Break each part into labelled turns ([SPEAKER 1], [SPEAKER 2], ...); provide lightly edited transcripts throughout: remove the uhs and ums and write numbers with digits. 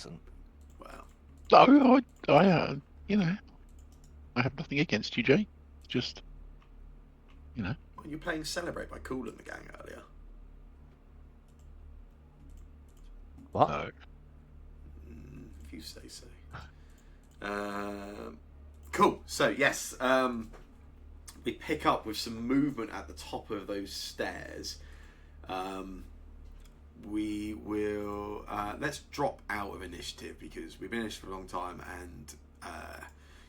[SPEAKER 1] pleasant.
[SPEAKER 2] Well,
[SPEAKER 3] You know, I have nothing against you, Jay. Just, you know.
[SPEAKER 2] you're playing Celebrate by Kool and the Gang earlier.
[SPEAKER 1] What?
[SPEAKER 3] No.
[SPEAKER 2] If you say so. Cool. So yes, we pick up with some movement at the top of those stairs. We will let's drop out of initiative because we've been in this for a long time, and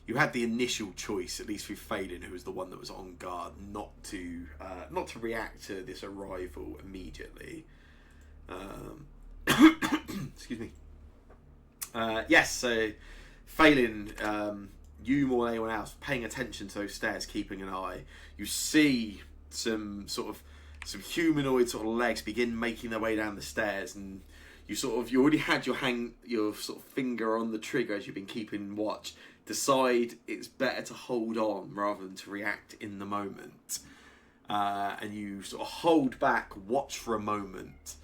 [SPEAKER 2] you had the initial choice, at least with Phelan, who was the one that was on guard, not to react to this arrival immediately. Excuse me. Yes, so Phelan, you more than anyone else, paying attention to those stairs, keeping an eye. You see some humanoid sort of legs begin making their way down the stairs, and you already had your sort of finger on the trigger as you've been keeping watch. Decide it's better to hold on rather than to react in the moment, and you sort of hold back, watch for a moment.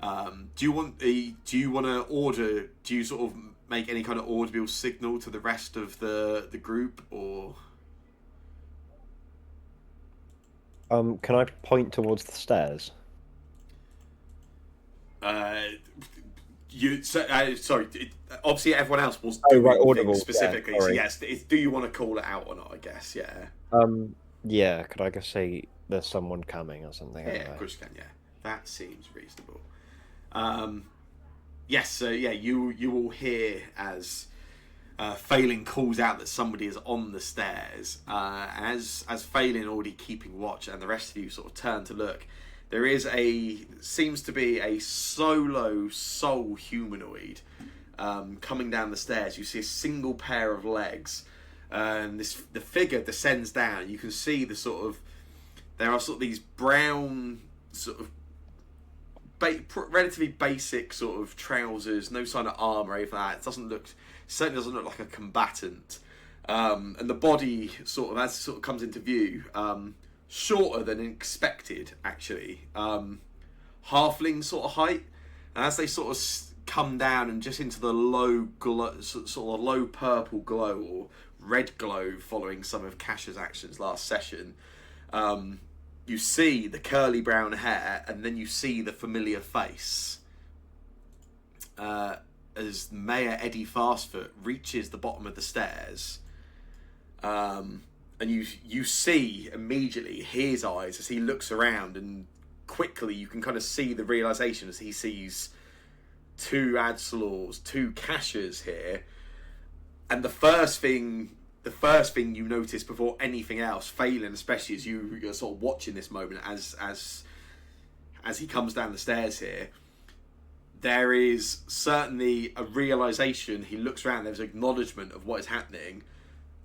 [SPEAKER 2] Do you want to order? Do you sort of make any kind of audible signal to the rest of the group, or?
[SPEAKER 1] Can I point towards the stairs?
[SPEAKER 2] Sorry. Obviously, everyone else was
[SPEAKER 1] Oh,
[SPEAKER 2] doing
[SPEAKER 1] right, audible,
[SPEAKER 2] things specifically.
[SPEAKER 1] yeah,
[SPEAKER 2] so
[SPEAKER 1] sorry.
[SPEAKER 2] yes, do you want to call it out or not? I guess, yeah.
[SPEAKER 1] Yeah. Could I just say there's someone coming or something?
[SPEAKER 2] Yeah, of course you can. Yeah, that seems reasonable. Yes. So yeah, you will hear as Phelan calls out that somebody is on the stairs. As Phelan already keeping watch, and the rest of you sort of turn to look. There seems to be a solo soul humanoid coming down the stairs. You see a single pair of legs, and the figure descends down. You can see there are sort of these brown sort of relatively basic sort of trousers, no sign of armor or anything like that. Certainly doesn't look like a combatant. And the body as it comes into view. Shorter than expected, actually. Halfling sort of height, and as they sort of come down and just into the low glow, sort of low purple glow or red glow, following some of Cash's actions last session, you see the curly brown hair, and then you see the familiar face. As Mayor Eddie Fastfoot reaches the bottom of the stairs. And you see immediately his eyes as he looks around, and quickly you can kind of see the realization as he sees two Adslaws, two Cashers here. And the first thing you notice before anything else, Phelan, especially as you're sort of watching this moment as he comes down the stairs here, there is certainly a realization. He looks around, there's acknowledgement of what is happening.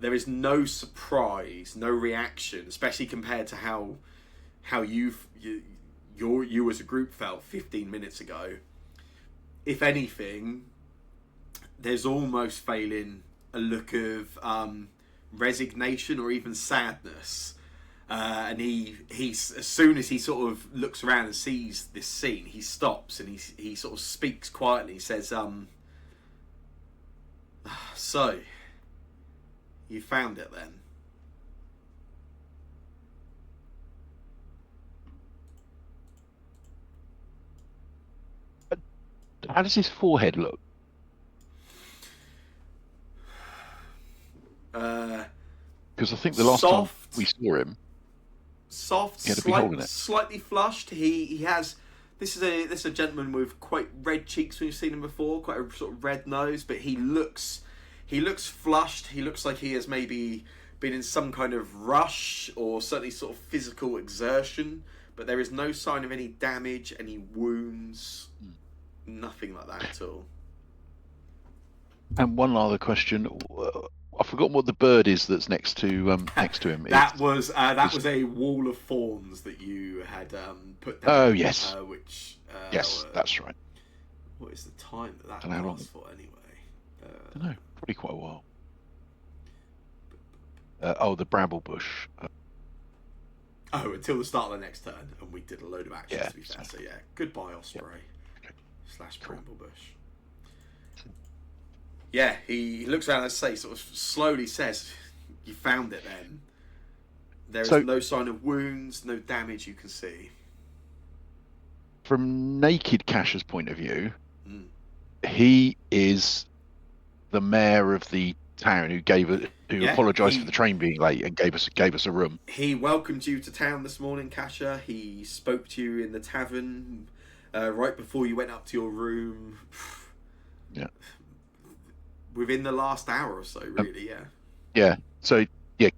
[SPEAKER 2] There is no surprise, no reaction, especially compared to how you as a group felt 15 minutes ago. If anything, there's almost Phelan a look of resignation or even sadness, and he as soon as he sort of looks around and sees this scene, he stops and he sort of speaks quietly. He says, "So. You found it then?"
[SPEAKER 3] How does his forehead look? Because I think the last time we saw him,
[SPEAKER 2] soft, slightly flushed. He has. This is a gentleman with quite red cheeks when you've seen him before, quite a sort of red nose, but he looks flushed. He looks like he has maybe been in some kind of rush or certainly sort of physical exertion, but there is no sign of any damage, any wounds, nothing like that at all.
[SPEAKER 3] And one other question. I've forgotten what the bird is that's next to him.
[SPEAKER 2] That was a wall of thorns that you had put down.
[SPEAKER 3] Oh yes.
[SPEAKER 2] Yes,
[SPEAKER 3] that's right.
[SPEAKER 2] What is the time that lasts for anyway?
[SPEAKER 3] I don't know. Probably quite a while. The bramble bush.
[SPEAKER 2] Until the start of the next turn, and we did a load of actions.
[SPEAKER 3] Yeah,
[SPEAKER 2] to be fair. So yeah, goodbye Osprey / Bramble Bush. Yeah, he looks around and sort of slowly says, "You found it then. There is
[SPEAKER 3] So,
[SPEAKER 2] no sign of wounds, no damage you can see."
[SPEAKER 3] from Naked Cash's point of view,
[SPEAKER 2] Mm.
[SPEAKER 3] he is the mayor of the town who
[SPEAKER 2] Yeah,
[SPEAKER 3] apologized for the train being late and gave us a room.
[SPEAKER 2] he welcomed you to town this morning, Kasha. He spoke to you in the tavern right before you went up to your room.
[SPEAKER 3] Yeah.
[SPEAKER 2] Within the last hour or so,
[SPEAKER 3] Um,
[SPEAKER 2] really. Yeah.
[SPEAKER 3] yeah. So yeah,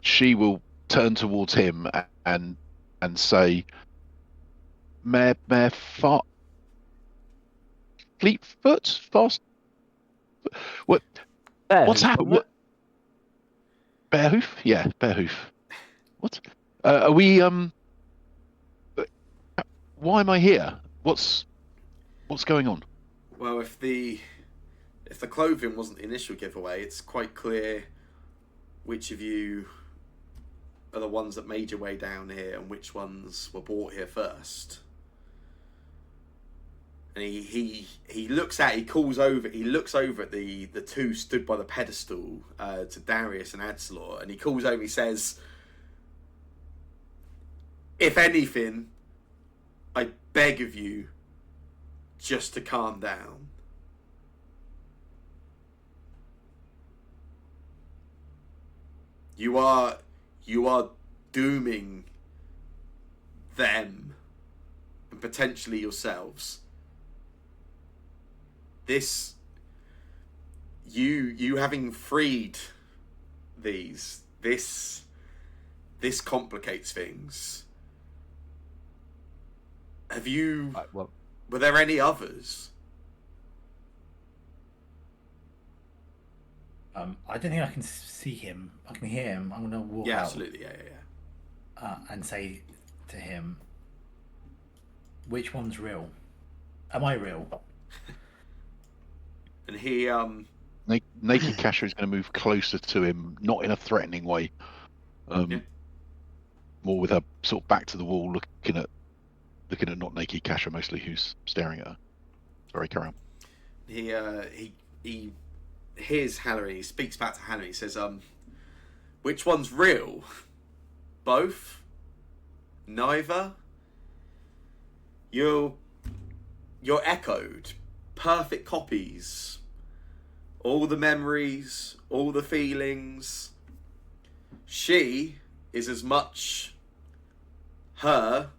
[SPEAKER 3] she will turn towards him and say, Mayor Fleetfoot, fast. What what's
[SPEAKER 4] Bearhoof,
[SPEAKER 3] happened?
[SPEAKER 4] wasn't
[SPEAKER 3] What
[SPEAKER 4] it?
[SPEAKER 3] Bearhoof? Yeah, Bearhoof. What? Are we? Why am I here? What's going on?
[SPEAKER 2] Well, if the clothing wasn't the initial giveaway, it's quite clear which of you are the ones that made your way down here and which ones were brought here first. And he looks at, he looks over at the two stood by the pedestal to Darius and Adslor, and he calls over, he says, "If anything, I beg of you just to calm down. You are dooming them and potentially yourselves. This you having freed these this complicates things. Have you
[SPEAKER 4] Well,
[SPEAKER 2] were there any others?"
[SPEAKER 5] I don't think I can see him. I can hear him. I'm gonna walk
[SPEAKER 2] Yeah,
[SPEAKER 5] out
[SPEAKER 2] absolutely. Yeah.
[SPEAKER 5] and say to him, "Which one's real? Am I real?"
[SPEAKER 2] And he
[SPEAKER 3] Naked Casher is going to move closer to him, not in a threatening way,
[SPEAKER 2] Yeah.
[SPEAKER 3] more with her sort of back to the wall, looking at not Naked Casher mostly, who's staring at her. Sorry, carry on.
[SPEAKER 2] he hears Halloran. He speaks back to Halloran. He says, "Which one's real? Both? Neither? You're echoed, perfect copies. All the memories, all the feelings. She is as much her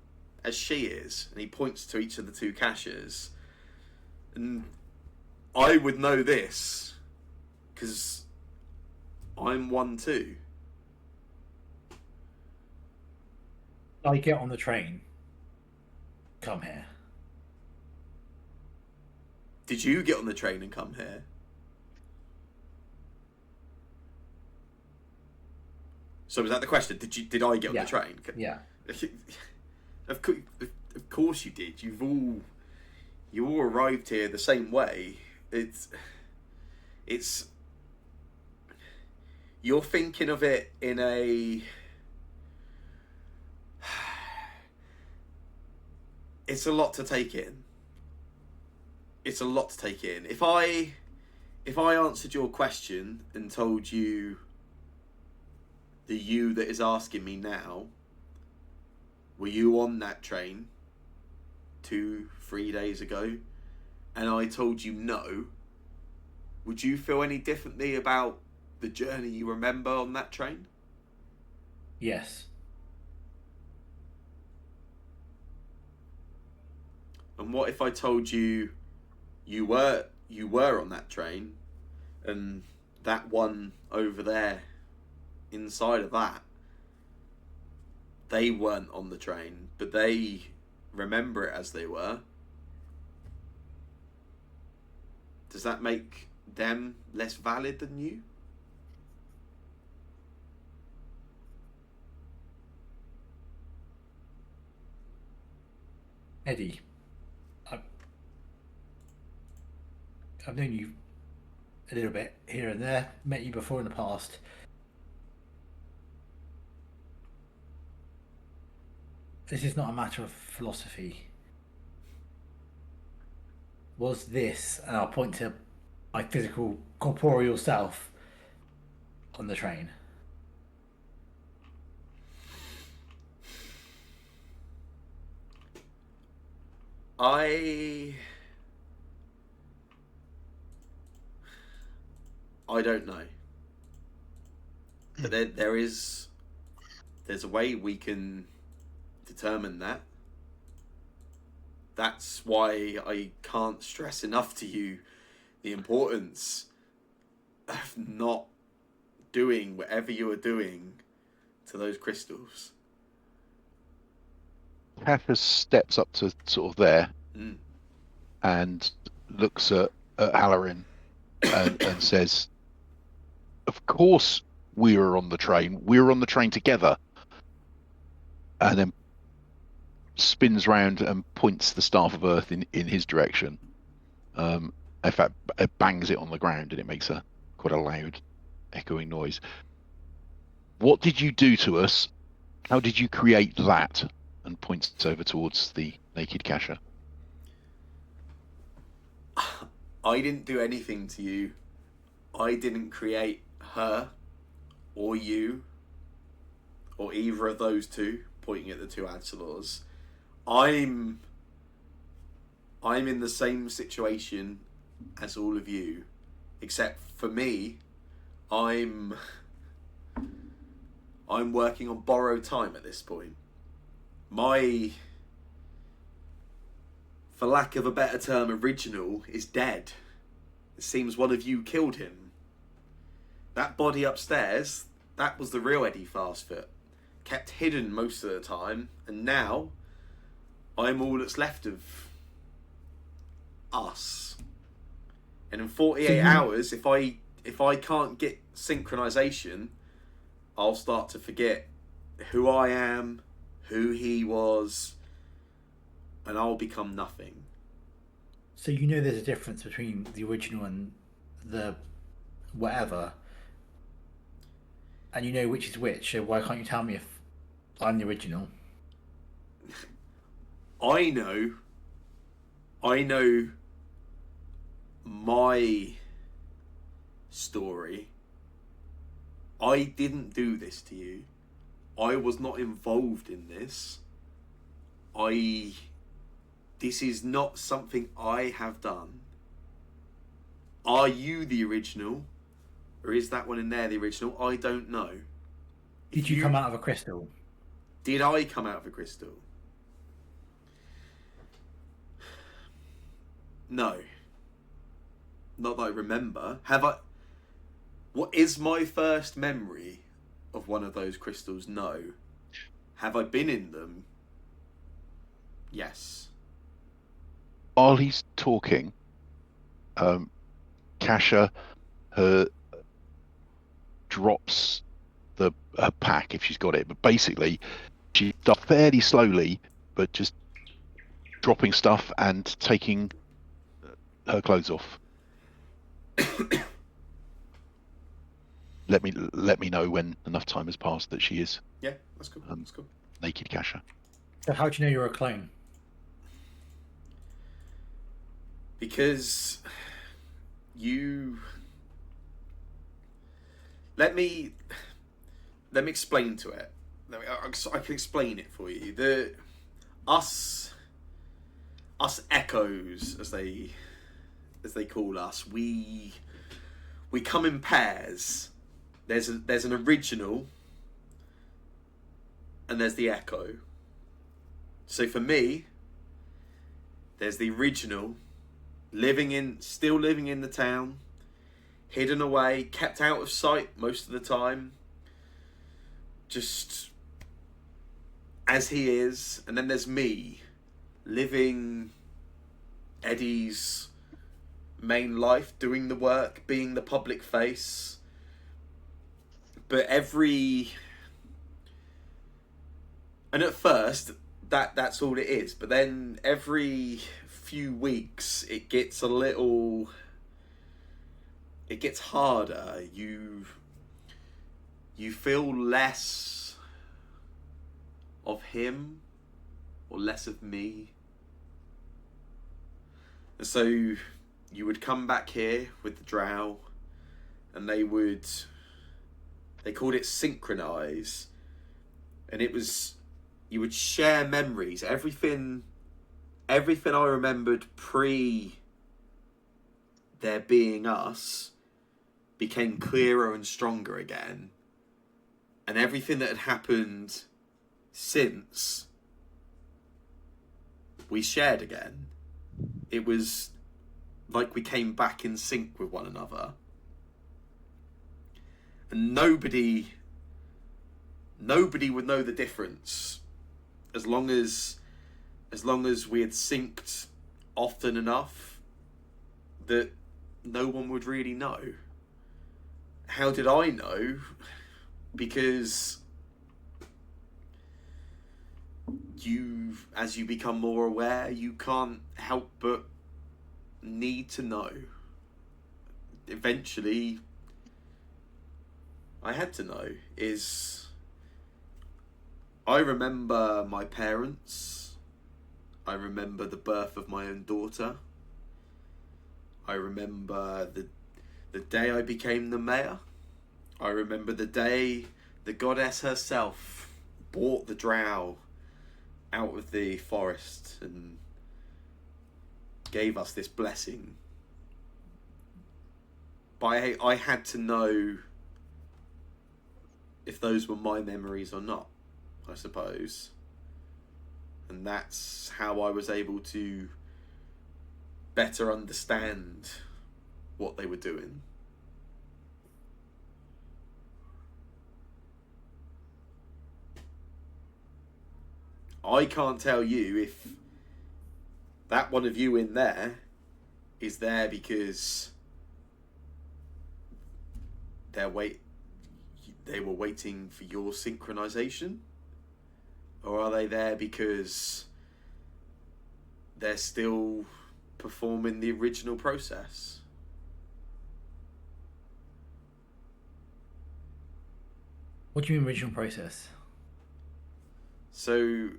[SPEAKER 2] as she is." And he points to each of the two caches. "And I would know this because I'm one too."
[SPEAKER 5] I get on the train. Come here.
[SPEAKER 2] Did you get on the train and come here? So was that the question? Did I get on
[SPEAKER 5] Yeah.
[SPEAKER 2] the train?
[SPEAKER 5] Yeah.
[SPEAKER 2] Of course you did. You all arrived here the same way. It's you're thinking of it in a it's a lot to take in. It's a lot to take in. If I answered your question and told you the you that is asking me now, were you on that train 2-3 days ago, and I told you no, would you feel any differently about the journey you remember on that train?
[SPEAKER 5] Yes.
[SPEAKER 2] And what if I told you you were on that train, and that one over there inside of that, they weren't on the train, but they remember it as they were? Does that make them less valid than you?
[SPEAKER 5] Eddie, I've known you a little bit here and there, met you before in the past. This is not a matter of philosophy. was this, and I'll point to my physical, corporeal self on the train.
[SPEAKER 2] I don't know, but there's a way we can determine that. That's why I can't stress enough to you the importance of not doing whatever you are doing to those crystals.
[SPEAKER 3] Casher steps up to sort of there
[SPEAKER 2] Mm.
[SPEAKER 3] and looks at Halloran and says, "Of course we were on the train. We were on the train together." And then spins round and points the staff of Earth in his direction. In fact, it bangs it on the ground and it makes quite a loud, echoing noise. "What did you do to us? How did you create that?" And points over towards the naked Kasha.
[SPEAKER 2] I didn't do anything to you. I didn't create her or you or either of those two, pointing at the two Adsalors. I'm in the same situation as all of you, except for me, I'm working on borrowed time at this point. My, for lack of a better term, original is dead. It seems one of you killed him. That body upstairs, that was the real Eddie Fastfoot. Kept hidden most of the time, and now I'm all that's left of us. And in 48 hours, if I can't get synchronization, I'll start to forget who I am, who he was, and I'll become nothing.
[SPEAKER 5] So you know there's a difference between the original and the whatever, and you know which is which. So why can't you tell me if I'm the original?
[SPEAKER 2] I know my story. I didn't do this to you. I was not involved in this. This is not something I have done. Are you the original? Or is that one in there the original? I don't know.
[SPEAKER 5] Did you come out of a crystal?
[SPEAKER 2] Did I come out of a crystal? No. Not that I remember. Have I? What is my first memory of one of those crystals? No. Have I been in them? Yes.
[SPEAKER 3] While he's talking, Kasha drops her pack if she's got it, but basically she does fairly slowly, but just dropping stuff and taking her clothes off. Let me know when enough time has passed that she is.
[SPEAKER 2] Yeah, that's cool. That's cool.
[SPEAKER 3] Naked Kasha.
[SPEAKER 5] So how do you know you're a clone?
[SPEAKER 2] Because you let me explain to it. I can explain it for you. The us echoes, as they call us, we come in pairs. There's an original and there's the echo. So for me, there's the original still living in the town, hidden away, kept out of sight most of the time, just as he is. And then there's me, living Eddie's main life, doing the work, being the public face. But and at first that's all it is, but then every few weeks it gets harder. You feel less of him or less of me. So you would come back here with the drow, and they called it synchronize, and it was, you would share memories. Everything I remembered pre there being us became clearer and stronger again, and everything that had happened since, we shared again. It was like we came back in sync with one another, and nobody would know the difference as long as we had synced often enough that no one would really know. How did I know? Because as you become more aware, you can't help but need to know. Eventually, I had to know. I remember my parents. I remember the birth of my own daughter. I remember the day I became the mayor. I remember the day the goddess herself brought the drow out of the forest and gave us this blessing. But I had to know if those were my memories or not, I suppose. And that's how I was able to better understand what they were doing. I can't tell you if that one of you in there is there because they were waiting for your synchronization, or are they there because they're still performing the original process?
[SPEAKER 5] What do you mean original process?
[SPEAKER 2] So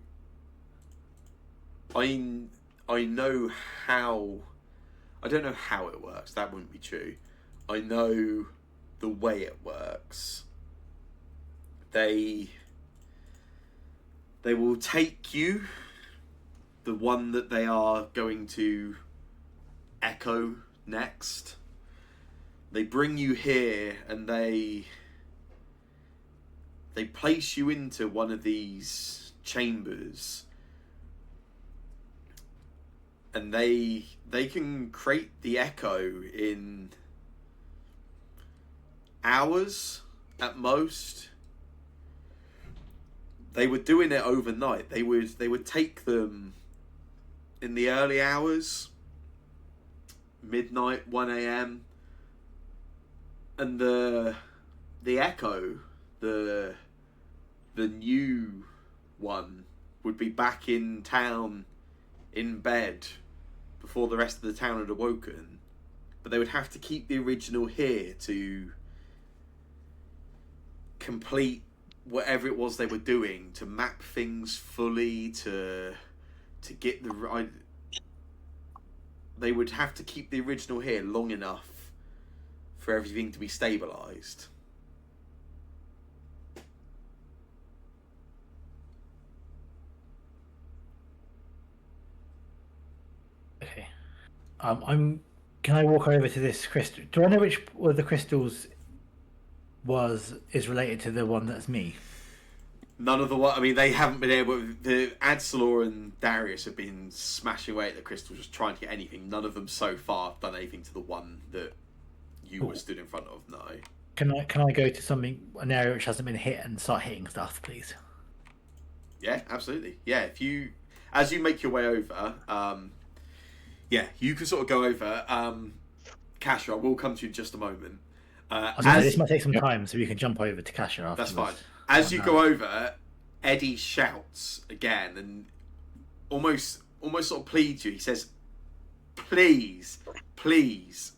[SPEAKER 2] I know how. I don't know how it works. That wouldn't be true. I know the way it works. They will take you, the one that they are going to echo next. They bring you here and they place you into one of these chambers, and they can create the echo in hours at most. They were doing it overnight. They would take them in the early hours, midnight, 1 a.m, and the echo, the new one, would be back in town, in bed, before the rest of the town had awoken. But they would have to keep the original here to complete whatever it was they were doing, to map things fully, to get the right. They would have to keep the original here long enough for everything to be stabilized.
[SPEAKER 5] Okay. Can I walk over to this crystal? Do I know which of the crystals is related to the one that's me?
[SPEAKER 2] None of the what I mean, they haven't been able. The Adsalor and Darius have been smashing away at the crystals, just trying to get anything. None of them so far have done anything to the one that you were stood in front of. No.
[SPEAKER 5] Can I go to an area which hasn't been hit and start hitting stuff, please?
[SPEAKER 2] Yeah, absolutely. Yeah, as you make your way over, yeah, you can sort of go over. Kasha, I will come to you in just a moment.
[SPEAKER 5] This might take some time, so we can jump over to Kasha afterwards.
[SPEAKER 2] That's fine. As you go over, Eddie shouts again and almost sort of pleads you. He says, "Please, please,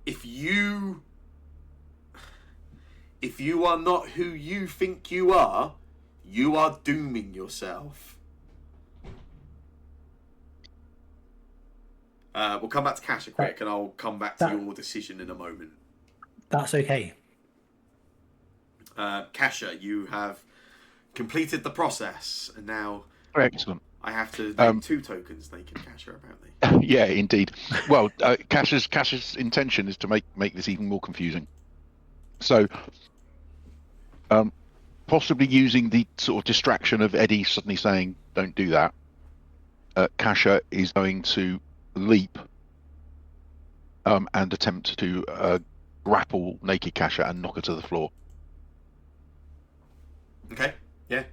[SPEAKER 2] if you are not who you think you are dooming yourself." We'll come back to Kasha quick, and I'll come back to your decision in a moment.
[SPEAKER 5] That's okay.
[SPEAKER 2] Kasha, you have completed the process, and now
[SPEAKER 3] Excellent.
[SPEAKER 2] I have to name 2 tokens naked Kasha, apparently.
[SPEAKER 3] Yeah, indeed. Well, Cash's intention is to make this even more confusing. So, possibly using the sort of distraction of Eddie suddenly saying, "Don't do that." Kasha is going to leap and attempt to grapple naked Kasha and knock her to the floor.
[SPEAKER 2] Okay. Yeah.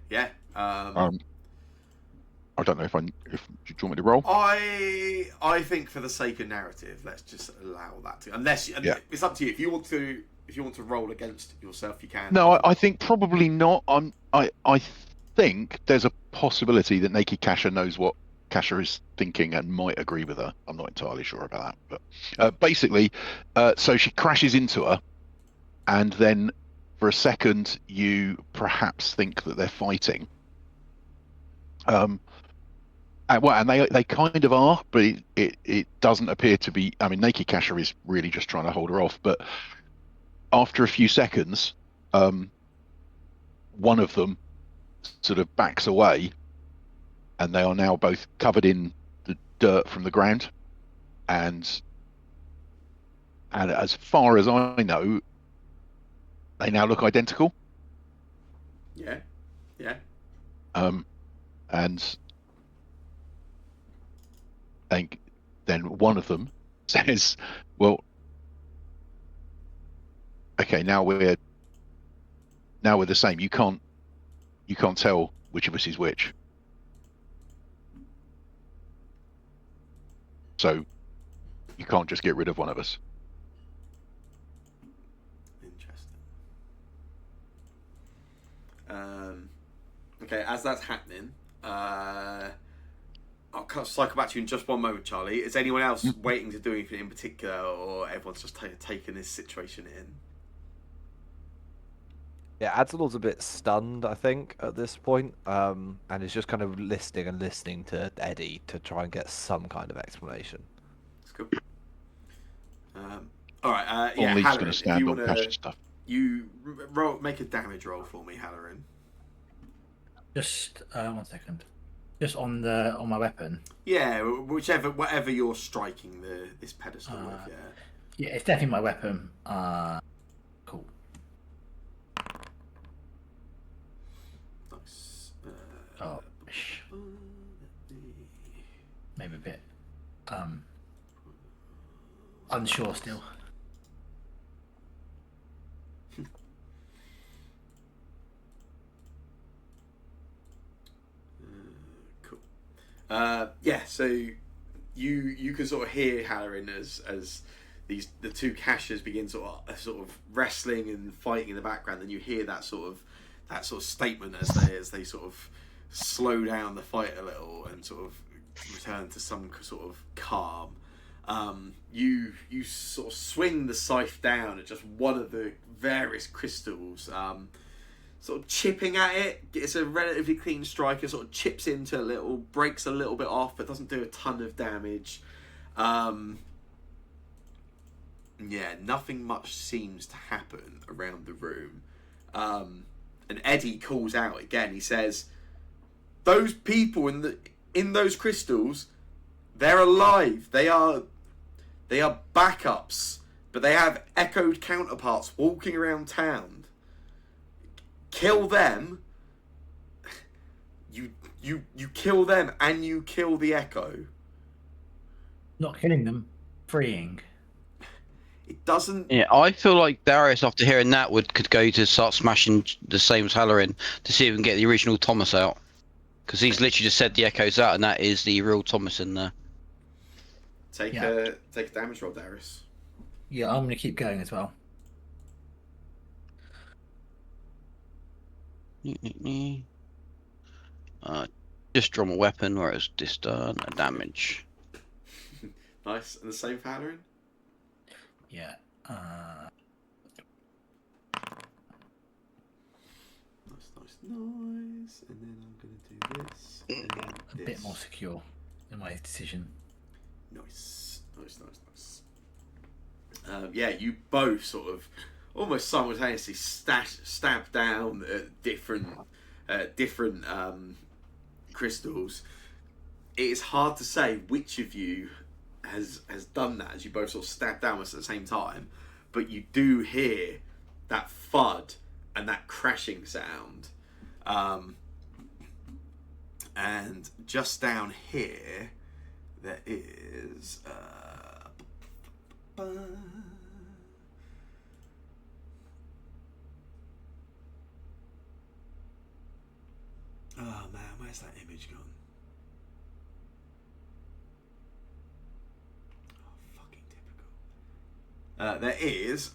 [SPEAKER 3] I don't know if do you want me to roll?
[SPEAKER 2] I think for the sake of narrative, let's just allow that to. It's up to you. If you want to roll against yourself, you can.
[SPEAKER 3] No, I think probably not. I think there's a possibility that naked Kasha knows what Kasha is thinking and might agree with her. I'm not entirely sure about that, but basically, so she crashes into her, and then for a second you perhaps think that they're fighting. And they kind of are, but it doesn't appear to be. I mean, naked Kasha is really just trying to hold her off, but after a few seconds, one of them sort of backs away, and they are now both covered in the dirt from the ground, and as far as I know, they now look identical.
[SPEAKER 2] Yeah.
[SPEAKER 3] And then one of them says, "Well, okay, now we're the same. You can't tell which of us is which. So you can't just get rid of one of us."
[SPEAKER 2] Interesting. Okay, as that's happening, I'll cycle back to you in just one moment, Charlie. Is anyone else waiting to do anything in particular, or everyone's just taking this situation in?
[SPEAKER 1] Yeah, Adzelor's a bit stunned, I think, at this point, and is just kind of listening to Eddie to try and get some kind of explanation.
[SPEAKER 2] That's cool. All right. Yeah,
[SPEAKER 3] Only's
[SPEAKER 2] Halloran,
[SPEAKER 3] going to
[SPEAKER 2] if
[SPEAKER 3] stand
[SPEAKER 2] you
[SPEAKER 3] on
[SPEAKER 2] want
[SPEAKER 3] Kasha's
[SPEAKER 2] to,
[SPEAKER 3] stuff.
[SPEAKER 2] you make a damage roll for me, Halloran.
[SPEAKER 5] Just 1 second. Just on my weapon.
[SPEAKER 2] Yeah, whatever you're striking this pedestal with. Yeah.
[SPEAKER 5] Yeah, it's definitely my weapon. Cool.
[SPEAKER 2] Nice.
[SPEAKER 5] Maybe a bit unsure still.
[SPEAKER 2] Cool. Yeah, so you can sort of hear Halloran as the 2 Kashas begin sort of wrestling and fighting in the background, and you hear that sort of statement as they sort of slow down the fight a little and sort of return to some sort of calm. You sort of swing the scythe down at just one of the various crystals, sort of chipping at it. It's a relatively clean strike. It sort of chips into a little, breaks a little bit off, but doesn't do a ton of damage. Yeah, nothing much seems to happen around the room. And Eddie calls out again. He says, "Those people in those crystals, they're alive. They are backups, but they have echoed counterparts walking around town. Kill them. You kill them, and you kill the echo."
[SPEAKER 5] Not killing them, freeing.
[SPEAKER 2] It doesn't.
[SPEAKER 4] Yeah, I feel like Darius, after hearing that, could go to start smashing the same as Halloran to see if we can get the original Thomas out, because he's literally just said the echoes out, and that is the real Thomas in there.
[SPEAKER 2] Take a damage roll, Darius.
[SPEAKER 5] Yeah, I'm gonna keep going as well.
[SPEAKER 4] Just draw my weapon where it's just done damage.
[SPEAKER 2] Nice. And the same for Halloran?
[SPEAKER 5] Yeah.
[SPEAKER 2] Nice. And then I'm going to do this. And
[SPEAKER 5] A bit more secure in my decision.
[SPEAKER 2] Nice. Yeah, you both sort of almost simultaneously stab down at different crystals. It is hard to say which of you has done that, as you both sort of stab down us at the same time, but you do hear that thud and that crashing sound. And just down here, there is. Oh man, where's that image gone? Oh, fucking typical. There is.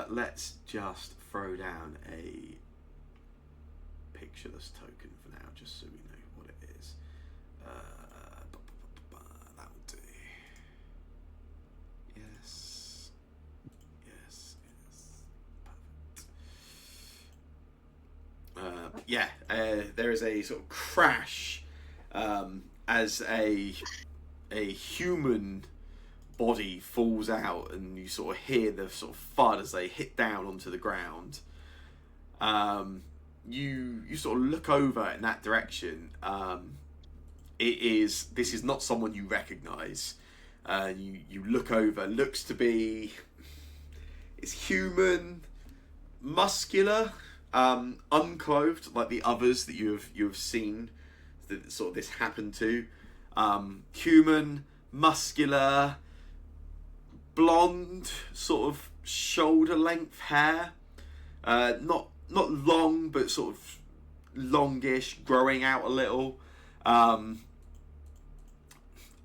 [SPEAKER 2] Let's just throw down a pictureless token for now, just so we know what it is. That will do. Yes. Perfect. There is a sort of crash as a human body falls out, and you sort of hear the sort of thud as they hit down onto the ground. You sort of look over in that direction. This is not someone you recognise. You look over, looks to be, it's human, muscular, unclothed like the others that you have seen that sort of this happen to. Human, muscular, blonde, sort of shoulder length hair. Not long, but sort of longish, growing out a little.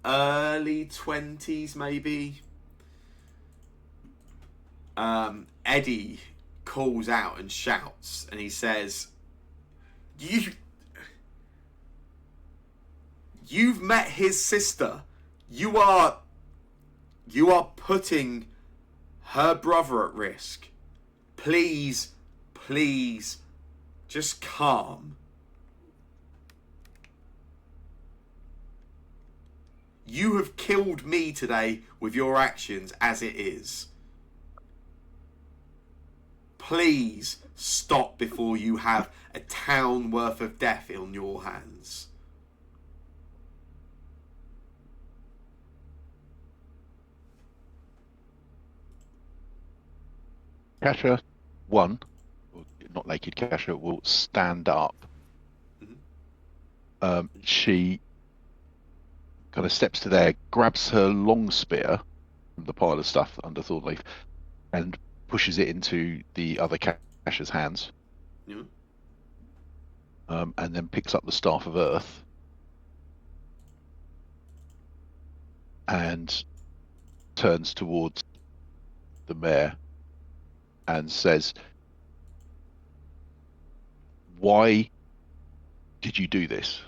[SPEAKER 2] Early 20s maybe. Eddie calls out and shouts, and he says, You've met his sister. You are putting her brother at risk. Please, just calm. You have killed me today with your actions as it is. Please stop before you have a town worth of death on your hands.
[SPEAKER 3] Kasha, one, not naked Kasha, will stand up.
[SPEAKER 2] Mm-hmm.
[SPEAKER 3] She kind of steps to there, grabs her long spear from the pile of stuff under Thornleaf, and pushes it into the other Kasha's hands.
[SPEAKER 2] Yeah.
[SPEAKER 3] And then picks up the Staff of Earth and turns towards the mayor and says, "Why did you do this?"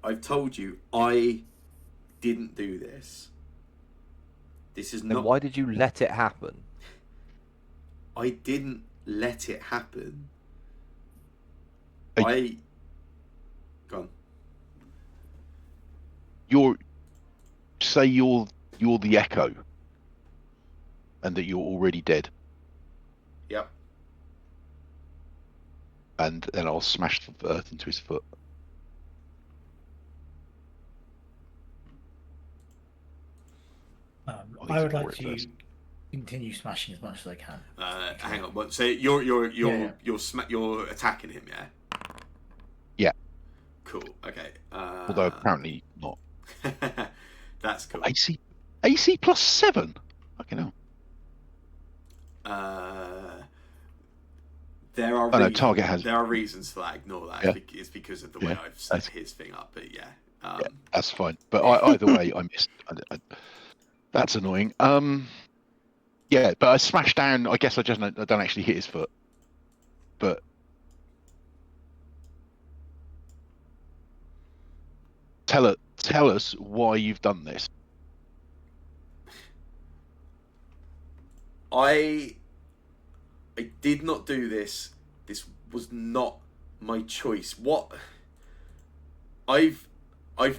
[SPEAKER 2] I've told you, I didn't do this. This is
[SPEAKER 1] Then
[SPEAKER 2] not.
[SPEAKER 1] why did you let it happen?
[SPEAKER 2] I didn't let it happen.
[SPEAKER 3] Are
[SPEAKER 2] Gone.
[SPEAKER 3] You're the Echo, and that you're already dead.
[SPEAKER 2] Yep.
[SPEAKER 3] And then I'll smash the earth into his foot.
[SPEAKER 5] I would like
[SPEAKER 3] for it
[SPEAKER 5] to
[SPEAKER 3] first.
[SPEAKER 5] continue smashing as much as I can.
[SPEAKER 2] Hang on. So you're attacking him, yeah?
[SPEAKER 3] Yeah.
[SPEAKER 2] Cool. Okay.
[SPEAKER 3] Although apparently not.
[SPEAKER 2] That's cool.
[SPEAKER 3] AC +7. Fucking hell.
[SPEAKER 2] There are
[SPEAKER 3] Oh, no, target has.
[SPEAKER 2] There are reasons for that. Ignore that.
[SPEAKER 3] Yeah.
[SPEAKER 2] It's because of the way
[SPEAKER 3] Yeah,
[SPEAKER 2] I've set his thing up. But yeah.
[SPEAKER 3] Yeah, that's fine. But either way, I missed. That's annoying. Yeah, but I smashed down. I guess I don't actually hit his foot. But tell us why you've done this.
[SPEAKER 2] I did not do this. This was not my choice. What I've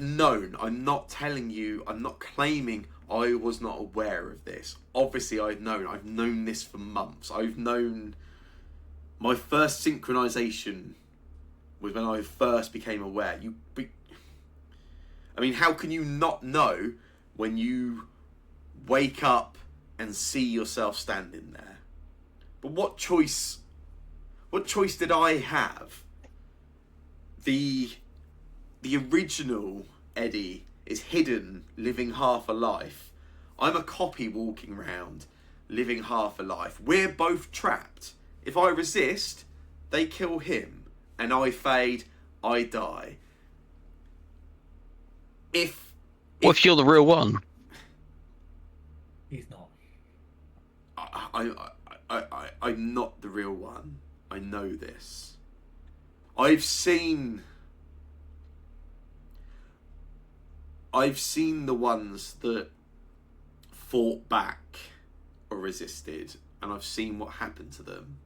[SPEAKER 2] known. I'm not telling you. I'm not claiming I was not aware of this. Obviously, I've known. I've known this for months. I've known. My first synchronization was when I first became aware. I mean, how can you not know when you wake up and see yourself standing there? But what choice did I have? The original Eddie is hidden, living half a life. I'm a copy walking around, living half a life. We're both trapped. If I resist, they kill him, and I fade, I die.
[SPEAKER 4] What if you're the real one?
[SPEAKER 5] He's not.
[SPEAKER 2] I'm not the real one. I know this. I've seen the ones that fought back or resisted, and I've seen what happened to them.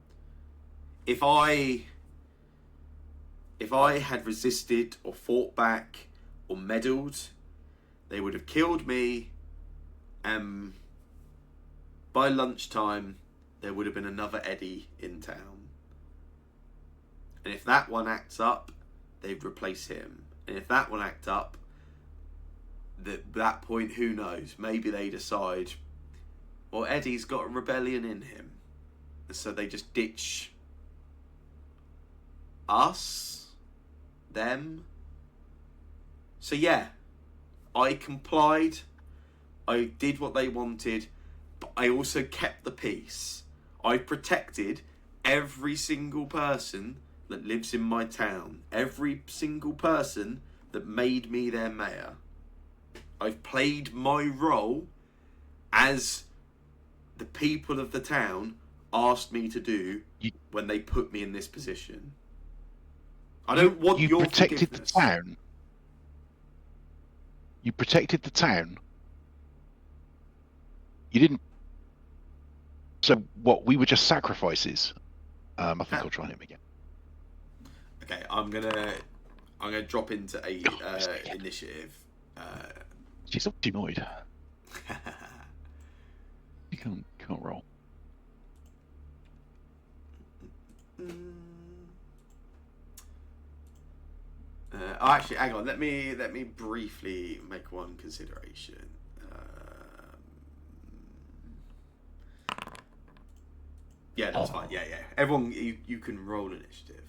[SPEAKER 2] If I had resisted or fought back or meddled, they would have killed me, and by lunchtime there would have been another Eddie in town. And if that one acts up, they'd replace him. And if that one acts up, that point, who knows? Maybe they decide, well, Eddie's got a rebellion in him, and so they just ditch us, them. So yeah, I complied. I did what they wanted, but I also kept the peace. I protected every single person that lives in my town, every single person that made me their mayor. I've played my role as the people of the town asked me to do when they put me in this position. I don't want your
[SPEAKER 3] protected
[SPEAKER 2] forgiveness.
[SPEAKER 3] the town. You protected the town. You didn't. So what? We were just sacrifices. I think I'll try him again.
[SPEAKER 2] Okay, I'm gonna drop into a initiative.
[SPEAKER 3] She's not annoyed. You can't roll.
[SPEAKER 2] Actually, hang on. Let me briefly make one consideration. Yeah, that's fine. Yeah. Everyone, you can roll initiative.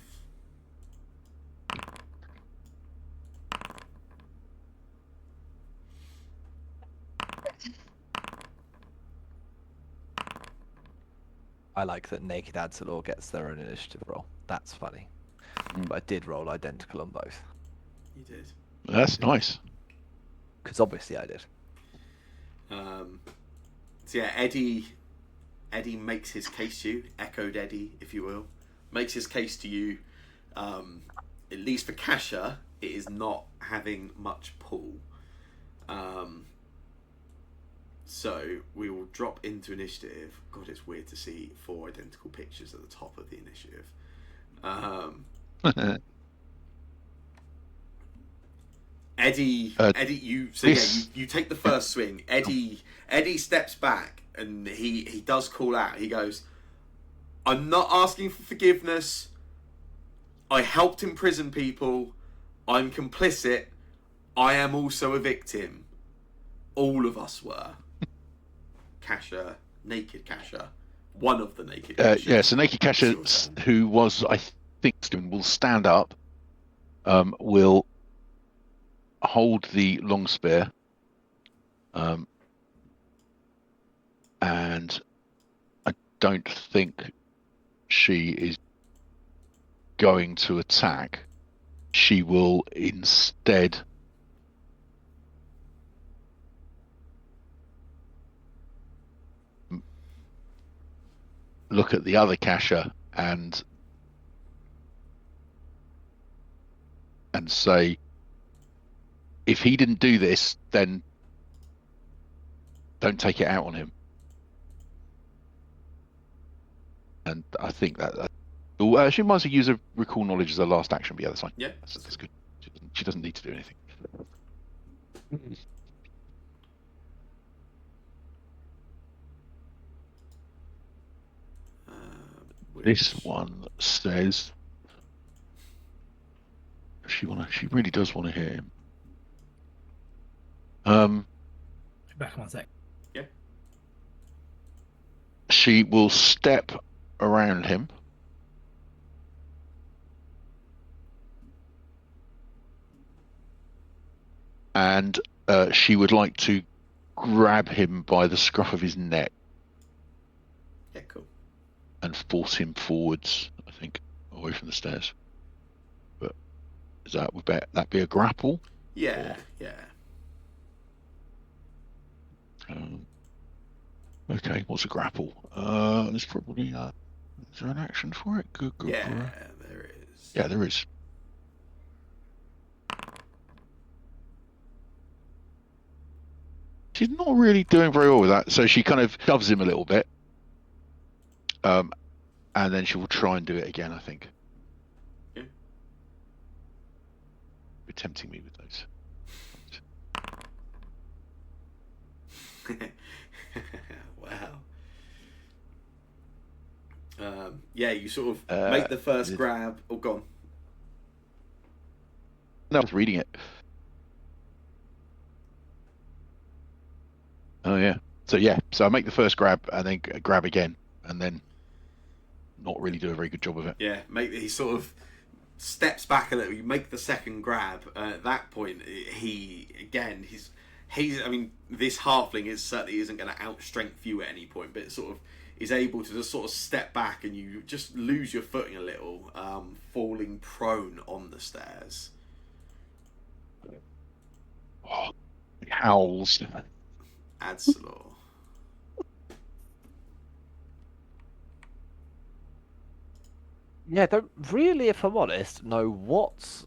[SPEAKER 1] I like that Naked Adsalor gets their own initiative roll. That's funny. But I did roll identical on both.
[SPEAKER 2] You did.
[SPEAKER 3] That's nice.
[SPEAKER 1] Because obviously I did.
[SPEAKER 2] So yeah, Eddie makes his case to you. Echoed Eddie, if you will, makes his case to you. At least for Kasha, it is not having much pull. So we will drop into initiative. God, it's weird to see 4 identical pictures at the top of the initiative. Eddie, you take the first swing. Eddie steps back and he does call out. He goes, "I'm not asking for forgiveness. I helped imprison people. I'm complicit. I am also a victim. All of us were." Kasha, naked Kasha, one of the naked Kashas.
[SPEAKER 3] Yeah, so naked Kasha, who was, I think, will stand up, will hold the long spear, and I don't think she is going to attack. She will instead look at the other Kasha and say, if he didn't do this, then don't take it out on him. And I think that she might as well use a recall knowledge as her last action, but yeah, that's fine.
[SPEAKER 2] Yeah,
[SPEAKER 3] that's good. She She doesn't need to do anything. This
[SPEAKER 2] Which...
[SPEAKER 3] one says she really does want to hear him.
[SPEAKER 5] Back 1 sec.
[SPEAKER 2] Yeah.
[SPEAKER 3] She will step around him. And she would like to grab him by the scruff of his neck
[SPEAKER 2] Yeah, cool.
[SPEAKER 3] and force him forwards, I think, away from the stairs. But would that be a grapple?
[SPEAKER 2] Yeah, yeah.
[SPEAKER 3] Okay, what's a grapple? There's probably is there an action for it? Good.
[SPEAKER 2] Yeah, there is.
[SPEAKER 3] Yeah, there is. She's not really doing very well with that, so she kind of shoves him a little bit. And then she will try and do it again, I think.
[SPEAKER 2] Yeah.
[SPEAKER 3] You're tempting me with those.
[SPEAKER 2] Wow. Yeah, you sort of make the first grab. Oh, gone.
[SPEAKER 3] No, I was reading it. Oh yeah. So I make the first grab and then grab again, and then not really do a very good job of it.
[SPEAKER 2] Yeah, he sort of steps back a little. You make the second grab. At that point, he's. I mean, this halfling certainly isn't going to outstrength you at any point, but it sort of is able to just sort of step back, and you just lose your footing a little, falling prone on the stairs.
[SPEAKER 3] Oh, he howls.
[SPEAKER 2] Adsalor.
[SPEAKER 1] Yeah, don't really, if I'm honest, know what's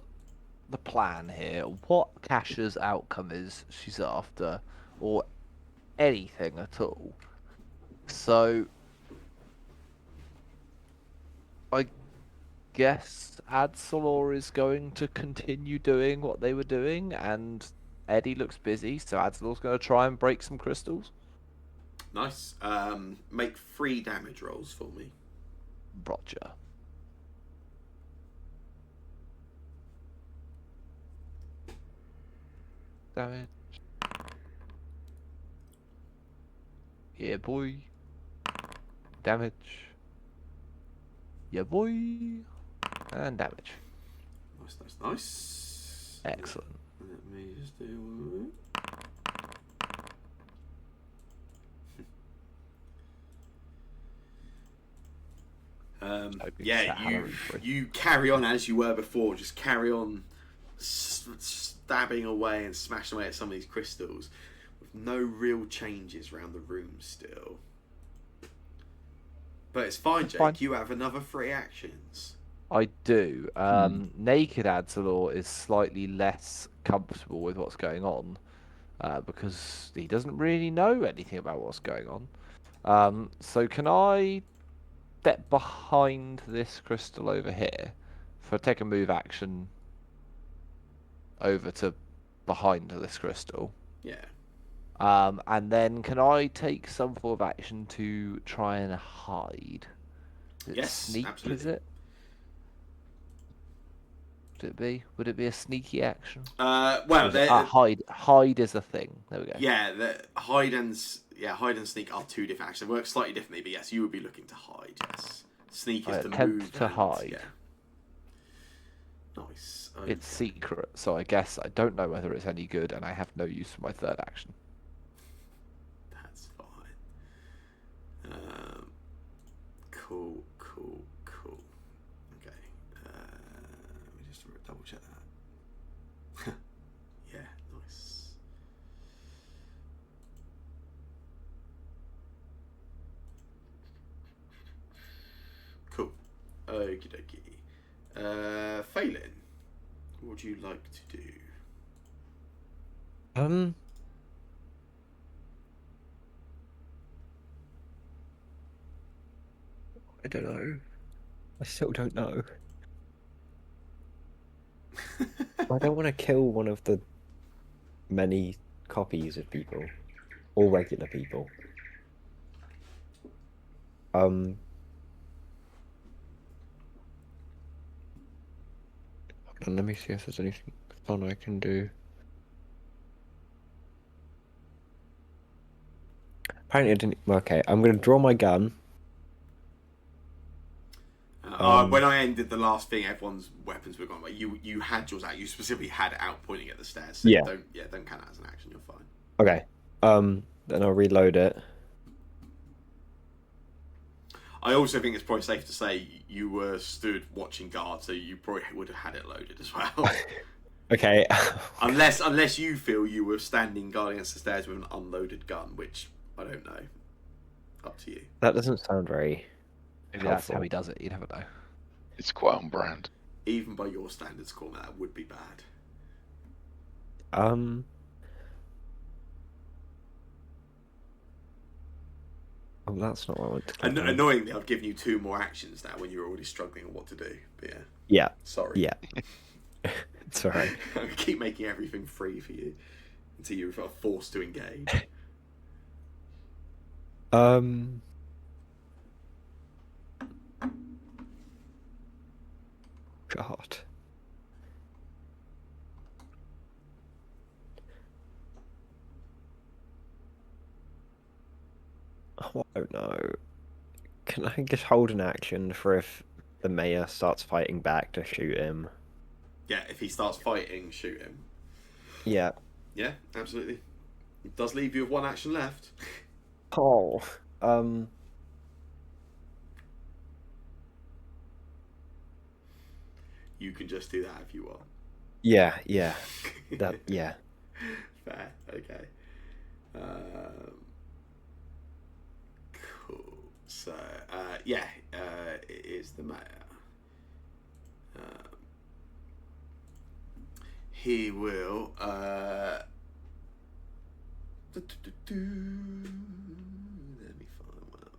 [SPEAKER 1] the plan here, what Cash's outcome is she's after, or anything at all. So, I guess Adsalor is going to continue doing what they were doing, and Eddie looks busy, so Adsalor's going to try and break some crystals.
[SPEAKER 2] Nice. Make 3 damage rolls for me.
[SPEAKER 1] Roger. Damage. Yeah, boy. Damage. Yeah, boy. And damage.
[SPEAKER 2] Nice.
[SPEAKER 1] Excellent.
[SPEAKER 2] Let me just do... Yeah, you carry on as you were before. Just carry on stabbing away and smashing away at some of these crystals with no real changes around the room still. But it's fine, Jake.
[SPEAKER 1] Fine.
[SPEAKER 2] You have another 3 actions.
[SPEAKER 1] I do. Naked Adsalor is slightly less comfortable with what's going on because he doesn't really know anything about what's going on. So can I step behind this crystal over here? If I take a move action over to behind this crystal.
[SPEAKER 2] Yeah.
[SPEAKER 1] And then can I take some form of action to try and hide?
[SPEAKER 2] Yes,
[SPEAKER 1] sneak,
[SPEAKER 2] absolutely.
[SPEAKER 1] is it? Would it be a sneaky action? Hide is a thing. There we go.
[SPEAKER 2] Yeah, hide and sneak are 2 different actions. They work slightly differently, but yes, you would be looking to hide. Yes, sneak is
[SPEAKER 1] I
[SPEAKER 2] to
[SPEAKER 1] attempt
[SPEAKER 2] move
[SPEAKER 1] to hide.
[SPEAKER 2] Yeah. Nice. Okay.
[SPEAKER 1] It's secret, so I guess I don't know whether it's any good, and I have no use for my third action.
[SPEAKER 2] That's fine. Cool. Okay. Let me just double check that. Yeah, nice. Cool. Okie dokie. Phelan, what would you like to do?
[SPEAKER 6] I don't know. I still don't know. I don't want to kill one of the many copies of people, or regular people. Hold on, let me see if there's anything fun I can do. Apparently I didn't. Okay, I'm going to draw my gun.
[SPEAKER 2] When I ended the last thing, everyone's weapons were gone. But you had yours out. You specifically had it out pointing at the stairs. So
[SPEAKER 6] Yeah.
[SPEAKER 2] Don't count that as an action. You're fine.
[SPEAKER 6] Okay. Then I'll reload it.
[SPEAKER 2] I also think it's probably safe to say you were stood watching guard, so you probably would have had it loaded as well.
[SPEAKER 6] Okay.
[SPEAKER 2] unless you feel you were standing guard against the stairs with an unloaded gun, which I don't know. Up to you.
[SPEAKER 6] That doesn't sound very.
[SPEAKER 1] Maybe that's how
[SPEAKER 6] helpful.
[SPEAKER 1] he does it. You never know.
[SPEAKER 3] It's quite on brand.
[SPEAKER 2] Even by your standards, Cormac, that would be bad.
[SPEAKER 6] Oh, that's not what I want to click on.
[SPEAKER 2] Annoyingly, I've given you 2 more actions now when you're already struggling on what to do. But yeah.
[SPEAKER 6] Yeah.
[SPEAKER 2] Sorry.
[SPEAKER 6] Yeah. It's alright.
[SPEAKER 2] I keep making everything free for you until you're forced to engage.
[SPEAKER 6] God. Oh, I don't know. Can I just hold an action for if the mayor starts fighting back to shoot him?
[SPEAKER 2] Yeah, if he starts fighting, shoot him.
[SPEAKER 6] Yeah.
[SPEAKER 2] Yeah, absolutely. It does leave you with 1 action left.
[SPEAKER 6] Oh.
[SPEAKER 2] You can just do that if you want.
[SPEAKER 6] Yeah. That. Yeah.
[SPEAKER 2] Fair. Okay. Cool. So, it is the mayor. He will. Let me find one other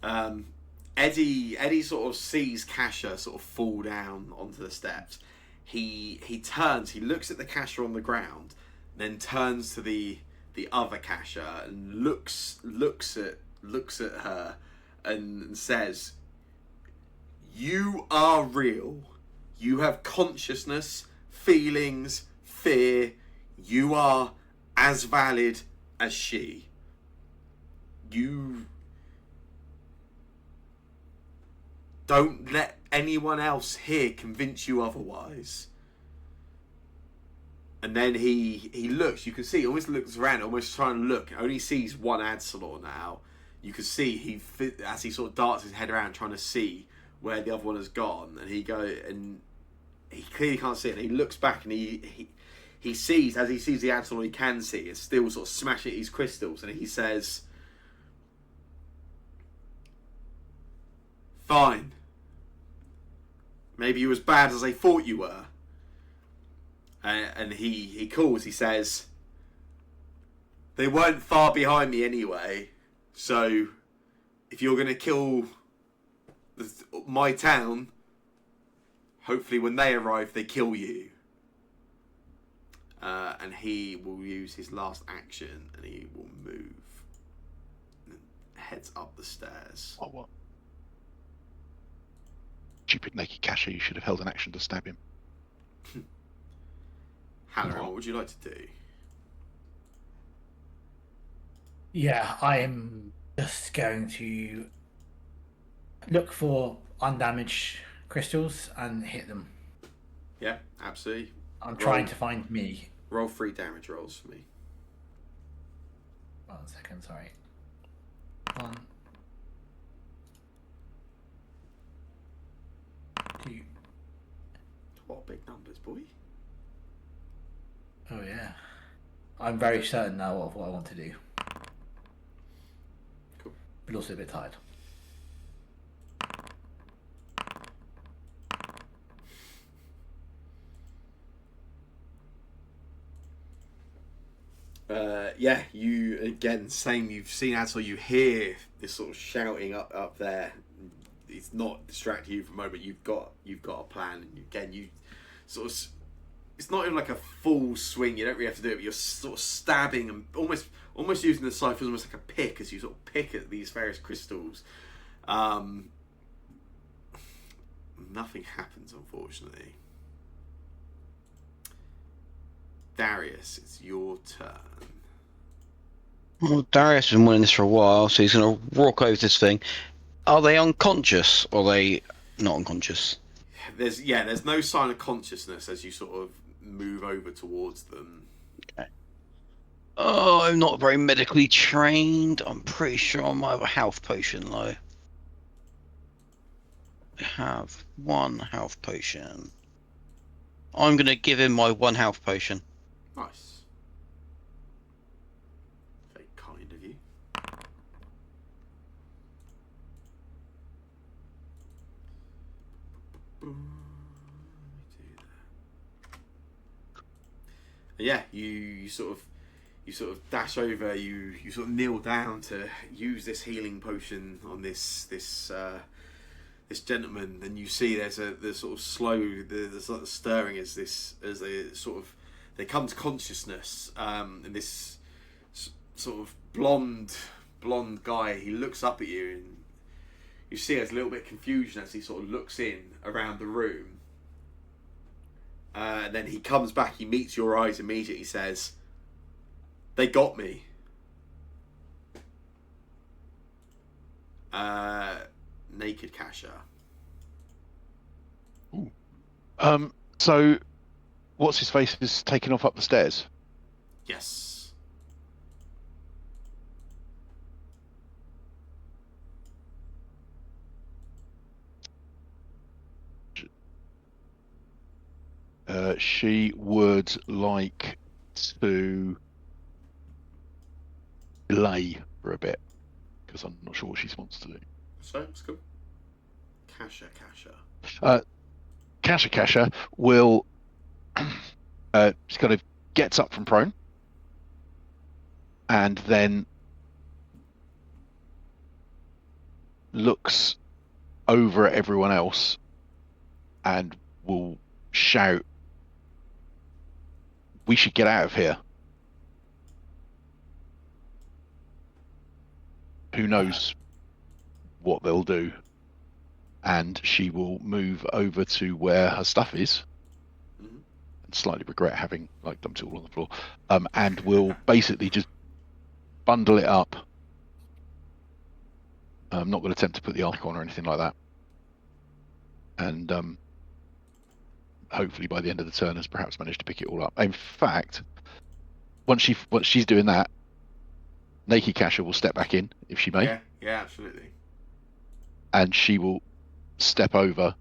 [SPEAKER 2] thing. Eddie sort of sees Kasha sort of fall down onto the steps. He turns, he looks at the Kasha on the ground, then turns to the other Kasha and looks at her and says, "You are real. You have consciousness, feelings, fear. You are as valid as she. You don't let anyone else here convince you otherwise." And then he looks, you can see, he almost looks around, almost trying to look, only sees one Adsalor now. You can see as he sort of darts his head around trying to see where the other one has gone, and he clearly can't see it, and he looks back and he sees, as he sees the Adsalor he can see, it's still sort of smashing these crystals, and he says, "Fine. Maybe you're as bad as they thought you were." And he calls, he says, "They weren't far behind me anyway, so if you're going to kill my town, hopefully when they arrive they kill you." And he will use his last action and he will move and heads up the stairs.
[SPEAKER 3] Oh, what? Stupid naked Kasha, you should have held an action to stab him.
[SPEAKER 2] Halloran, what would you like to do?
[SPEAKER 5] Yeah, I am just going to look for undamaged crystals and hit them.
[SPEAKER 2] Yeah, absolutely.
[SPEAKER 5] I'm trying to find me.
[SPEAKER 2] Roll 3 damage rolls for me.
[SPEAKER 5] 1 second, sorry. 1, 2.
[SPEAKER 2] What big numbers, boy.
[SPEAKER 5] Oh yeah. I'm very certain now of what I want to do.
[SPEAKER 2] Cool.
[SPEAKER 5] But also a bit tired.
[SPEAKER 2] Yeah, you again, same. You've seen Ansel. You hear this sort of shouting up there. It's not distracting you for a moment. You've got a plan, and again, you sort of. It's not even like a full swing. You don't really have to do it, but you're sort of stabbing and almost using the scythe as almost like a pick as you sort of pick at these various crystals. Nothing happens, unfortunately. Darius, it's your turn.
[SPEAKER 4] Well, Darius has been wanting this for a while, so he's going to walk over this thing. Are they unconscious, or are they not unconscious?
[SPEAKER 2] There's no sign of consciousness as you sort of move over towards them.
[SPEAKER 4] Okay. Oh, I'm not very medically trained. I'm pretty sure I might have a health potion, though. I have 1 health potion. I'm going to give him my 1 health potion.
[SPEAKER 2] Nice. Very kind of you. Yeah, you sort of dash over. You sort of kneel down to use this healing potion on this gentleman, and you see there's sort of slow the sort of stirring as they come to consciousness, and this sort of blonde guy, he looks up at you, and you see there's a little bit of confusion as he sort of looks in around the room. And then he comes back, he meets your eyes immediately, he says, "They got me." Naked Kasha.
[SPEAKER 3] So, what's his face is taken off up the stairs?
[SPEAKER 2] Yes.
[SPEAKER 3] She would like to delay for a bit because I'm not sure what she wants to do.
[SPEAKER 2] So it's good. Kasha.
[SPEAKER 3] Kasha will she kind of gets up from prone and then looks over at everyone else and will shout, "We should get out of here." Who knows what they'll do? And she will move over to where her stuff is, and slightly regret having dumped it all on the floor, and will basically just bundle it up. I'm not going to attempt to put the arc on or anything like that, and hopefully by the end of the turn has perhaps managed to pick it all up. In fact, once she's doing that, Naked Kasha will step back in if she may.
[SPEAKER 2] Yeah, absolutely.
[SPEAKER 3] And she will step over,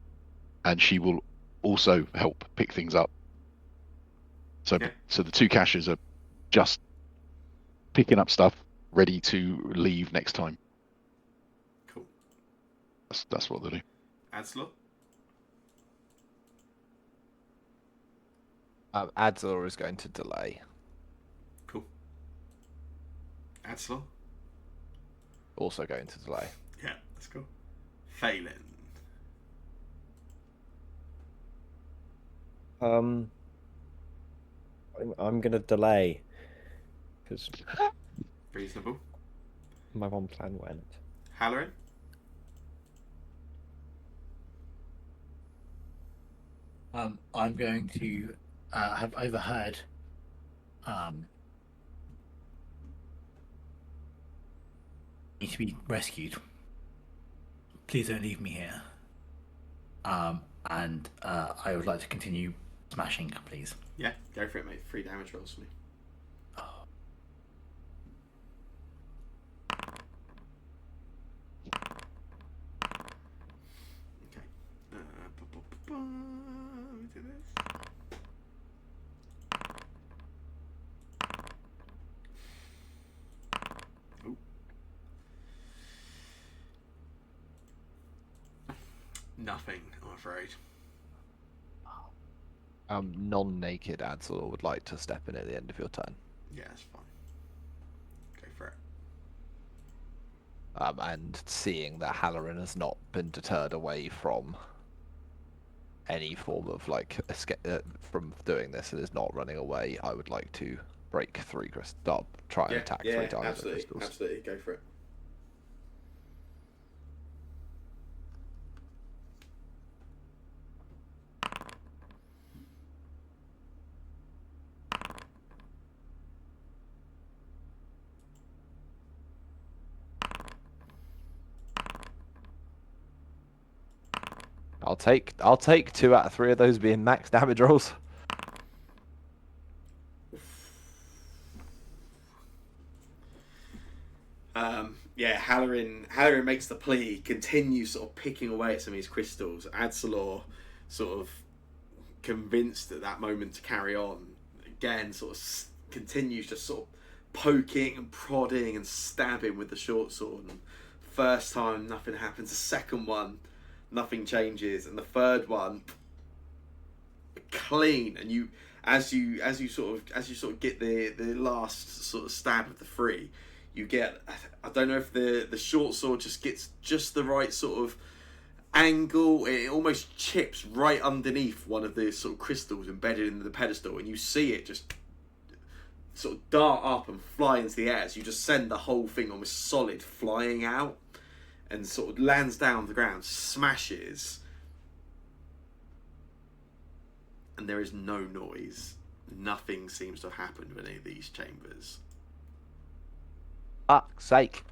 [SPEAKER 3] and she will also help pick things up. So the 2 Kashas are just picking up stuff, ready to leave next time.
[SPEAKER 2] Cool.
[SPEAKER 3] That's what they do.
[SPEAKER 2] Adslor?
[SPEAKER 1] Adzor is going to delay.
[SPEAKER 2] Cool. Adslor?
[SPEAKER 1] Also going to delay.
[SPEAKER 2] Yeah, that's cool. Phelan?
[SPEAKER 6] I'm gonna delay because
[SPEAKER 2] Reasonable.
[SPEAKER 6] my one plan went.
[SPEAKER 2] Halloran?
[SPEAKER 5] I'm going to have overheard need to be rescued. Please don't leave me here. And I would like to continue smashing, please.
[SPEAKER 2] Yeah, go for it, mate. 3 damage rolls for me. Okay. Let me do this. Ooh. Nothing, I'm afraid.
[SPEAKER 1] Non-naked Adzor would like to step in at the end of your turn.
[SPEAKER 2] Yeah, that's fine.
[SPEAKER 1] and seeing that Halloran has not been deterred away from any form of like escape from doing this and is not running away, I would like to break 3 crystals. Try and attack 3 targets with
[SPEAKER 2] absolutely,
[SPEAKER 1] crystals.
[SPEAKER 2] absolutely, go for it.
[SPEAKER 1] I'll take 2 out of 3 of those being max damage rolls.
[SPEAKER 2] Yeah, Halloran makes the plea, continues sort of picking away at some of his crystals. Adsalor, sort of convinced at that moment to carry on, again sort of continues just sort of poking and prodding and stabbing with the short sword. And first time nothing happens. The second one, nothing changes, and the third one, clean. And you, as you sort of get the last sort of stab of the 3. You get, I don't know if the short sword just gets just the right sort of angle. It almost chips right underneath one of the sort of crystals embedded in the pedestal, and you see it just sort of dart up and fly into the air. So you just send the whole thing almost solid flying out and sort of lands down on the ground, smashes, and there is no noise. Nothing seems to have happened in any of these chambers.
[SPEAKER 1] Fuck's sake.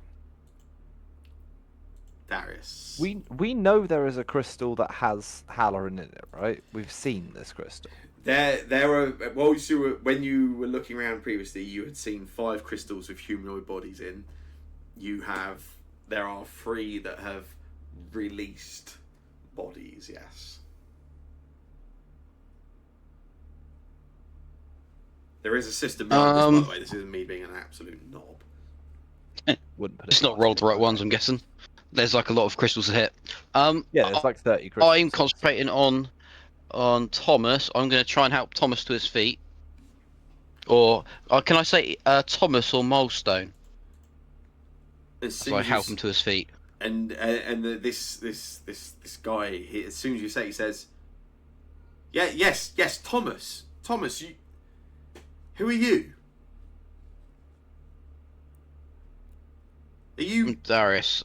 [SPEAKER 2] Darius.
[SPEAKER 1] We know there is a crystal that has Halloran in it, right? We've seen this crystal.
[SPEAKER 2] There are, well, when you were looking around previously, you had seen 5 crystals with humanoid bodies in. There are 3 that have released bodies, yes. There is a system behind this, by the way. This isn't me being an absolute knob.
[SPEAKER 1] Wouldn't put it
[SPEAKER 4] It's not rolled the right ones, I'm guessing. There's like a lot of crystals to hit.
[SPEAKER 1] Yeah, there's like 30 crystals.
[SPEAKER 4] I'm concentrating on Thomas. I'm going to try and help Thomas to his feet. Or can I say Thomas or Milestone? So I help him to his feet.
[SPEAKER 2] And this guy, as soon as you say, he says, yes, Thomas, who are you? Are you
[SPEAKER 4] Darius?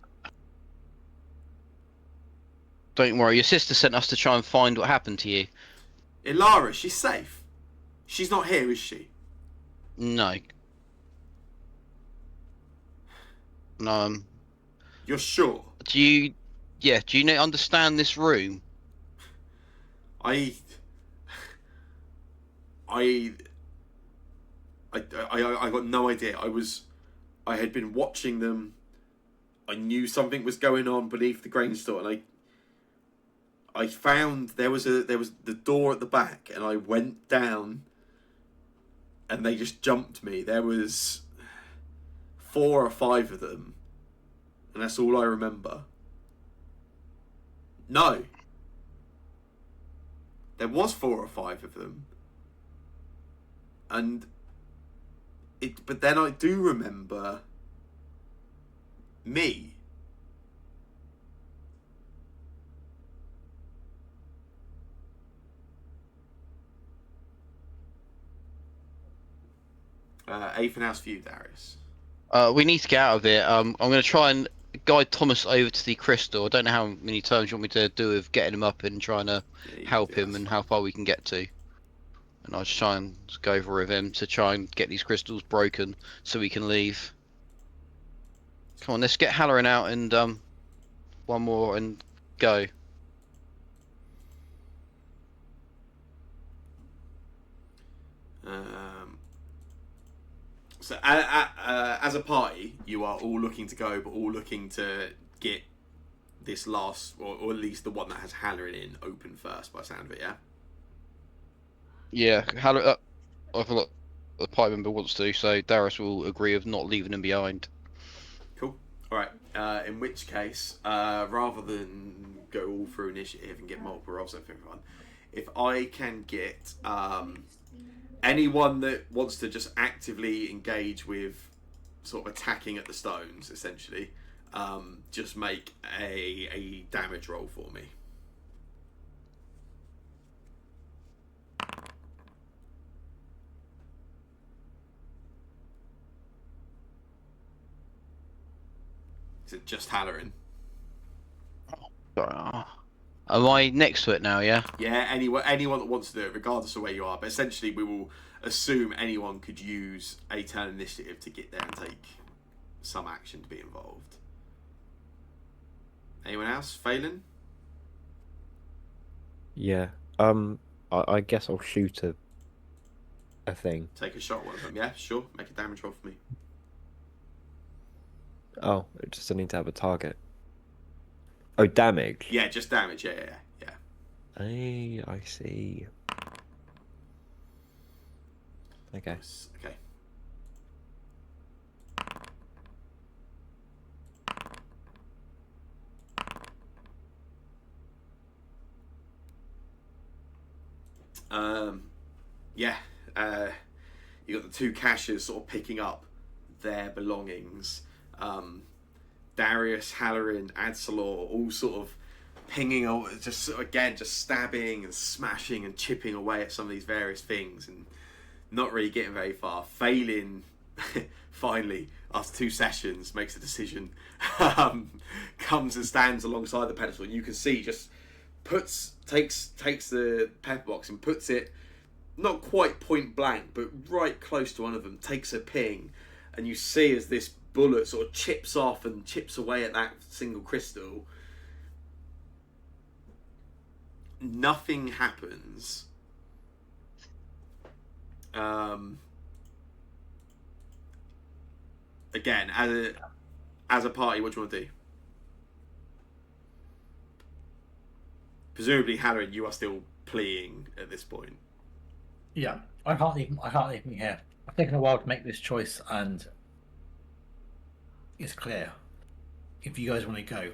[SPEAKER 4] Don't worry, your sister sent us to try and find what happened to you.
[SPEAKER 2] Ilara? She's safe. She's not here, is she?
[SPEAKER 4] No.
[SPEAKER 2] You're sure?
[SPEAKER 4] Do you understand this room?
[SPEAKER 2] I got no idea. I had been watching them. I knew something was going on beneath the grain store, and I found there was the door at the back, and I went down, and they just jumped me. There was 4 or 5 of them, and that's all I remember. No. There was 4 or 5 of them. But then I do remember me. Eighth house for you, Darius.
[SPEAKER 4] We need to get out of here. I'm going to try and guide Thomas over to the crystal. I don't know how many turns you want me to do with getting him up and trying to help him and how far we can get to. And I'll just try and go over with him to try and get these crystals broken so we can leave. Come on, let's get Halloran out and one more and go.
[SPEAKER 2] So as a party, you are all looking to go, but all looking to get this last, or at least the one that has Halloran in, open first, by the sound of it, yeah?
[SPEAKER 4] Yeah, Halloran, I forgot the party member wants to, so Darius will agree of not leaving him behind.
[SPEAKER 2] Cool. Alright, in which case, rather than go all through initiative and get multiple rolls for everyone, if I can get anyone that wants to just actively engage with sort of attacking at the stones, essentially, just make a damage roll for me. Is it just Halloran?
[SPEAKER 4] Sorry. Am I next to it now? Yeah.
[SPEAKER 2] Yeah, anyone that wants to do it, regardless of where you are. But essentially, we will assume anyone could use a turn initiative to get there and take some action to be involved. Anyone else? Phelan?
[SPEAKER 6] Yeah. I guess I'll shoot a thing.
[SPEAKER 2] Take a shot at one of them. Yeah, sure. Make a damage roll for me.
[SPEAKER 6] Oh, I just need to have a target. Oh, damage.
[SPEAKER 2] Yeah, just damage. Yeah.
[SPEAKER 6] I see. Okay.
[SPEAKER 2] Okay. Yeah. You got the two caches sort of picking up their belongings. Darius, Halloran, Adsalor, all sort of pinging, just stabbing and smashing and chipping away at some of these various things, and not really getting very far. Failing, finally, after 2 sessions, makes a decision. Comes and stands alongside the pedestal, and you can see just takes the pepper box and puts it not quite point blank, but right close to one of them. Takes a ping, and you see as this bullet sort of chips off and chips away at that single crystal. Nothing happens. Again, as a party, what do you want to do? Presumably, Halloran, you are still pleading at this point.
[SPEAKER 5] Yeah, I can't leave me here. I've taken a while to make this choice, and it's clear. If you guys want to go,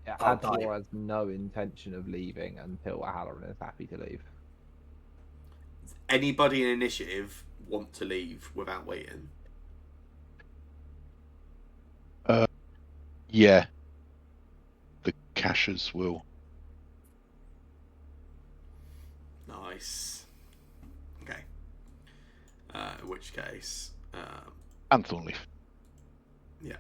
[SPEAKER 1] Yeah,
[SPEAKER 5] I'll die.
[SPEAKER 1] Adsalor has no intention of leaving until Halloran is happy to leave.
[SPEAKER 2] Does anybody in initiative want to leave without waiting?
[SPEAKER 3] Yeah. The caches will.
[SPEAKER 2] Nice. Okay. In which case,
[SPEAKER 3] And Thornleaf.
[SPEAKER 2] yeah.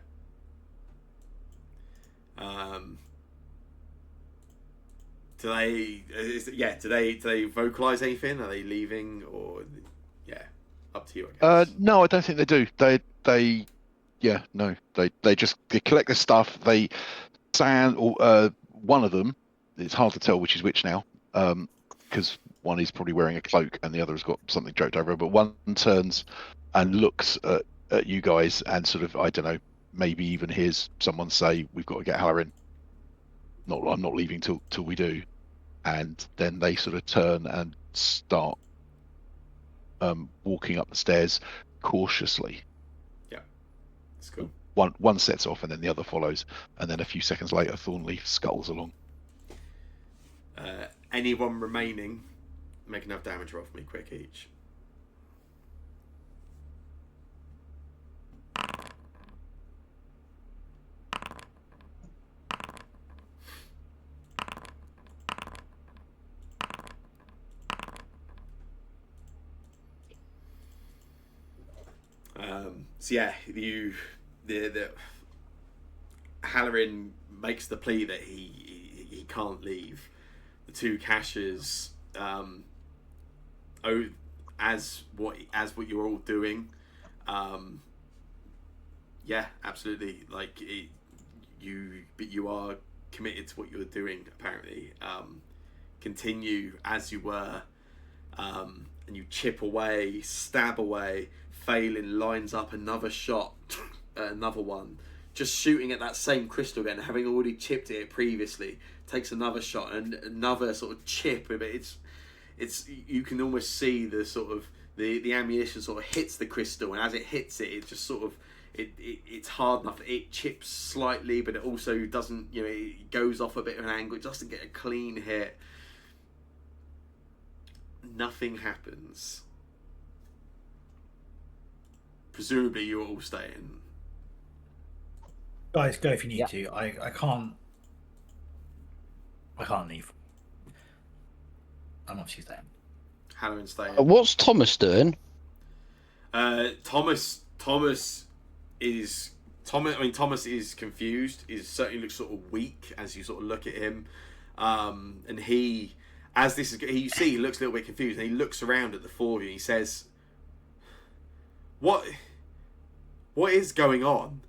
[SPEAKER 2] Do they vocalize anything? Are they leaving, or up to you, I guess.
[SPEAKER 3] No, I don't think they do. They collect their stuff. They stand, or one of them. It's hard to tell which is which now, because one is probably wearing a cloak and the other has got something draped over. But one turns and looks at you guys and sort of, I don't know, maybe even hears someone say, "We've got to get Halloran. I'm not leaving till we do." And then they sort of turn and start walking up the stairs cautiously.
[SPEAKER 2] Yeah, that's cool.
[SPEAKER 3] One sets off and then the other follows, and then a few seconds later, Thornleaf scuttles along.
[SPEAKER 2] Anyone remaining, make enough damage roll for me, quick each. So yeah, the Halloran makes the plea that he can't leave. The two caches, as what you're all doing, yeah, absolutely. Like but you are committed to what you're doing. Apparently, continue as you were, and you chip away, stab away. Phelan lines up another shot, another one, just shooting at that same crystal again, having already chipped it previously. Takes another shot and another sort of chip of it. It's you can almost see the sort of the ammunition sort of hits the crystal, and as it hits it, it just sort of it's hard enough. It chips slightly, but it also doesn't. It goes off a bit of an angle. It doesn't get a clean hit. Nothing happens. Presumably you're all staying.
[SPEAKER 5] Guys, go if you need
[SPEAKER 6] Yeah.
[SPEAKER 5] to. I can't. I can't leave. I'm obviously staying.
[SPEAKER 2] Halloran's staying.
[SPEAKER 4] What's Thomas doing?
[SPEAKER 2] Thomas is Thomas. I mean, Thomas is confused. He certainly looks sort of weak as you sort of look at him, and he, as this is, you see, he looks a little bit confused, and he looks around at the four of you. And he says, "What is going on?"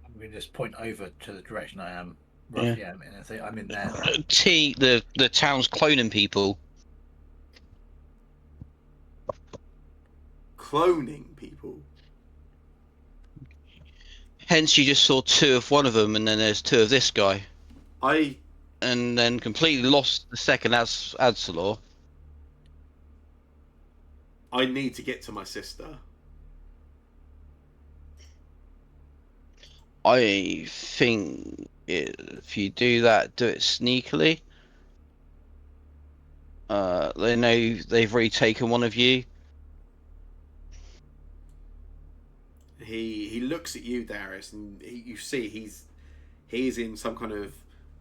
[SPEAKER 5] I'm going to just point over to the direction I am. Roughly, I'm in, and say I'm in there.
[SPEAKER 4] The town's cloning people.
[SPEAKER 2] Cloning people.
[SPEAKER 4] Hence, you just saw 2 of one of them, and then there's 2 of this guy,
[SPEAKER 2] I
[SPEAKER 4] and then completely lost the second Adsalor.
[SPEAKER 2] need to get to my sister.
[SPEAKER 4] I think if you do that, do it sneakily. They know they've already taken one of you.
[SPEAKER 2] He looks at you, Darius, and you see he's in some kind of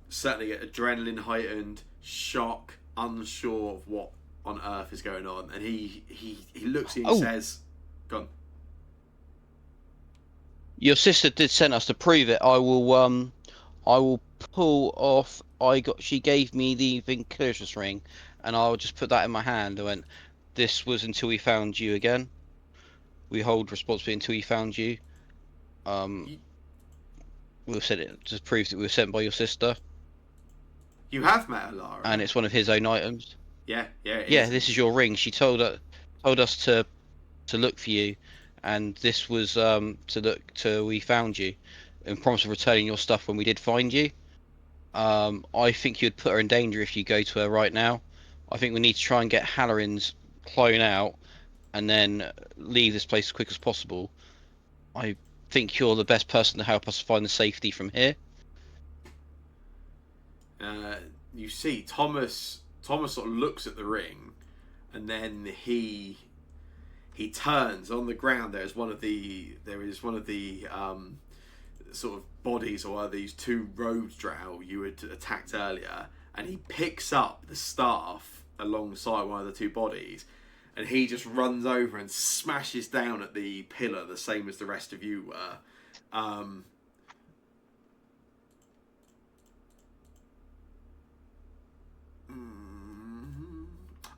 [SPEAKER 2] certainly adrenaline heightened shock, unsure of what on earth is going on, and he looks at you and says, "Go on."
[SPEAKER 4] Your sister did send us to prove it. I will pull off. She gave me the Vincurious ring, and I'll just put that in my hand. I went, this was until we found you again. We hold responsibility until we found you. We've said it just proves that we were sent by your sister,
[SPEAKER 2] You have met Alara,
[SPEAKER 4] and it's one of his own items.
[SPEAKER 2] yeah, it
[SPEAKER 4] Yeah,
[SPEAKER 2] is.
[SPEAKER 4] this is your ring. She told us to look for you, and this was to look till we found you, and promise of returning your stuff when we did find you. I think you'd put her in danger if you go to her right now. I think we need to try and get Halloran's clone out, and then leave this place as quick as possible. I think you're the best person to help us find the safety from here.
[SPEAKER 2] You see, Thomas sort of looks at the ring, and then he turns on the ground. There is one of the sort of bodies, or are these 2 road drow you had attacked earlier, and he picks up the staff alongside one of the 2 bodies, and he just runs over and smashes down at the pillar, the same as the rest of you were.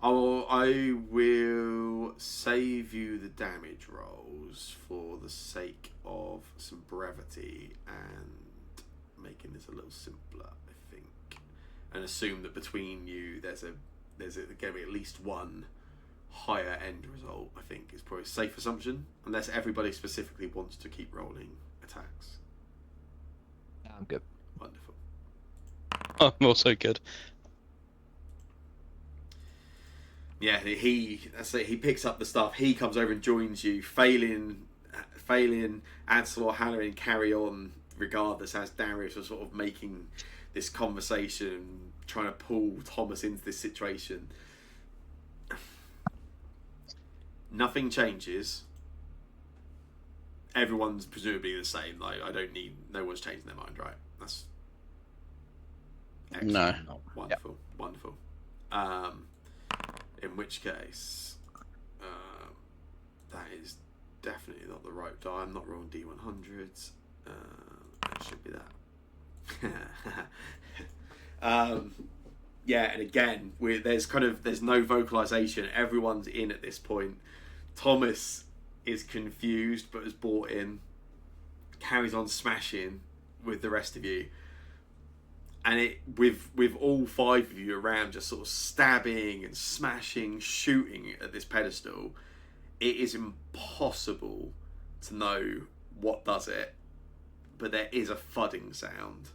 [SPEAKER 2] I will save you the damage rolls for the sake of some brevity and making this a little simpler, I think, and assume that between you there's going to be at least one higher end result. I think is probably a safe assumption, unless everybody specifically wants to keep rolling attacks.
[SPEAKER 1] Yeah, I'm good.
[SPEAKER 2] Wonderful.
[SPEAKER 4] I'm also good.
[SPEAKER 2] Yeah, he picks up the stuff. He comes over and joins you, failing Ansel or Halloran carry on regardless, as Darius was sort of making this conversation, trying to pull Thomas into this situation. Nothing changes. Everyone's presumably the same. Like, no one's changing their mind, right? That's excellent.
[SPEAKER 4] No.
[SPEAKER 2] Wonderful, wonderful. In which case, that is definitely not the right die. I'm not rolling D100s. That should be that. Yeah, and again, there's no vocalization. Everyone's in at this point. Thomas is confused but is bought in. Carries on smashing with the rest of you. And it with all 5 of you around, just sort of stabbing and smashing, shooting at this pedestal, it is impossible to know what does it, but there is a thudding sound.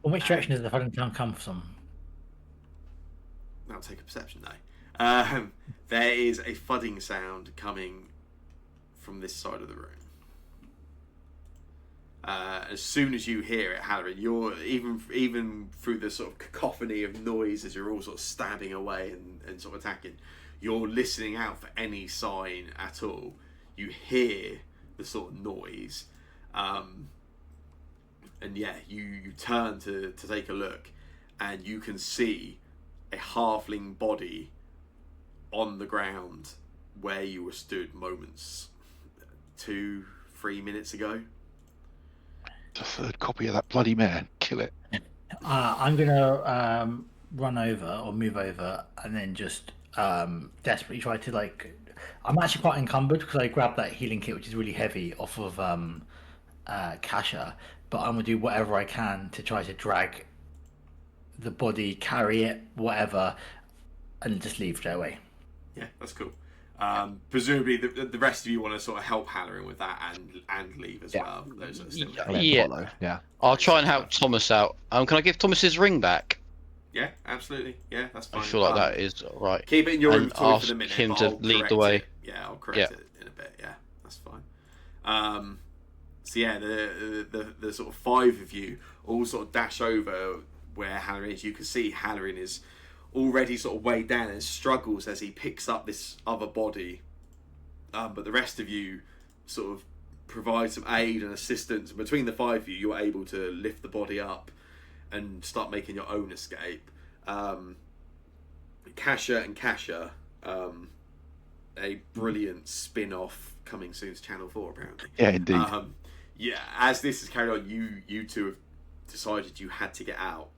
[SPEAKER 5] From which direction does the fucking sound come from?
[SPEAKER 2] That'll take a perception though. There is a thudding sound coming from this side of the room. As soon as you hear it, Halloran, you're even through the sort of cacophony of noise as you're all sort of stabbing away and sort of attacking, you're listening out for any sign at all. You hear the sort of noise, and yeah, you turn to take a look, and you can see a halfling body on the ground where you were stood moments 2-3 minutes ago.
[SPEAKER 3] It's a third copy of that bloody man. Kill it.
[SPEAKER 5] I'm gonna run over or move over, and then just desperately try to like. I'm actually quite encumbered because I grabbed that healing kit, which is really heavy, off of Kasha. But I'm gonna do whatever I can to try to drag the body, carry it, whatever, and just leave straight away.
[SPEAKER 2] Yeah, that's cool. Presumably, the rest of you want to sort of help Halloran with that and leave as well. Those are still there.
[SPEAKER 4] Yeah.
[SPEAKER 1] Follow. Yeah.
[SPEAKER 4] I'll try and help Thomas out. Can I give Thomas his ring back?
[SPEAKER 2] Yeah, absolutely. Yeah, that's fine.
[SPEAKER 4] I feel like that is right.
[SPEAKER 2] Keep it in your
[SPEAKER 4] And
[SPEAKER 2] inventory for the
[SPEAKER 4] ask
[SPEAKER 2] minute.
[SPEAKER 4] him
[SPEAKER 2] but
[SPEAKER 4] to
[SPEAKER 2] I'll
[SPEAKER 4] lead
[SPEAKER 2] correct
[SPEAKER 4] the way.
[SPEAKER 2] it. Yeah, I'll correct it in a bit. Yeah, that's fine. So yeah, the sort of five of you all sort of dash over where Halloran is. You can see Halloran is already sort of weighed down and struggles as he picks up this other body. But the rest of you sort of provide some aid and assistance. Between the five of you, you're able to lift the body up and start making your own escape. Kasha and Kasha, a brilliant spin-off coming soon to Channel 4 apparently.
[SPEAKER 3] Yeah, indeed.
[SPEAKER 2] Yeah, as this is carried on, you two have decided you had to get out.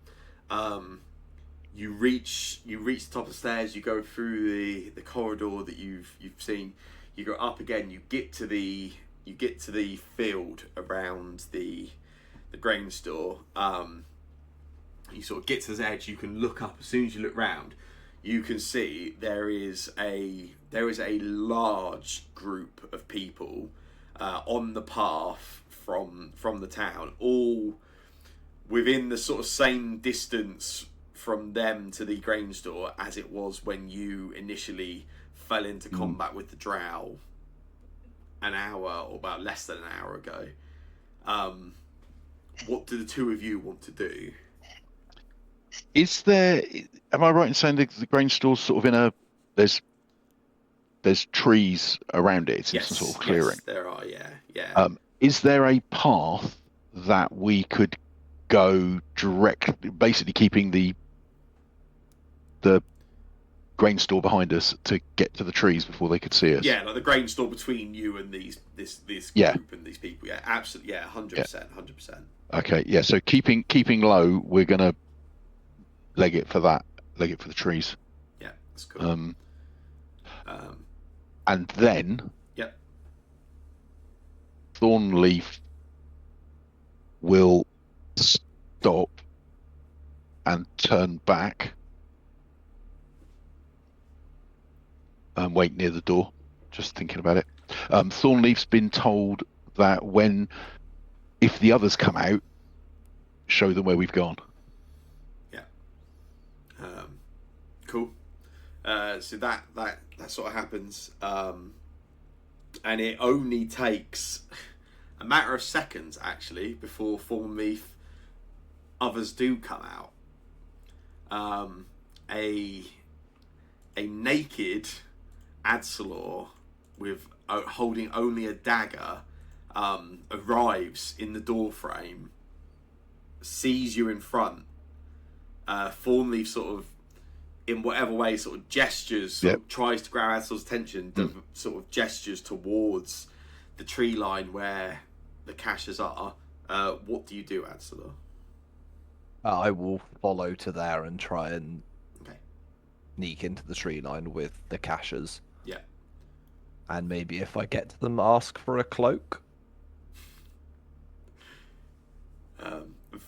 [SPEAKER 2] You reach the top of the stairs. You go through the corridor that you've seen. You go up again. You get to the field around the grain store. You sort of get to the edge. You can look up. As soon as you look round, you can see there is a large group of people on the path from the town, all within the sort of same distance from them to the grain store as it was when you initially fell into combat with the drow an hour or about less than an hour ago. What do the two of you want to do?
[SPEAKER 3] Is there? Am I right in saying the grain store's sort of in a there's trees around it? It's some sort of clearing.
[SPEAKER 2] Yes, there are. Yeah.
[SPEAKER 3] Is there a path that we could go direct, basically keeping the grain store behind us to get to the trees before they could see us?
[SPEAKER 2] Yeah, like the grain store between you and this group and these people. Yeah, absolutely. Yeah, 100%.
[SPEAKER 3] Okay, yeah. So keeping low, we're gonna leg it for the trees.
[SPEAKER 2] Yeah, that's cool.
[SPEAKER 3] And then
[SPEAKER 2] Yep.
[SPEAKER 3] Thornleaf will stop and turn back and wait near the door. Just thinking about it. Thornleaf's been told that if the others come out, show them where we've gone.
[SPEAKER 2] Yeah. Cool. So that sort of happens, and it only takes a matter of seconds actually before Thornleaf others do come out. A naked Adsalor with holding only a dagger arrives in the door frame, sees you in front. Thornleaf sort of, in whatever way, sort of gestures, sort of tries to grab Adsalor's attention, sort of gestures towards the tree line where the caches are. What do you do, Adsalor?
[SPEAKER 1] I will follow to there and try and sneak into the tree line with the caches.
[SPEAKER 2] Yeah.
[SPEAKER 1] And maybe if I get to them, ask for a cloak.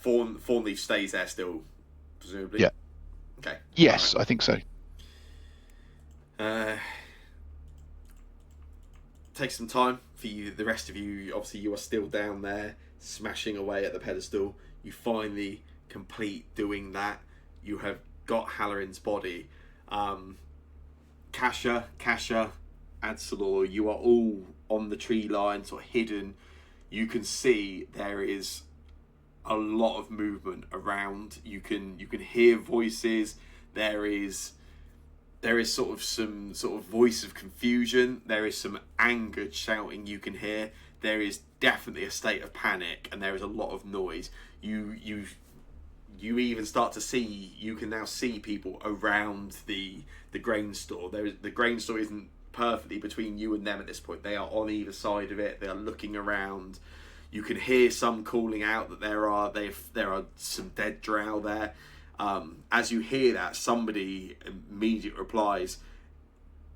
[SPEAKER 2] Thornleaf stays there still, presumably.
[SPEAKER 3] Yeah.
[SPEAKER 2] Okay.
[SPEAKER 3] Yes, I think so.
[SPEAKER 2] Takes some time for you. The rest of you, obviously, you are still down there smashing away at the pedestal. You finally complete doing that. You have got Halloran's body. Kasha, Adsalor, you are all on the tree line, sort of hidden. you can see there is a lot of movement around. You can hear voices. There is sort of some sort of voice of confusion. There is some angered shouting you can hear. There is definitely a state of panic, and there is a lot of noise. You even start to see, you can now see people around the grain store. The grain store isn't perfectly between you and them at this point. They are on either side of it. They are looking around. You can hear some calling out that there are some dead drow there. As you hear that, somebody immediately replies,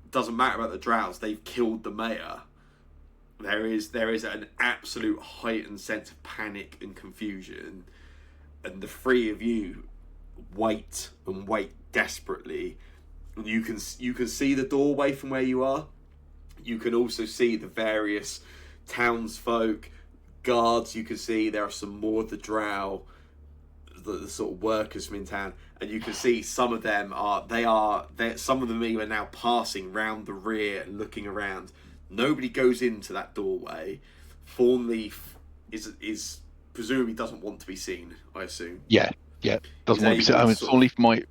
[SPEAKER 2] "Doesn't matter about the drows. They've killed the mayor." There is an absolute heightened sense of panic and confusion, and the three of you wait desperately. You can see the doorway from where you are. You can also see the various townsfolk, guards. You can see there are some more of the drow, the sort of workers from in town, and you can see some of them some of them even now passing round the rear and looking around. Nobody goes into that doorway. Thornleaf is presumably doesn't want to be seen, I assume.
[SPEAKER 3] Yeah. Doesn't want to be seen. I mean, Thornleaf might.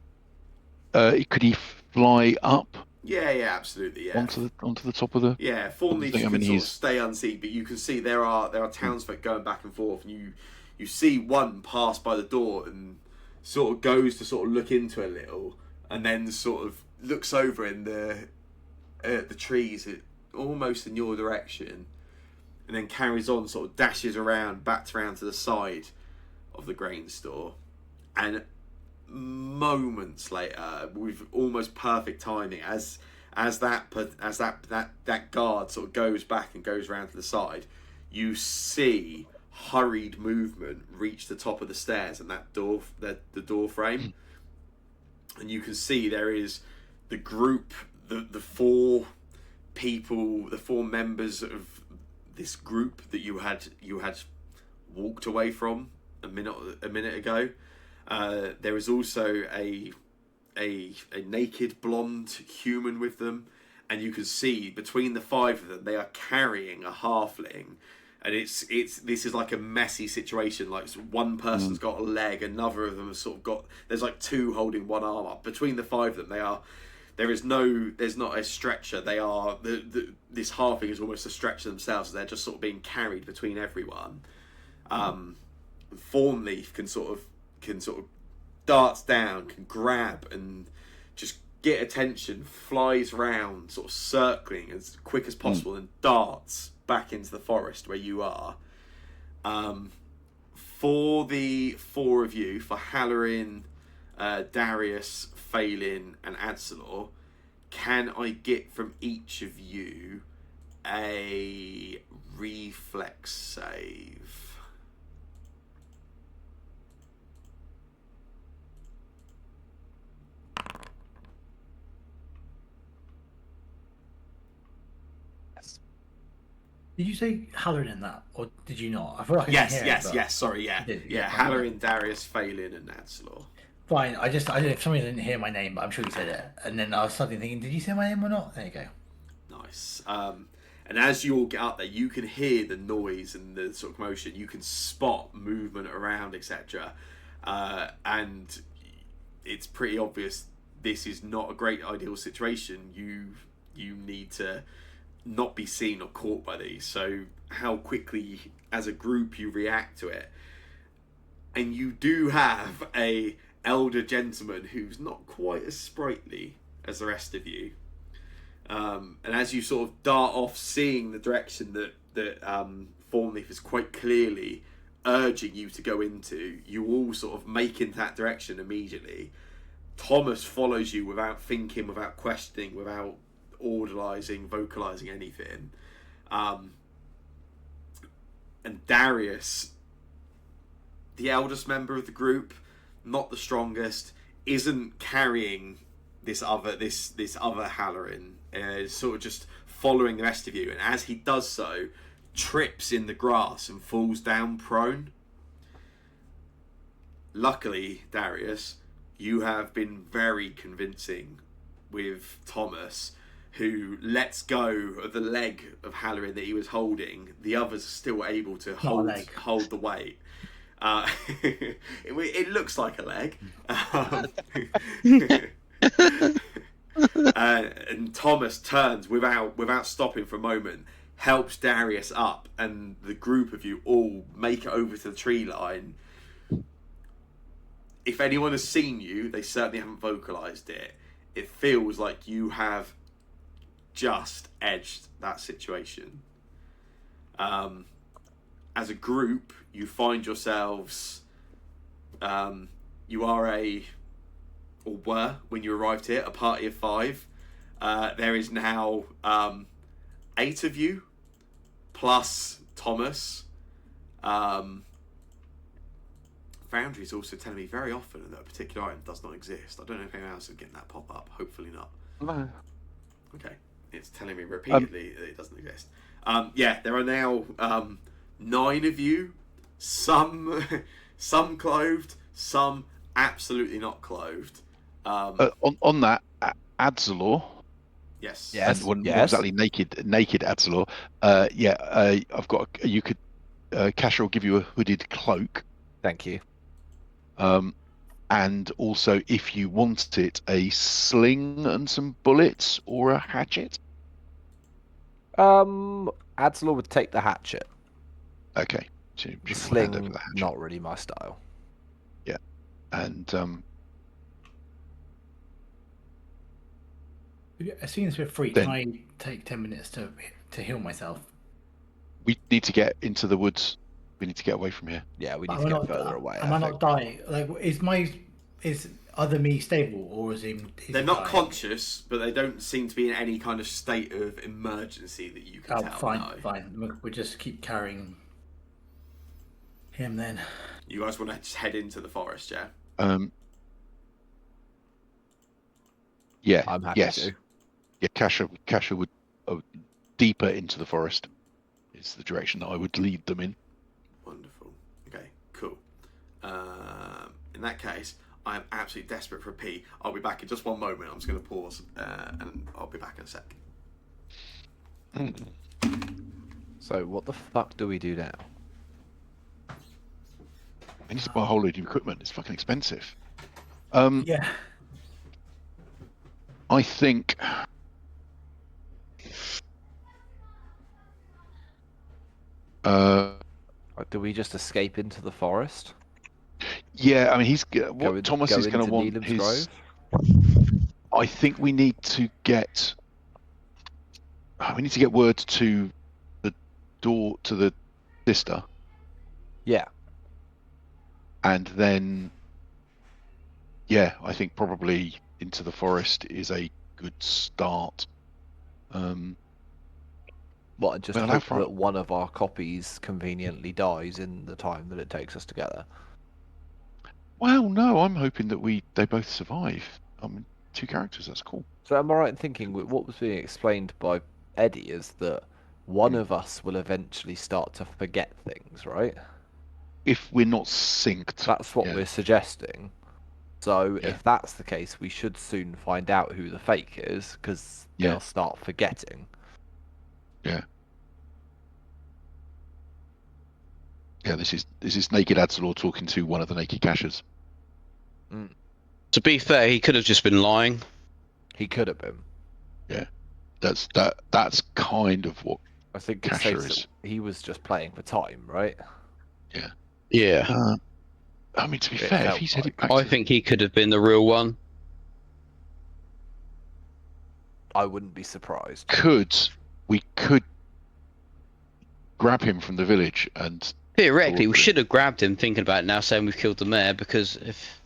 [SPEAKER 3] Could he fly up?
[SPEAKER 2] Yeah, absolutely. Yeah.
[SPEAKER 3] Onto the top of the.
[SPEAKER 2] Yeah, Thornleaf can
[SPEAKER 3] sort
[SPEAKER 2] of stay unseen, but you can see there are townsfolk going back and forth, and you see one pass by the door and sort of goes to sort of look into it a little, and then sort of looks over in the trees, almost in your direction, and then carries on, sort of dashes around, bats around to the side of the grain store, and moments later, with almost perfect timing, as that guard sort of goes back and goes around to the side, you see hurried movement reach the top of the stairs and that door, the door frame, and you can see there is the group, the four people, the four members of this group that you had walked away from a minute ago. There is also a naked blonde human with them, and you can see between the five of them they are carrying a halfling, and this is like a messy situation. Like one person's got a leg, another of them has sort of got, there's like two holding one arm up. Between the five of them, there's not a stretcher. They are this halfling is almost a stretcher themselves. They're just sort of being carried between everyone. Thornleaf can sort of darts down, can grab and just get attention, flies round, sort of circling as quick as possible, and darts back into the forest where you are. For the four of you, for Hallorin, Darius, Phelan, and Adsalor, can I get from each of you a reflex save?
[SPEAKER 5] Did you say Halloran in that, or did you not? I feel like I didn't hear it,
[SPEAKER 2] yes. Sorry, yeah. Halloran, Darius, Phelan, and Adsalor.
[SPEAKER 5] Fine. I for some reason I didn't hear my name, but I'm sure you said it. And then I was suddenly thinking, did you say my name or not? There you go.
[SPEAKER 2] Nice. And as you all get up there, you can hear the noise and the sort of commotion. You can spot movement around, etc. And it's pretty obvious this is not a great ideal situation. You need to not be seen or caught by these. So how quickly, as a group, you react to it. And you do have a elder gentleman who's not quite as sprightly as the rest of you. And as you sort of dart off, seeing the direction that Thornleaf is quite clearly urging you to go into, you all sort of make into that direction immediately. Thomas follows you without thinking, without questioning, without vocalizing anything. And Darius, the eldest member of the group, not the strongest, isn't carrying this other Halloran, sort of just following the rest of you, and as he does so, trips in the grass and falls down prone. Luckily, Darius, you have been very convincing with Thomas, who lets go of the leg of Halloran that he was holding. The others are still able to
[SPEAKER 5] Not a leg.
[SPEAKER 2] hold the weight. It looks like a leg. And Thomas turns without stopping for a moment, helps Darius up, and the group of you all make it over to the tree line. If anyone has seen you, they certainly haven't vocalized it. It feels like you have just edged that situation. As a group, you find yourselves. You are or were, when you arrived here, a party of 5. There is now 8 of you, plus Thomas. Foundry is also telling me very often that a particular item does not exist. I don't know if anyone else is getting that pop up. Hopefully not.
[SPEAKER 3] No.
[SPEAKER 2] Okay. It's telling me repeatedly that it doesn't exist. Yeah, there are now 9 of you. Some clothed, some absolutely not clothed.
[SPEAKER 3] On that, Adzalor.
[SPEAKER 2] Yes.
[SPEAKER 1] Yes.
[SPEAKER 3] And not
[SPEAKER 1] yes.
[SPEAKER 3] exactly naked Adzalor. I've got. You could. Kasha will give you a hooded cloak.
[SPEAKER 1] Thank you.
[SPEAKER 3] And also, if you want it, a sling and some bullets or a hatchet.
[SPEAKER 1] Adzalor would take the hatchet.
[SPEAKER 3] Okay. So
[SPEAKER 1] The
[SPEAKER 3] she will hand over
[SPEAKER 1] sling,
[SPEAKER 3] the hatchet.
[SPEAKER 1] not really my style.
[SPEAKER 3] Yeah. And
[SPEAKER 5] As soon as we're free,
[SPEAKER 3] Then-
[SPEAKER 5] can I take 10 minutes to heal myself?
[SPEAKER 3] we need to get into the woods. We need to get away from here.
[SPEAKER 1] Yeah, we need
[SPEAKER 5] Am
[SPEAKER 1] to
[SPEAKER 5] I
[SPEAKER 1] get
[SPEAKER 5] not-
[SPEAKER 1] further away.
[SPEAKER 5] Am I not
[SPEAKER 1] think.
[SPEAKER 5] dying? Like, is either me stable or is he?
[SPEAKER 2] They're
[SPEAKER 5] he
[SPEAKER 2] not
[SPEAKER 5] dying?
[SPEAKER 2] conscious, but they don't seem to be in any kind of state of emergency that you can
[SPEAKER 5] Oh,
[SPEAKER 2] tell.
[SPEAKER 5] fine,
[SPEAKER 2] No.
[SPEAKER 5] fine. We'll just keep carrying him then.
[SPEAKER 2] You guys want to just head into the forest, yeah?
[SPEAKER 3] Yeah.
[SPEAKER 1] I'm happy
[SPEAKER 3] yes.
[SPEAKER 1] to.
[SPEAKER 3] Yeah. Kasha would deeper into the forest is the direction that I would lead them in.
[SPEAKER 2] Wonderful. Okay, cool. In that case, I am absolutely desperate for a pee. I'll be back in just one moment. I'm just going to pause, and I'll be back in a sec.
[SPEAKER 1] So what the fuck do we do now?
[SPEAKER 3] I need to buy a whole load of equipment. It's fucking expensive.
[SPEAKER 5] Yeah.
[SPEAKER 3] I think.
[SPEAKER 1] Like, do we just escape into the forest?
[SPEAKER 3] Yeah, I mean, Thomas
[SPEAKER 1] go
[SPEAKER 3] is going to
[SPEAKER 1] into
[SPEAKER 3] want
[SPEAKER 1] Needham's
[SPEAKER 3] his.
[SPEAKER 1] Grove?
[SPEAKER 3] I think we need to get. We need to get word to the door to the sister,
[SPEAKER 1] Yeah.
[SPEAKER 3] and then. Yeah, I think probably into the forest is a good start.
[SPEAKER 1] What, and just
[SPEAKER 3] Well, how
[SPEAKER 1] hope
[SPEAKER 3] far-
[SPEAKER 1] that one of our copies conveniently dies in the time that it takes us together.
[SPEAKER 3] Well, no, I'm hoping that they both survive. I mean, 2 characters. That's cool.
[SPEAKER 1] So am I right in thinking what was being explained by Eddie is that one of us will eventually start to forget things, right?
[SPEAKER 3] If we're not synced,
[SPEAKER 1] That's what
[SPEAKER 3] yeah.
[SPEAKER 1] we're suggesting. So
[SPEAKER 3] Yeah.
[SPEAKER 1] if that's the case, we should soon find out who the fake is, because
[SPEAKER 3] Yeah.
[SPEAKER 1] they'll start forgetting.
[SPEAKER 3] Yeah, this is naked Adzalor talking to one of the naked Kashas.
[SPEAKER 4] To be fair, he could have just been lying.
[SPEAKER 1] He could have been.
[SPEAKER 3] That's kind of what.
[SPEAKER 1] I think it
[SPEAKER 3] Kasha
[SPEAKER 1] says
[SPEAKER 3] is.
[SPEAKER 1] that he was just playing for time, right?
[SPEAKER 4] Yeah.
[SPEAKER 3] I mean, to be
[SPEAKER 1] It
[SPEAKER 3] fair, if
[SPEAKER 1] felt
[SPEAKER 3] he's headed
[SPEAKER 1] like-
[SPEAKER 3] back,
[SPEAKER 4] I think he could have been the real one.
[SPEAKER 1] I wouldn't be surprised.
[SPEAKER 3] we could grab him from the village and.
[SPEAKER 4] Theoretically, we
[SPEAKER 3] Probably.
[SPEAKER 4] should have grabbed him thinking about it now, saying we've killed the mayor, because if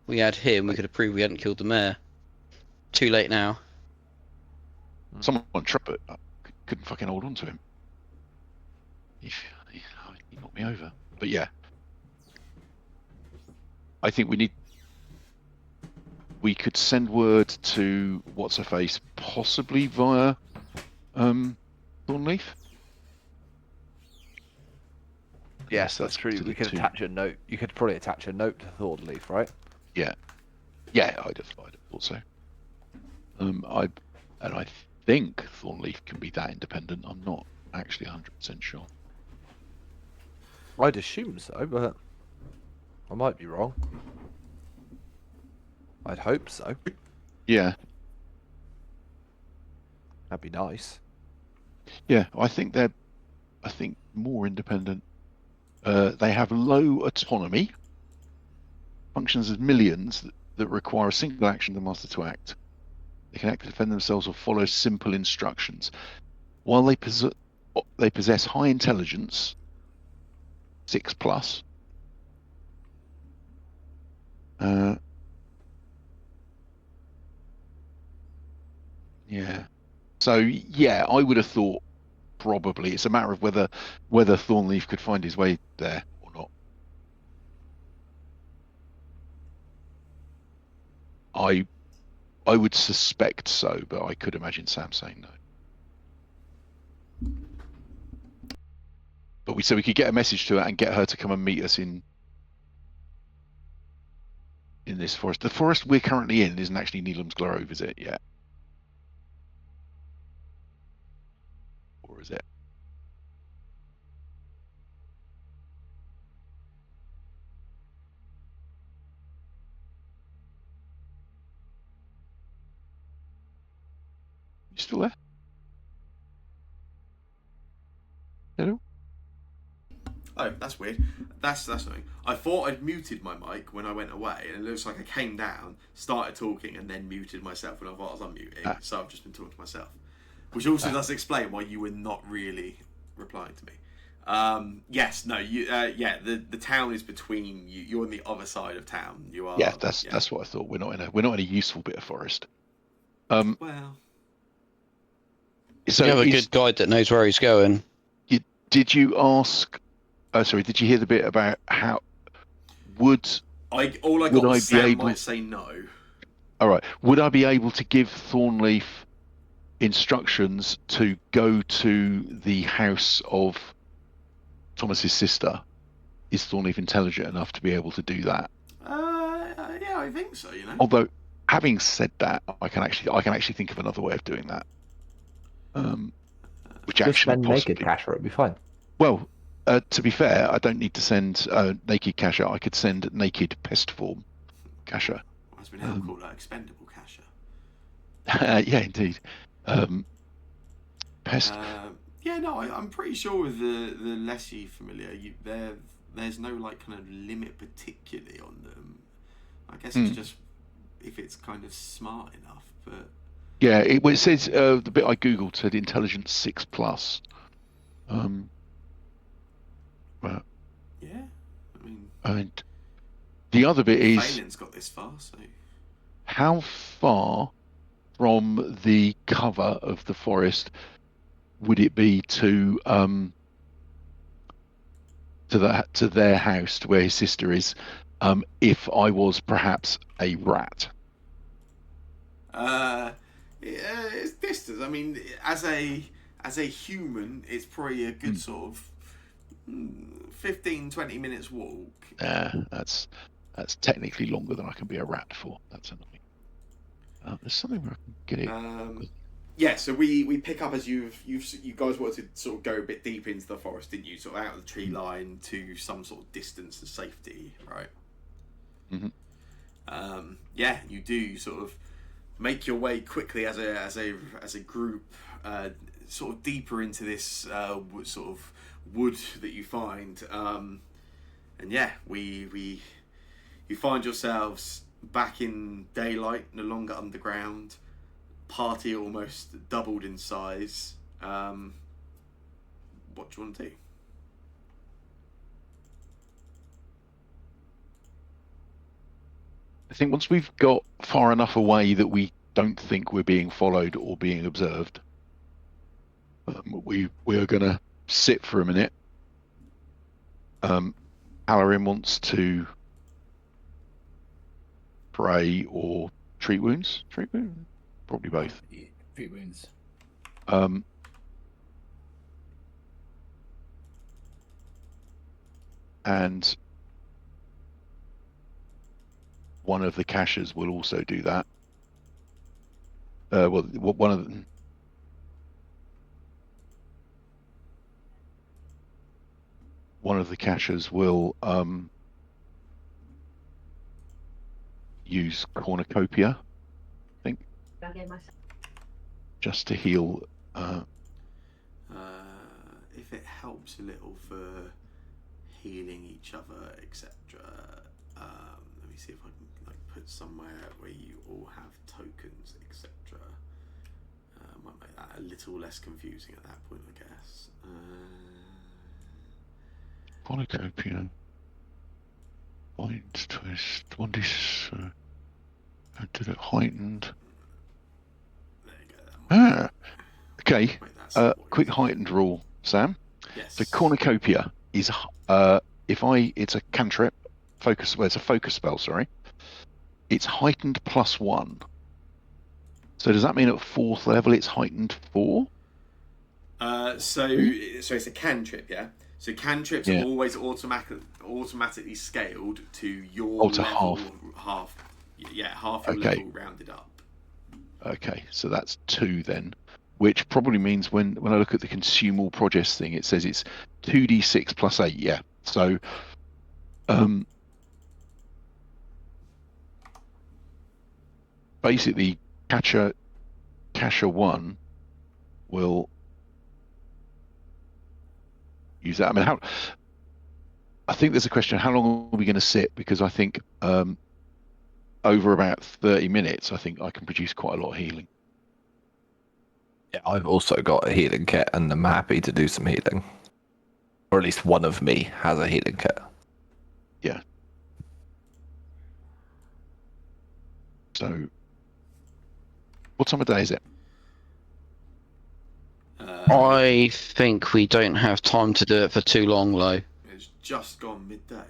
[SPEAKER 4] we had him, we could have proved we hadn't killed the mayor. Too late now.
[SPEAKER 3] Someone trip it. I couldn't fucking hold on to him. He knocked me over. But yeah, I think we could send word to what's her face, possibly via Thornleaf.
[SPEAKER 1] Yes, that's true.
[SPEAKER 3] to the
[SPEAKER 1] We could
[SPEAKER 3] two.
[SPEAKER 1] attach a note. You could probably attach a note to Thornleaf, right?
[SPEAKER 3] Yeah, I'd have thought so. And I think Thornleaf can be that independent. I'm not actually 100% sure.
[SPEAKER 1] I'd assume so, but I might be wrong. I'd hope so.
[SPEAKER 3] Yeah,
[SPEAKER 1] That'd be nice.
[SPEAKER 3] yeah. I think they're more independent. They have low autonomy, functions as millions that require a single action to master to act. They can act to defend themselves or follow simple instructions. While they possess high intelligence, 6+. Yeah. So yeah, I would have thought probably it's a matter of whether Thornleaf could find his way there or not. I would suspect so, but I could imagine Sam saying no. But we could get a message to her and get her to come and meet us in this forest. The forest we're currently in isn't actually Neelam's Grove, is it yet? Or is it? You still there? Hello?
[SPEAKER 2] Oh, that's weird. That's something. I thought I'd muted my mic when I went away, and it looks like I came down, started talking, and then muted myself when I thought I was unmuting. So I've just been talking to myself, which also does explain why you were not really replying to me. Yes, no, you. Yeah, the town is between you. You're on the other side of town. You are.
[SPEAKER 3] Yeah, that's what I thought. We're not in a useful bit of forest.
[SPEAKER 2] Well,
[SPEAKER 3] So
[SPEAKER 4] you have a good guide that knows where he's going.
[SPEAKER 3] Did you ask? Sorry, did you hear the bit about how
[SPEAKER 2] all I got was Sam might say no.
[SPEAKER 3] All right. Would I be able to give Thornleaf instructions to go to the house of Thomas's sister? Is Thornleaf intelligent enough to be able to do that?
[SPEAKER 2] Yeah, I think so. You know.
[SPEAKER 3] Although, having said that, I can actually think of another way of doing that. Which
[SPEAKER 1] Just
[SPEAKER 3] actually
[SPEAKER 1] send
[SPEAKER 3] possibly...
[SPEAKER 1] naked Casher, it'd be fine.
[SPEAKER 3] Well, to be fair, I don't need to send naked Casher. I could send naked pest form Casher.
[SPEAKER 2] As we now call that expendable Casher.
[SPEAKER 3] Yeah, indeed. Pest.
[SPEAKER 2] Yeah, no, I'm pretty sure with the Leshy familiar, there's no like kind of limit particularly on them. I guess it's just if it's kind of smart enough, but
[SPEAKER 3] yeah, it says the bit I googled said intelligence 6+. Well,
[SPEAKER 2] yeah, I mean,
[SPEAKER 3] and the other bit is
[SPEAKER 2] Phelan's got this far, so
[SPEAKER 3] how far from the cover of the forest would it be to their house, to where his sister is, if I was perhaps a rat?
[SPEAKER 2] yeah, it's distance. I mean, as a human, it's probably a good sort of 15-20 minutes walk.
[SPEAKER 3] That's technically longer than I can be a rat for. That's annoying. There's something where I can get it.
[SPEAKER 2] Yeah, so we pick up as you guys wanted to sort of go a bit deep into the forest, didn't you? Sort of out of the tree line to some sort of distance and safety, right?
[SPEAKER 3] Mm-hmm.
[SPEAKER 2] Yeah, you do sort of make your way quickly as a group, sort of deeper into this sort of wood that you find, and yeah, you find yourselves back in daylight, no longer underground. Party almost doubled in size. What do you want to do?
[SPEAKER 3] I think once we've got far enough away that we don't think we're being followed or being observed, we are going to sit for a minute. Alarin wants to pray or treat wounds. Treat wounds? Probably both.
[SPEAKER 5] Treat wounds.
[SPEAKER 3] And one of the cachers will also do that. well, one of the, cachers will use cornucopia, I think, just to heal.
[SPEAKER 2] If it helps a little for healing each other, etc. Let me see if I can like put somewhere where you all have tokens, etc. Might make that a little less confusing at that point, I guess.
[SPEAKER 3] Cornucopia. Bind, twist, 1d. How did it heightened?
[SPEAKER 2] There you go.
[SPEAKER 3] Ah, okay.
[SPEAKER 2] Make that simple.
[SPEAKER 3] Quick heightened rule, Sam.
[SPEAKER 2] Yes.
[SPEAKER 3] So cornucopia is it's a cantrip, focus. Well, it's a focus spell. Sorry, it's heightened +1. So does that mean at 4th level it's heightened 4?
[SPEAKER 2] So it's a cantrip, yeah. So cantrips
[SPEAKER 3] Yeah.
[SPEAKER 2] are always automatically scaled to your
[SPEAKER 3] to
[SPEAKER 2] level,
[SPEAKER 3] half.
[SPEAKER 2] half your
[SPEAKER 3] Okay.
[SPEAKER 2] level rounded up.
[SPEAKER 3] Okay, so that's 2 then, which probably means when I look at the consumable produce thing, it says it's 2d6 +8. Yeah. So, basically, Catcher 1 will use that. I mean, I think there's a question: how long are we going to sit? Because I think over about 30 minutes, I think I can produce quite a lot of healing.
[SPEAKER 1] Yeah, I've also got a healing kit, and I'm happy to do some healing. Or at least one of me has a healing kit.
[SPEAKER 3] Yeah. So, what time of day is it?
[SPEAKER 4] I think we don't have time to do it for too long, though.
[SPEAKER 2] It's just gone midday.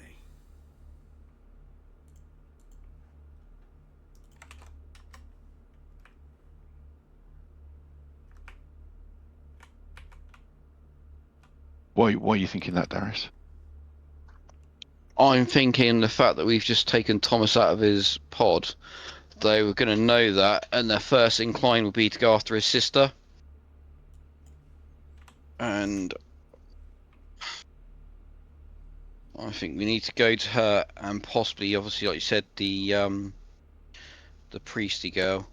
[SPEAKER 3] Why are you thinking that, Darius?
[SPEAKER 4] I'm thinking the fact that we've just taken Thomas out of his pod, they were going to know that, and their first incline would be to go after his sister. And I think we need to go to her, and possibly, obviously, like you said, the priesty girl.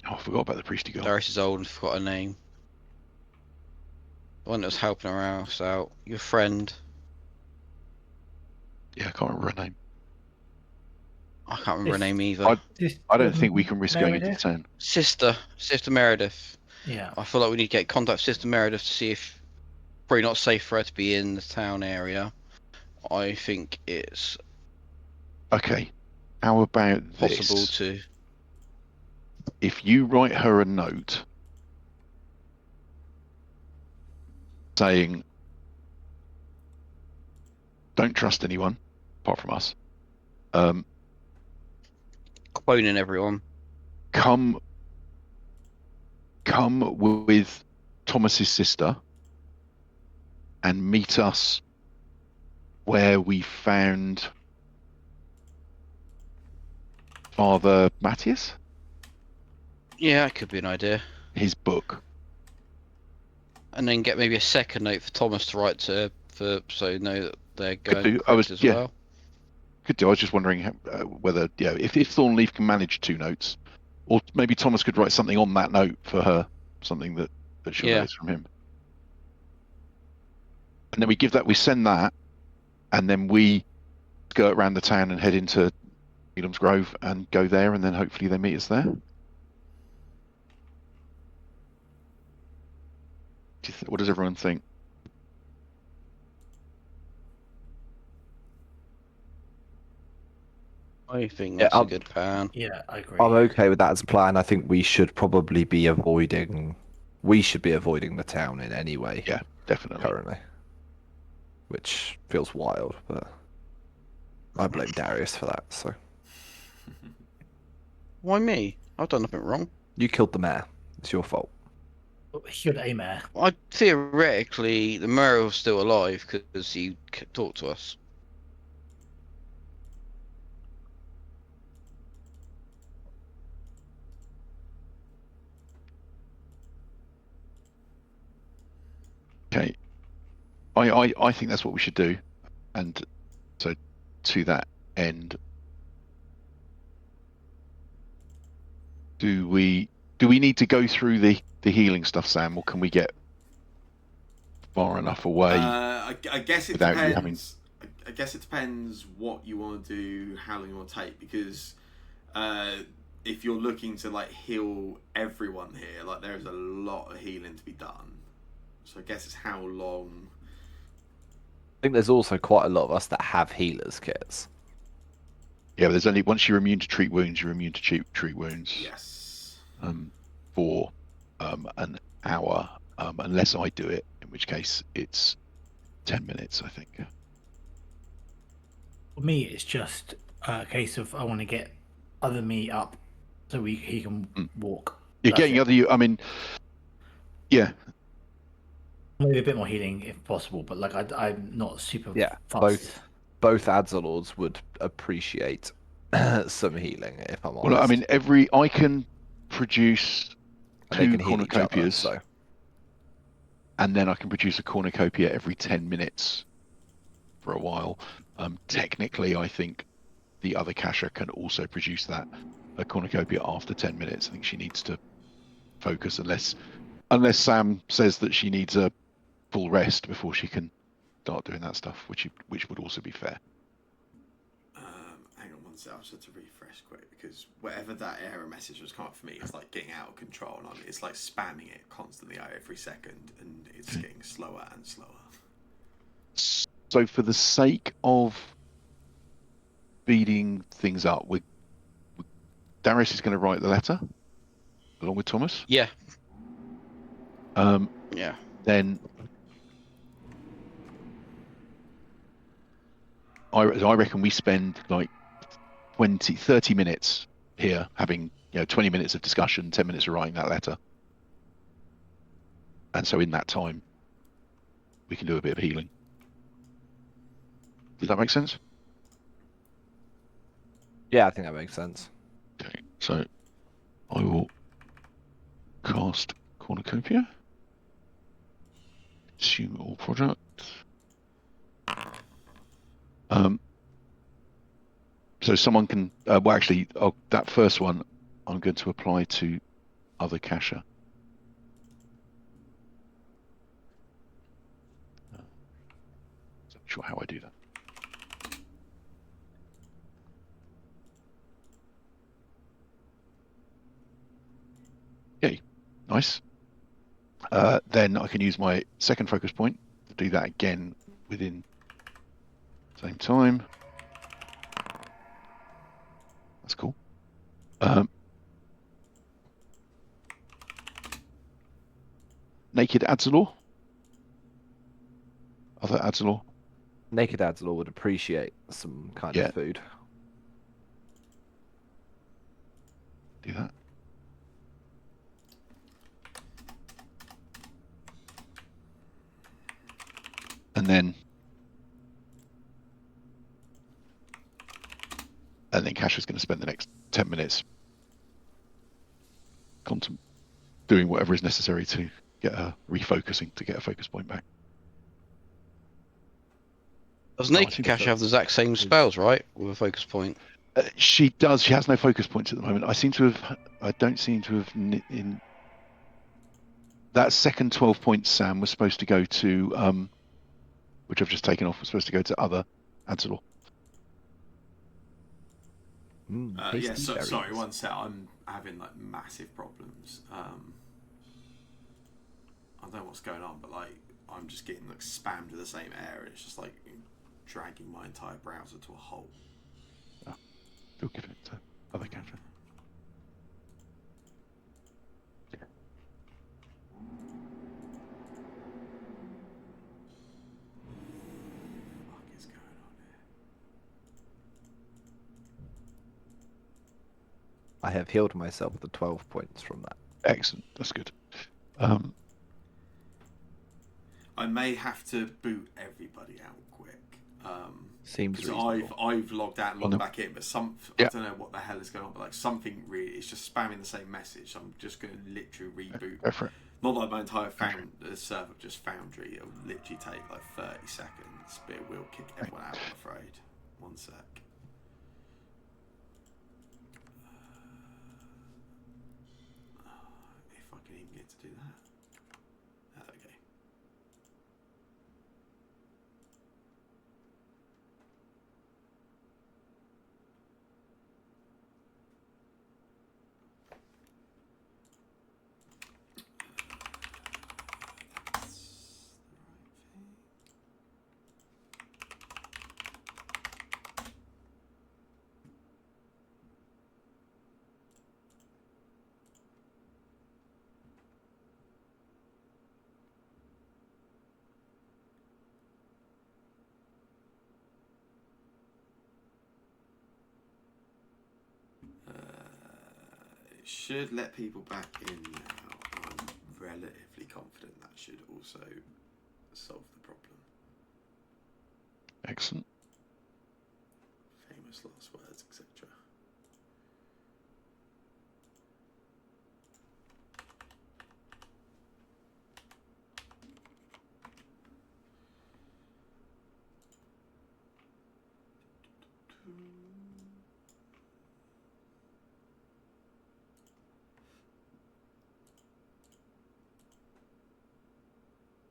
[SPEAKER 3] Oh, I forgot about the priesty girl.
[SPEAKER 4] Darius is old and forgot her name. The one that was helping her out. Your friend.
[SPEAKER 3] Yeah, I can't remember her name.
[SPEAKER 4] I can't remember her name either.
[SPEAKER 3] I don't think we can risk going into town.
[SPEAKER 4] Sister Meredith.
[SPEAKER 5] Yeah.
[SPEAKER 4] I feel like we need to get contact with Sister Meredith to see if probably not safe for her to be in the town area. I think it's
[SPEAKER 3] Okay. How about
[SPEAKER 4] possible
[SPEAKER 3] this?
[SPEAKER 4] to.
[SPEAKER 3] If you write her a note saying, "Don't trust anyone apart from us.
[SPEAKER 4] Cloning everyone.
[SPEAKER 3] Come with Thomas's sister and meet us where we found Father Matthias,
[SPEAKER 4] Yeah, that could be an idea.
[SPEAKER 3] his book."
[SPEAKER 4] And then get maybe a second note for Thomas to write to so know that they're going
[SPEAKER 3] do.
[SPEAKER 4] correct as well.
[SPEAKER 3] Could do. I was just wondering whether, if Thornleaf can manage 2 notes, or maybe Thomas could write something on that note for her, something that she'll know is from him. And then we send that, and then we go around the town and head into Elam's Grove and go there, and then hopefully they meet us there. What does everyone think?
[SPEAKER 4] I think that's
[SPEAKER 1] Yeah,
[SPEAKER 4] a good plan.
[SPEAKER 5] Yeah, I agree.
[SPEAKER 1] I'm okay with that as a plan. I think we should probably be avoiding. We should be avoiding the town in any way.
[SPEAKER 3] Yeah, definitely.
[SPEAKER 1] Currently, which feels wild, but I blame Darius for that. So
[SPEAKER 4] Why me? I've done nothing wrong.
[SPEAKER 1] you killed the mayor. It's your fault.
[SPEAKER 5] Should a mare.
[SPEAKER 4] Theoretically, the mayor was still alive because he talked to us.
[SPEAKER 3] I think that's what we should do, and so to that end, do we need to go through the healing stuff, Sam, or can we get far enough away
[SPEAKER 2] I guess it
[SPEAKER 3] without you having?
[SPEAKER 2] depends. I guess it depends what you want to do, how long you want to take, because if you're looking to like heal everyone here, like there's a lot of healing to be done. So I guess it's how long.
[SPEAKER 1] I think there's also quite a lot of us that have healers kits.
[SPEAKER 3] Yeah, but there's only once you're immune to treat wounds, you're immune to treat wounds.
[SPEAKER 2] Yes.
[SPEAKER 3] For an hour, unless I do it, in which case it's 10 minutes, I think.
[SPEAKER 5] For me, it's just a case of I want to get other me up so he can walk.
[SPEAKER 3] You're
[SPEAKER 5] That's
[SPEAKER 3] getting
[SPEAKER 5] it.
[SPEAKER 3] other you. I mean, yeah.
[SPEAKER 5] Maybe a bit more healing if possible, but like I'm not super fast.
[SPEAKER 1] Both Adzalords would appreciate some healing, if I'm honest.
[SPEAKER 3] Well, I mean, I can produce
[SPEAKER 1] And they
[SPEAKER 3] 2
[SPEAKER 1] can heal each other,
[SPEAKER 3] cornucopias,
[SPEAKER 1] so
[SPEAKER 3] and then I can produce a cornucopia every 10 minutes for a while. Technically, I think the other cacher can also produce a cornucopia after 10 minutes. I think she needs to focus, unless Sam says that she needs a full rest before she can start doing that stuff, which would also be fair.
[SPEAKER 2] Hang on one sec, I just had to refresh quick because whatever that error message was coming up for me, it's like getting out of control, and it's like spamming it constantly every second, and it's getting slower and slower.
[SPEAKER 3] So for the sake of speeding things up, Darius is going to write the letter along with Thomas.
[SPEAKER 4] Yeah.
[SPEAKER 3] Yeah. Then I reckon we spend like 30 minutes here having 20 minutes of discussion, 10 minutes of writing that letter, and so in that time we can do a bit of healing. Does that make sense?
[SPEAKER 1] yeah, I think that makes sense.
[SPEAKER 3] Okay, so I will cast Cornucopia. Consume all product. So someone can. Well, actually, that first one I'm going to apply to other cacher. Not sure how I do that. Okay, nice. Then I can use my second focus point to do that again within the same time. That's cool. Naked Adzalor. Other Adzalor.
[SPEAKER 1] Naked Adzalor would appreciate some kind of food.
[SPEAKER 3] Do that. And then Cash is going to spend the next 10 minutes doing whatever is necessary to get a refocusing, to get a focus point back.
[SPEAKER 4] Does Naked Cash have the exact same spells, right? With a focus point?
[SPEAKER 3] She does. She has no focus points at the moment. I don't seem to have in that second 12 points, Sam, was supposed to go to which I've just taken off, was supposed to go to other Adzalor.
[SPEAKER 2] Sorry, one sec. I'm having like massive problems. I don't know what's going on, but like I'm just getting like spammed with the same error. It's just like dragging my entire browser to a halt.
[SPEAKER 3] Oh, you'll give it to other cacher.
[SPEAKER 1] I have healed myself the 12 points from that.
[SPEAKER 3] Excellent, that's good.
[SPEAKER 2] I may have to boot everybody out quick.
[SPEAKER 1] Seems
[SPEAKER 2] because I've logged out and logged back in, but I don't know what the hell is going on. But like something really, it's just spamming the same message. So I'm just going to literally reboot Not like my entire server, just Foundry. It'll literally take like 30 seconds, but it will kick everyone out, I'm afraid. One sec. If I can even get to do that. There we go. It should let people back in now. I'm relatively confident that should also solve the problem.
[SPEAKER 3] Excellent.
[SPEAKER 2] Famous last words, etc.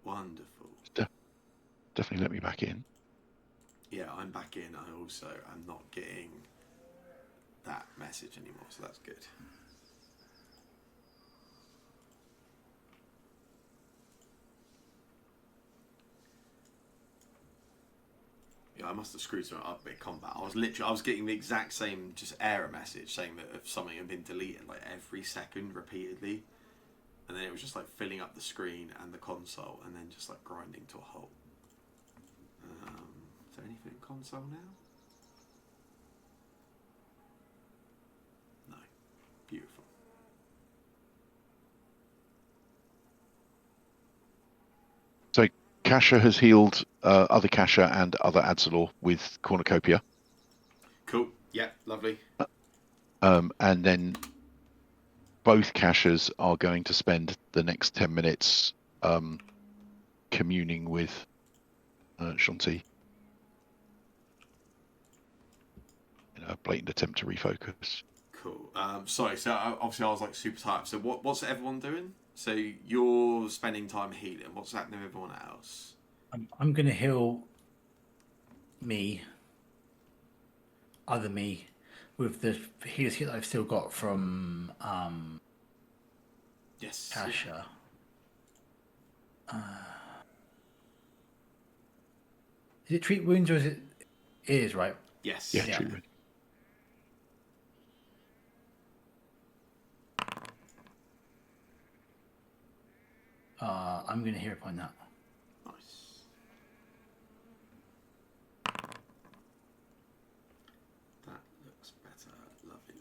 [SPEAKER 2] Wonderful.
[SPEAKER 3] Definitely let me back in.
[SPEAKER 2] Yeah, I'm back in. I also am not getting that message anymore, so that's good. Yeah, I must have screwed something up with combat. I was getting the exact same just error message saying that if something had been deleted like every second repeatedly, and then it was just like filling up the screen and the console, and then just like grinding to a halt. Is there anything in console now? No. Beautiful.
[SPEAKER 3] So Kasha has healed other Kasha and other Adzalor with Cornucopia.
[SPEAKER 2] Cool. Yeah, lovely.
[SPEAKER 3] And then both Kashas are going to spend the next 10 minutes communing with Shanti in a blatant attempt to refocus.
[SPEAKER 2] Cool. Sorry, so obviously I was like super tired. So what's everyone doing? So you're spending time healing. What's happening with everyone else?
[SPEAKER 5] I'm going to heal me, other me, with the healer's kit that I've still got from
[SPEAKER 2] Yes.
[SPEAKER 5] Kasha. Is it treat wounds or is it ears, right?
[SPEAKER 2] Yes.
[SPEAKER 3] Yeah,
[SPEAKER 5] Yeah.
[SPEAKER 3] treatment.
[SPEAKER 5] I'm going to hero point that.
[SPEAKER 2] Nice. That looks better. Lovely,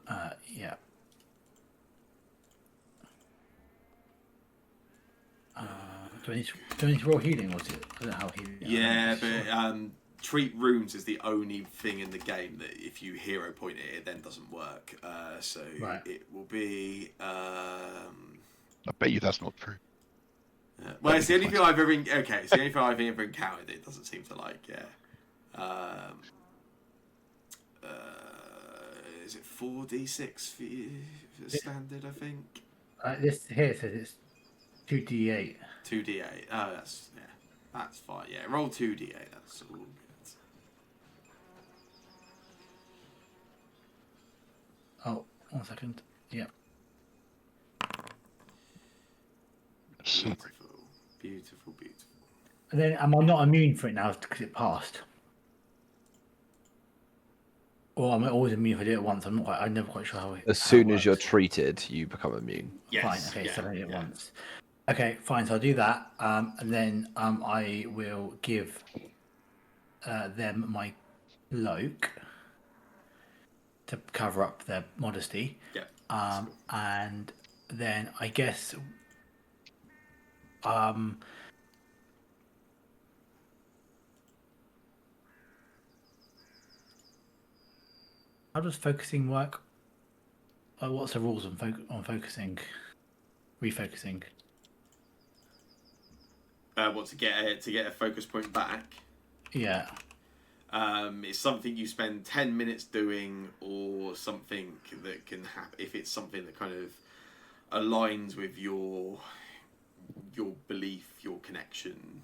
[SPEAKER 2] lovely.
[SPEAKER 5] Yeah. Do I need to roll healing, or is it? I don't know how healing.
[SPEAKER 2] Yeah, but treat runes is the only thing in the game that if you hero point it, it then doesn't work. So
[SPEAKER 5] Right.
[SPEAKER 2] it will be.
[SPEAKER 3] I bet you that's not true.
[SPEAKER 2] Well, it's the only thing I've ever. Okay, it's the only thing I've ever encountered. It doesn't seem to like. Yeah. Is it 4d6 for standard? I think.
[SPEAKER 5] This here says it's 2d8.
[SPEAKER 2] 2d8. Oh, that's fine. Yeah, roll 2d8. That's all good.
[SPEAKER 5] Oh, 1 second. Yeah.
[SPEAKER 2] Beautiful, beautiful, beautiful.
[SPEAKER 5] And then am I not immune for it now because it passed? Or am I always immune if I do it once? I'm never quite sure how it.
[SPEAKER 1] As
[SPEAKER 5] how
[SPEAKER 1] soon
[SPEAKER 5] it
[SPEAKER 1] as you're
[SPEAKER 5] works.
[SPEAKER 1] treated, you become immune.
[SPEAKER 2] Yes.
[SPEAKER 5] Fine. Okay,
[SPEAKER 2] Yeah,
[SPEAKER 5] so I did it
[SPEAKER 2] yeah.
[SPEAKER 5] once. Okay, fine. So I'll do that, and then I will give them my cloak to cover up their modesty.
[SPEAKER 2] Yeah.
[SPEAKER 5] And then I guess how does focusing work what's the rules on focusing, refocusing?
[SPEAKER 2] What to get a focus point back?
[SPEAKER 5] Yeah.
[SPEAKER 2] It's something you spend 10 minutes doing, or something that can happen if it's something that kind of aligns with your belief, your connection.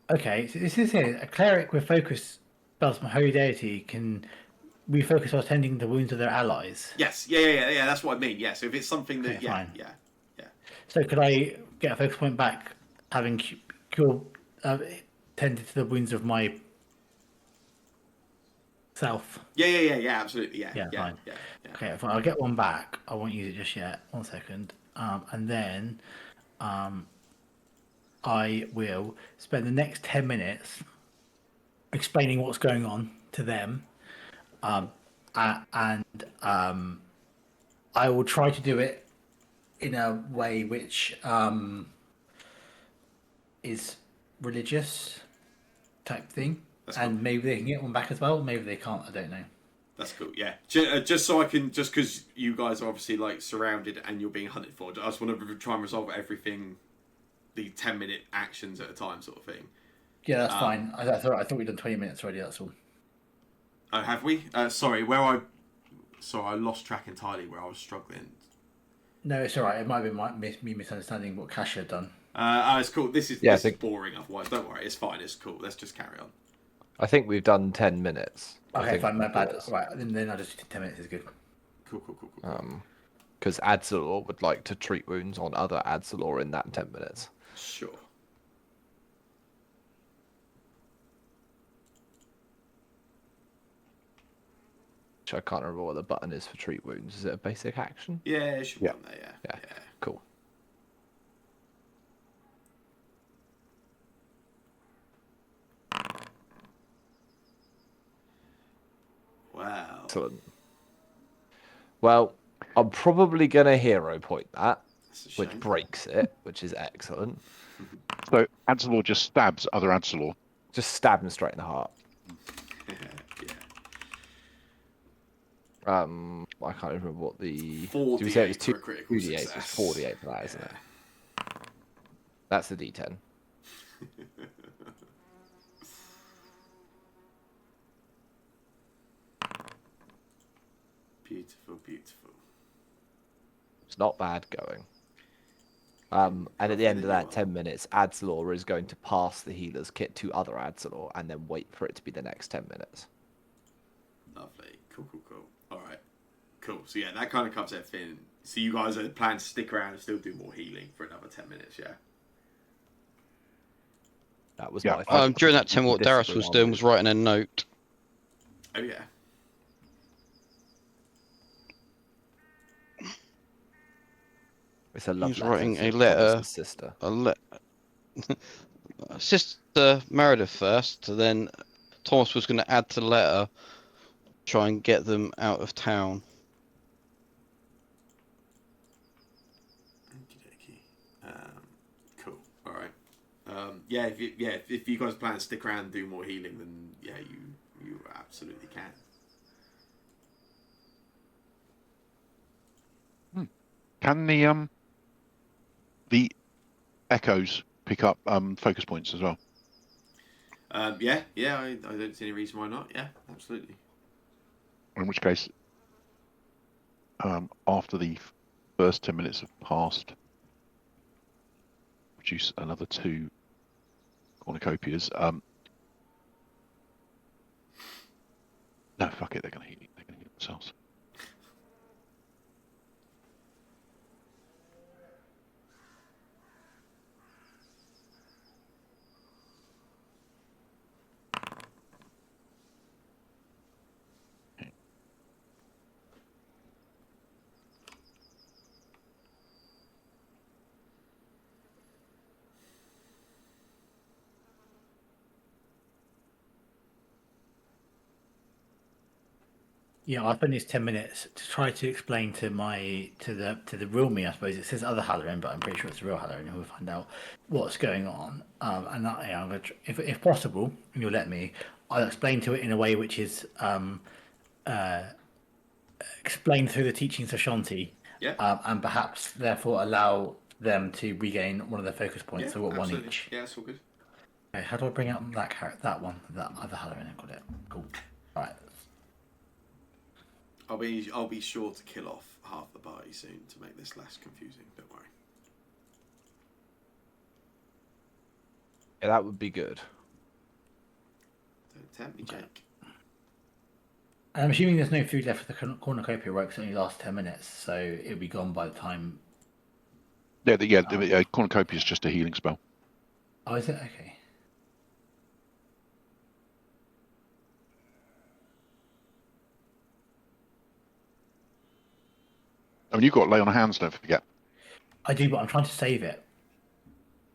[SPEAKER 5] Okay, so this is here. A cleric with focus spells from holy deity can refocus while tending the wounds of their allies.
[SPEAKER 2] Yes, yeah. That's what I mean. Yeah, so if it's something that,
[SPEAKER 5] Okay, fine.
[SPEAKER 2] yeah.
[SPEAKER 5] So could I get a focus point back, having cured, tended to the wounds of my self?
[SPEAKER 2] Yeah, absolutely,
[SPEAKER 5] Yeah, fine.
[SPEAKER 2] yeah.
[SPEAKER 5] Okay, fine. I'll get one back. I won't use it just yet. 1 second. And then, I will spend the next 10 minutes explaining what's going on to them. And I will try to do it in a way which is religious type thing.
[SPEAKER 2] That's
[SPEAKER 5] And
[SPEAKER 2] cool.
[SPEAKER 5] maybe they can get one back as well. Maybe they can't. I don't know.
[SPEAKER 2] That's cool. Yeah, just so I can, just because you guys are obviously like surrounded and you're being hunted for, I just want to try and resolve everything, the 10-minute actions at a time, sort of thing.
[SPEAKER 5] Yeah, that's fine. I thought we'd done 20 minutes already. That's all.
[SPEAKER 2] Oh, have we? Sorry, I lost track entirely where I was struggling.
[SPEAKER 5] No, it's all right. It might have been me misunderstanding what Cash had done.
[SPEAKER 2] It's cool. This is
[SPEAKER 1] Yeah,
[SPEAKER 2] this is boring. Otherwise, don't worry. It's fine. It's cool. Let's just carry on.
[SPEAKER 1] I think we've done 10 minutes.
[SPEAKER 5] Okay, fine. My bad. Right, then I just 10 minutes is good.
[SPEAKER 2] Cool.
[SPEAKER 1] Because Adzalor would like to treat wounds on other Adzalor in that 10 minutes.
[SPEAKER 2] Sure.
[SPEAKER 1] Which I can't remember what the button is for treat wounds. Is it a basic action?
[SPEAKER 2] Yeah, it should be
[SPEAKER 1] Yeah.
[SPEAKER 2] on there.
[SPEAKER 1] Yeah. Cool.
[SPEAKER 2] Wow.
[SPEAKER 1] Excellent. Well, I'm probably going to hero point that,
[SPEAKER 2] That's a shame.
[SPEAKER 1] which breaks it, which is excellent.
[SPEAKER 3] So Anselor just stabs other Anselor.
[SPEAKER 1] Just stab him straight in the heart.
[SPEAKER 2] Yeah.
[SPEAKER 1] I can't remember what the...
[SPEAKER 2] 4d8
[SPEAKER 1] Did we say it was
[SPEAKER 2] for a critical
[SPEAKER 1] 2d8? It's
[SPEAKER 2] success.
[SPEAKER 1] 4d8 for that, isn't it? That's the d10.
[SPEAKER 2] Beautiful.
[SPEAKER 1] It's not bad going. And at the end of that 10 minutes, Adzalor is going to pass the healer's kit to other Adzalor and then wait for it to be the next 10 minutes.
[SPEAKER 2] Lovely. Cool. All right. Cool. So yeah, that kind of covers everything. So you guys are planning to stick around and still do more healing for another 10 minutes, yeah?
[SPEAKER 1] That was
[SPEAKER 3] Yeah.
[SPEAKER 1] my
[SPEAKER 4] During that time, what Darius was doing was writing a note.
[SPEAKER 2] Oh yeah.
[SPEAKER 1] It's a love
[SPEAKER 4] He's
[SPEAKER 1] letter
[SPEAKER 4] writing
[SPEAKER 1] to
[SPEAKER 4] a letter.
[SPEAKER 1] Thomas's sister.
[SPEAKER 4] Sister Meredith first, then Thomas was going to add to the letter, try and get them out of town.
[SPEAKER 2] Cool. All right. If you guys plan to stick around and do more healing, then yeah, you absolutely can.
[SPEAKER 3] Can the echoes pick up focus points as well?
[SPEAKER 2] I don't see any reason why not. Yeah, absolutely.
[SPEAKER 3] In which case, after the first 10 minutes have passed, produce another 2 cornucopias. No, fuck it, they're going to heal themselves.
[SPEAKER 5] Yeah, I spent these 10 minutes to try to explain to the real me. I suppose it says other Halloran, but I'm pretty sure it's the real Halloran. We'll find out what's going on. I'm gonna if possible, and you'll let me, I'll explain to it in a way which is explained through the teachings of Shanti,
[SPEAKER 2] Yeah.
[SPEAKER 5] and perhaps therefore allow them to regain one of their focus points.
[SPEAKER 2] Yeah,
[SPEAKER 5] So we've got one
[SPEAKER 2] absolutely.
[SPEAKER 5] each.
[SPEAKER 2] Yeah, it's all good.
[SPEAKER 5] Okay, how do I bring up that that one, that other Halloran? I got it. Cool. All right.
[SPEAKER 2] I'll be sure to kill off half the party soon to make this less confusing. Don't worry.
[SPEAKER 1] Yeah, that would be good.
[SPEAKER 2] Don't tempt me, Jake.
[SPEAKER 5] I'm assuming there's no food left for the cornucopia work, 'cause it only lasts 10 minutes, so it'll be gone by the time.
[SPEAKER 3] The cornucopia is just a healing spell.
[SPEAKER 5] Oh, is it? Okay.
[SPEAKER 3] I mean, you've got lay on hands, don't forget.
[SPEAKER 5] I do, but I'm trying to save it.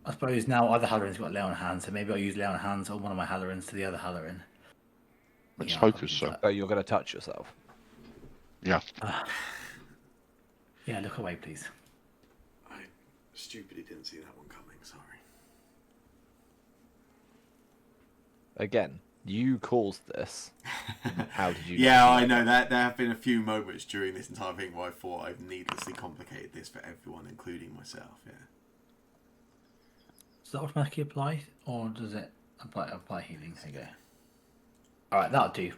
[SPEAKER 5] I suppose now other Halloran's got lay on hands, so maybe I'll use lay on hands on one of my Hallorans to the other Halloran.
[SPEAKER 3] It's
[SPEAKER 5] Yeah, I'll
[SPEAKER 3] focus,
[SPEAKER 5] use
[SPEAKER 3] so
[SPEAKER 5] that.
[SPEAKER 1] So you're going to touch yourself.
[SPEAKER 3] yeah.
[SPEAKER 5] Yeah, look away, please.
[SPEAKER 2] I stupidly didn't see that one coming. Sorry.
[SPEAKER 1] Again, you caused this. How did you?
[SPEAKER 2] Yeah,
[SPEAKER 1] not
[SPEAKER 2] I
[SPEAKER 1] see
[SPEAKER 2] know
[SPEAKER 1] it?
[SPEAKER 2] that there have been a few moments during this entire thing where I thought I've needlessly complicated this for everyone, including myself. Yeah.
[SPEAKER 5] Does that automatically apply, or does it apply healing? There you go. All right, that'll do.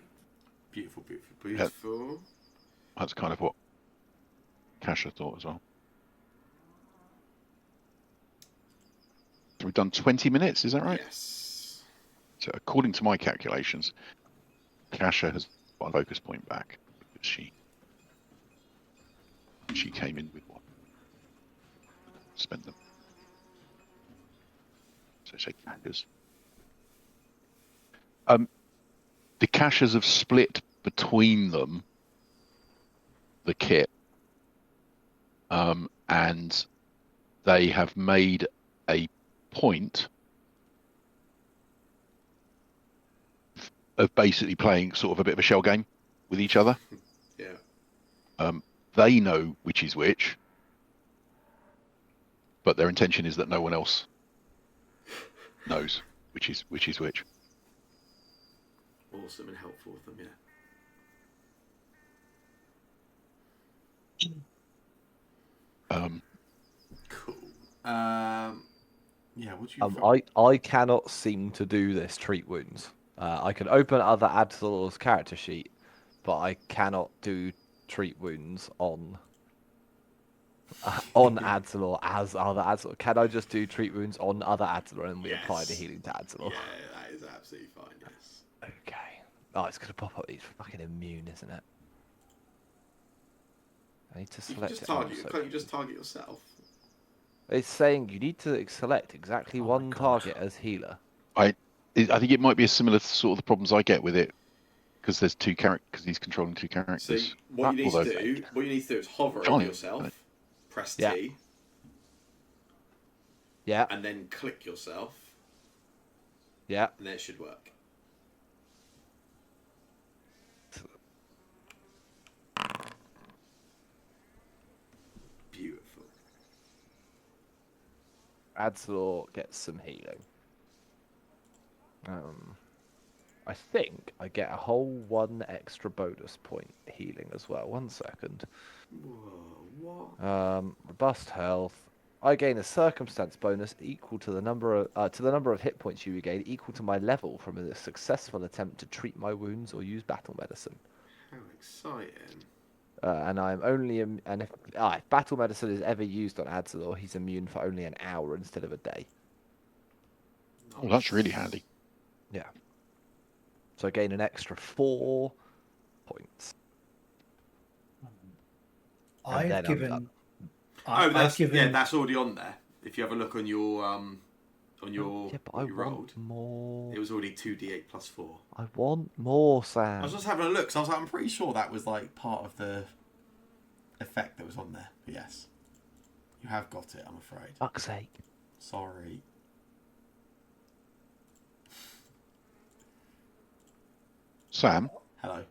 [SPEAKER 2] Beautiful, beautiful, beautiful.
[SPEAKER 3] That's kind of what Kasha thought as well. So we've done 20 minutes, is that right?
[SPEAKER 2] Yes.
[SPEAKER 3] So according to my calculations, Kasha has got a focus point back because she came in with one. Spend them. So say Kashas. The Kashas have split between them the kit, and they have made a point of basically playing sort of a bit of a shell game with each other.
[SPEAKER 2] Yeah.
[SPEAKER 3] They know which is which, but their intention is that no one else knows which is which.
[SPEAKER 2] Awesome and helpful with them. Yeah. Cool. Yeah. What do you?
[SPEAKER 1] I cannot seem to do this treat wounds. I can open other Absol's character sheet, but I cannot do treat wounds on Adzalor as other Adzalor. Can I just do treat wounds on other Adzalor and we apply the
[SPEAKER 2] Yes.
[SPEAKER 1] healing to Adzalor?
[SPEAKER 2] Yeah, that is absolutely fine. Yes.
[SPEAKER 1] Okay. Oh, it's gonna pop up. He's fucking immune, isn't it? I need to
[SPEAKER 2] You can
[SPEAKER 1] select
[SPEAKER 2] just
[SPEAKER 1] it.
[SPEAKER 2] target.
[SPEAKER 1] Also.
[SPEAKER 2] Can't you just target yourself?
[SPEAKER 1] It's saying you need to select exactly
[SPEAKER 5] Oh my
[SPEAKER 1] one
[SPEAKER 5] God.
[SPEAKER 1] target as healer.
[SPEAKER 3] I think it might be a similar sort of the problems I get with it because there's two characters because he's controlling two
[SPEAKER 2] So
[SPEAKER 3] characters.
[SPEAKER 2] what you need
[SPEAKER 3] Although-
[SPEAKER 2] to do, is hover over
[SPEAKER 3] Johnny,
[SPEAKER 2] yourself, press
[SPEAKER 1] Yeah.
[SPEAKER 2] T,
[SPEAKER 1] Yeah,
[SPEAKER 2] and then click yourself,
[SPEAKER 1] yeah.
[SPEAKER 2] and then it should work. Beautiful.
[SPEAKER 1] Adzalor gets some healing. I think I get a whole 1 extra bonus point healing as well. 1 second.
[SPEAKER 2] Whoa, what?
[SPEAKER 1] Robust health. I gain a circumstance bonus equal to the number of hit points you regain equal to my level from a successful attempt to treat my wounds or use battle medicine.
[SPEAKER 2] How exciting.
[SPEAKER 1] And I'm only and if battle medicine is ever used on Adzalor, he's immune for only an hour instead of a day.
[SPEAKER 3] Oh, that's really handy.
[SPEAKER 1] Yeah. So I gain an extra 4 points. And then
[SPEAKER 5] I've
[SPEAKER 1] I'm
[SPEAKER 5] given.
[SPEAKER 1] done.
[SPEAKER 2] That's
[SPEAKER 5] given.
[SPEAKER 2] that's already on there. If you have a look on your
[SPEAKER 1] Yeah, but I
[SPEAKER 2] what you rolled,
[SPEAKER 1] want more.
[SPEAKER 2] it was already 2d8 plus 4.
[SPEAKER 1] I want more,
[SPEAKER 2] I
[SPEAKER 1] Sam.
[SPEAKER 2] was just having a look, so I was like, I'm pretty sure that was like part of the effect that was on there. But yes, you have got it. I'm afraid.
[SPEAKER 1] Fuck's sake.
[SPEAKER 2] Sorry.
[SPEAKER 3] Sam,
[SPEAKER 2] Hello.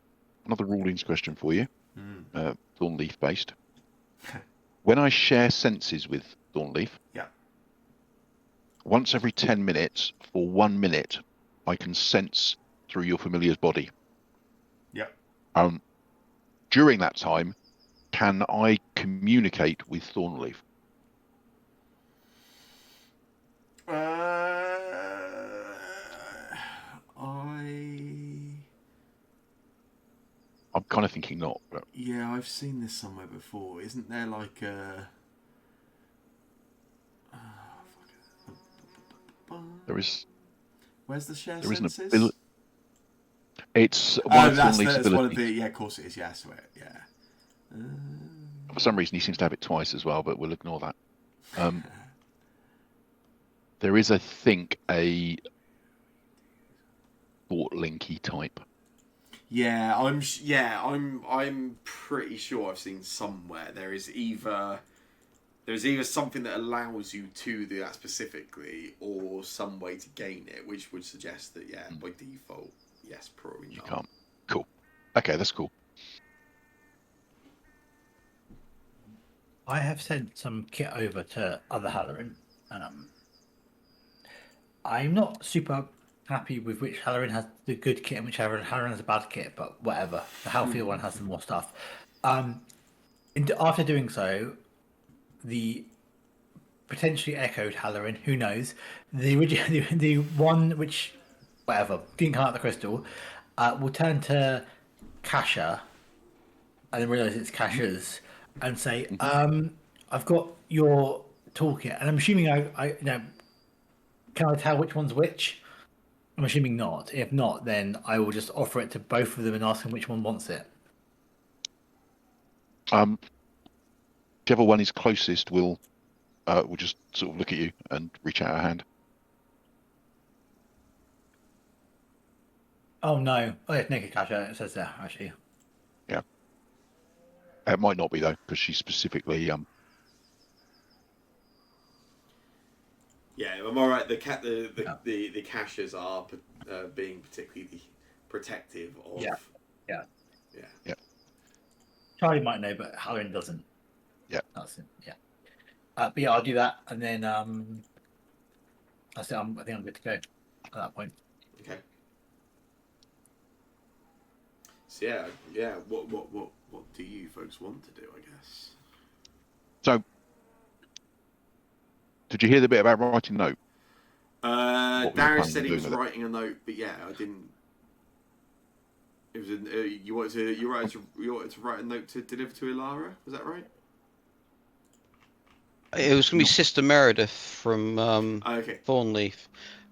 [SPEAKER 3] another rulings question for you,
[SPEAKER 2] Mm.
[SPEAKER 3] Thornleaf based. When I share senses with Thornleaf,
[SPEAKER 2] Yeah.
[SPEAKER 3] once every 10 minutes for 1 minute, I can sense through your familiar's body.
[SPEAKER 2] Yep.
[SPEAKER 3] During that time, can I communicate with Thornleaf? I'm kind of thinking not. But...
[SPEAKER 2] Yeah, I've seen this somewhere before. Isn't there like a...
[SPEAKER 3] There is.
[SPEAKER 2] Where's the share
[SPEAKER 3] There isn't
[SPEAKER 2] senses?
[SPEAKER 3] ability. It's one of Thornleaf's
[SPEAKER 2] that's one of
[SPEAKER 3] abilities.
[SPEAKER 2] the... Yeah, of course it is. Yeah, I swear. Yeah.
[SPEAKER 3] For some reason, he seems to have it twice as well, but we'll ignore that. There is, I think, a Thought Linky type.
[SPEAKER 2] Yeah, I'm pretty sure I've seen somewhere there's either something that allows you to do that specifically, or some way to gain it, which would suggest that by default, yes, probably not.
[SPEAKER 3] You can't. Cool. Okay, that's cool.
[SPEAKER 5] I have sent some kit over to other Halloran. I'm not super happy with which Halloran has the good kit and which Halloran has a bad kit, but whatever. The healthier one has some more stuff. After doing so, the potentially echoed Halloran, who knows, the one which, whatever, didn't come out of the crystal, will turn to Kasha and then realise it's Kasha's and say, I've got your toolkit, and I'm assuming can I tell which one's which? I'm assuming not. If not, then I will just offer it to both of them and ask them which one wants it.
[SPEAKER 3] Whichever one is closest will just sort of look at you and reach out a hand.
[SPEAKER 5] Oh no! Oh, it's naked Kasha. It says there actually.
[SPEAKER 3] Yeah. It might not be though, because she's specifically
[SPEAKER 2] Yeah, I'm all right. The caches are being particularly protective of.
[SPEAKER 5] Yeah. Charlie might know, but Halloran doesn't.
[SPEAKER 3] Yeah.
[SPEAKER 5] That's it. Yeah. But yeah, I'll do that, and then that's it. I think I'm good to go at that point.
[SPEAKER 2] Okay. So yeah. What do you folks want to do? I guess.
[SPEAKER 3] So, did you hear the bit about writing a note?
[SPEAKER 2] Darius said he was writing a note, but yeah, I didn't. It was you wanted to write a note to deliver to Ilara. Was that right?
[SPEAKER 4] It was going to be Sister Meredith from
[SPEAKER 2] Okay.
[SPEAKER 4] Thornleaf,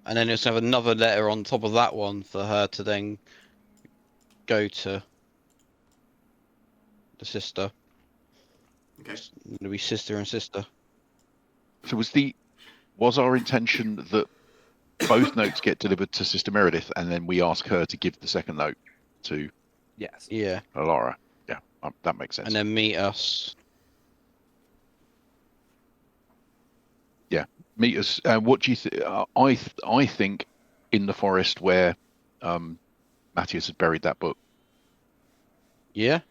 [SPEAKER 4] and then it was going to have another letter on top of that one for her to then go to the sister.
[SPEAKER 2] Okay.
[SPEAKER 4] It'll be sister and sister.
[SPEAKER 3] So was our intention that both notes get delivered to Sister Meredith, and then we ask her to give the second note to
[SPEAKER 1] Yes.
[SPEAKER 4] Yeah.
[SPEAKER 3] Alara? Yeah, that makes sense.
[SPEAKER 4] And then meet us.
[SPEAKER 3] Yeah, meet us. What do you think? I think in the forest where Matthias has buried that book.
[SPEAKER 4] Yeah.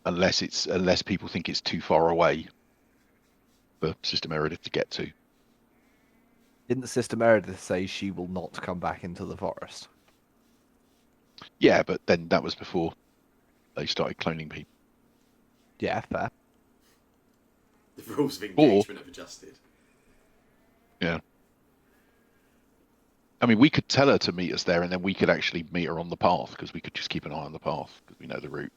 [SPEAKER 3] Unless people think it's too far away for Sister Meredith to get to.
[SPEAKER 1] Didn't Sister Meredith say she will not come back into the forest?
[SPEAKER 3] Yeah, but then that was before they started cloning people.
[SPEAKER 1] Yeah, fair.
[SPEAKER 2] The rules of engagement have adjusted.
[SPEAKER 3] Yeah. I mean, we could tell her to meet us there, and then we could actually meet her on the path, because we could just keep an eye on the path, because we know the route.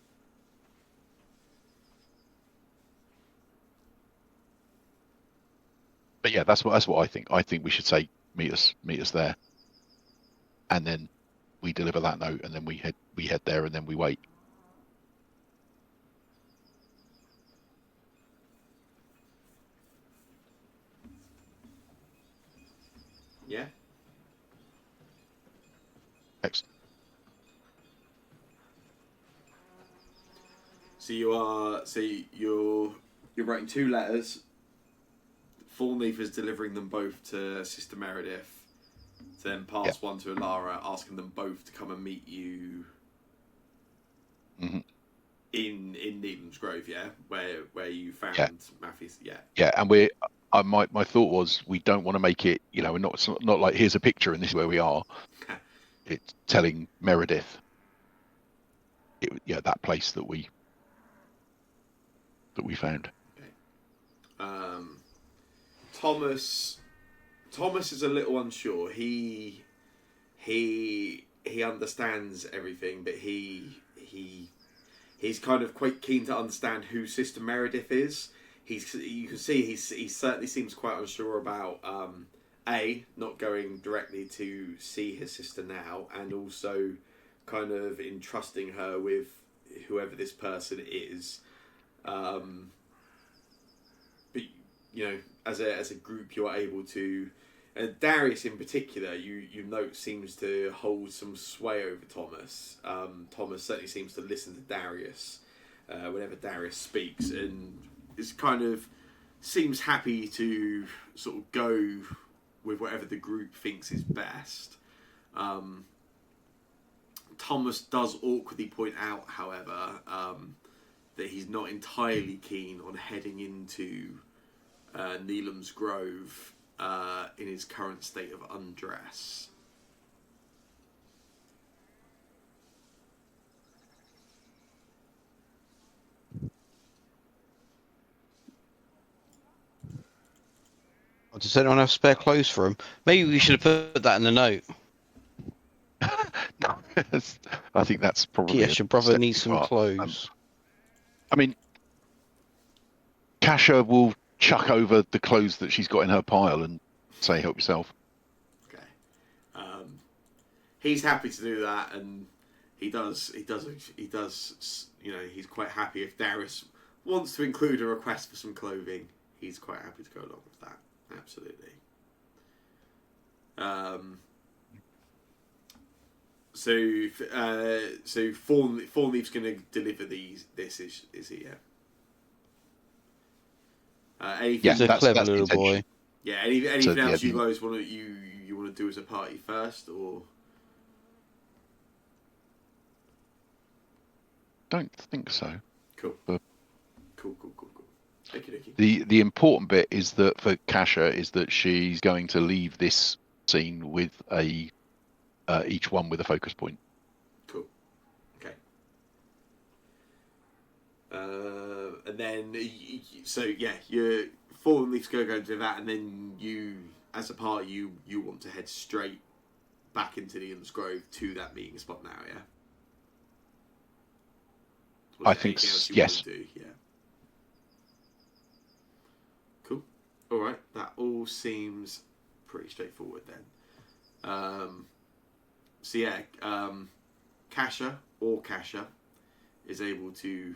[SPEAKER 3] But yeah, that's what I think. I think we should say meet us there, and then we deliver that note, and then we head there, and then we wait.
[SPEAKER 2] Yeah.
[SPEAKER 3] Excellent.
[SPEAKER 2] So you're writing two letters. Thornleaf is delivering them both to Sister Meredith, to then pass one to Ilara, asking them both to come and meet you in Needham's Grove, yeah, where you found
[SPEAKER 3] Yeah.
[SPEAKER 2] Matthew's, yeah.
[SPEAKER 3] Yeah, and my thought was we don't want to make it, we're not, it's not like here's a picture and this is where we are. It's telling Meredith, that place that we found.
[SPEAKER 2] Okay. Thomas is a little unsure. He understands everything, but he's kind of quite keen to understand who Sister Meredith is. You can see he certainly seems quite unsure about not going directly to see his sister now, and also kind of entrusting her with whoever this person is. But as a group, you are able to. Darius, in particular, you note seems to hold some sway over Thomas. Thomas certainly seems to listen to Darius whenever Darius speaks, and is kind of seems happy to sort of go with whatever the group thinks is best. Thomas does awkwardly point out, however, that he's not entirely keen on heading into Needham's Grove in his current state of undress.
[SPEAKER 4] Does anyone have spare clothes for him? Maybe we should have put that in the note.
[SPEAKER 3] I think that's probably.
[SPEAKER 4] Yes, your brother
[SPEAKER 3] step
[SPEAKER 4] needs
[SPEAKER 3] too
[SPEAKER 4] some
[SPEAKER 3] far.
[SPEAKER 4] clothes.
[SPEAKER 3] I mean, Kasha will chuck over the clothes that she's got in her pile and say, "Help yourself."
[SPEAKER 2] Okay. He's happy to do that, and he does. He's quite happy if Darius wants to include a request for some clothing. He's quite happy to go along with that. Absolutely. So Thornleaf's going to deliver this, is he? Yeah. Anything?
[SPEAKER 3] Yeah,
[SPEAKER 4] He's a
[SPEAKER 3] that's
[SPEAKER 4] clever
[SPEAKER 3] the
[SPEAKER 4] little
[SPEAKER 3] intention.
[SPEAKER 4] boy.
[SPEAKER 2] Yeah. Anything
[SPEAKER 3] So,
[SPEAKER 2] else
[SPEAKER 3] yeah,
[SPEAKER 2] you guys want to you want to do as a party first, or?
[SPEAKER 3] Don't think so.
[SPEAKER 2] Cool.
[SPEAKER 3] But
[SPEAKER 2] Cool. Okie.
[SPEAKER 3] the important bit is that for Kasha is that she's going to leave this scene with each one with a focus point.
[SPEAKER 2] Cool. Okay. And then you're Thornleaf's going to do that, and then you, as a party, you want to head straight back into the Needham's Grove to that meeting spot now, yeah.
[SPEAKER 3] I think yes.
[SPEAKER 2] Yeah. Cool. All right. That all seems pretty straightforward then. Kasha is able to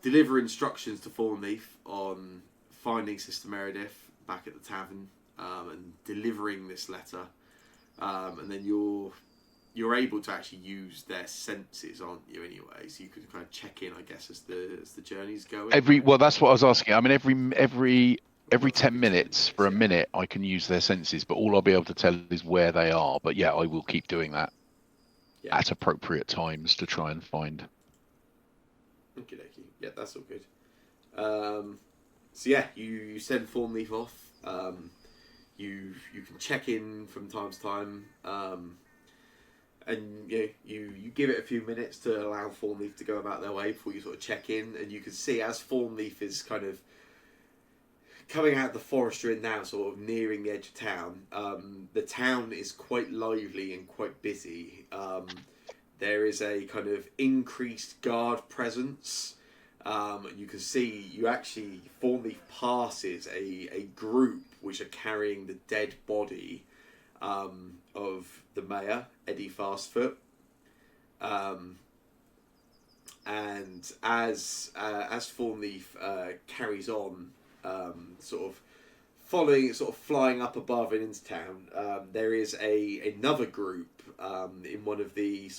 [SPEAKER 2] deliver instructions to Thornleaf on finding Sister Meredith back at the tavern and delivering this letter, and then you're able to actually use their senses, aren't you? Anyway, so you can kind of check in, I guess, as the journey's going.
[SPEAKER 3] That's what I was asking. I mean, every 10 minutes for a minute, I can use their senses, but all I'll be able to tell is where they are. But yeah, I will keep doing that at appropriate times to try and find.
[SPEAKER 2] Okay. Yeah, that's all good. You send Thornleaf off. You can check in from time to time. And you give it a few minutes to allow Thornleaf to go about their way before you sort of check in, and you can see as Thornleaf is kind of coming out of the forest you're in now, sort of nearing the edge of town. The town is quite lively and quite busy. There is a kind of increased guard presence. You can see Thornleaf passes a group which are carrying the dead body of the mayor, Eddie Fastfoot, and as Thornleaf carries on, sort of flying up above and into town, there is another group in one of the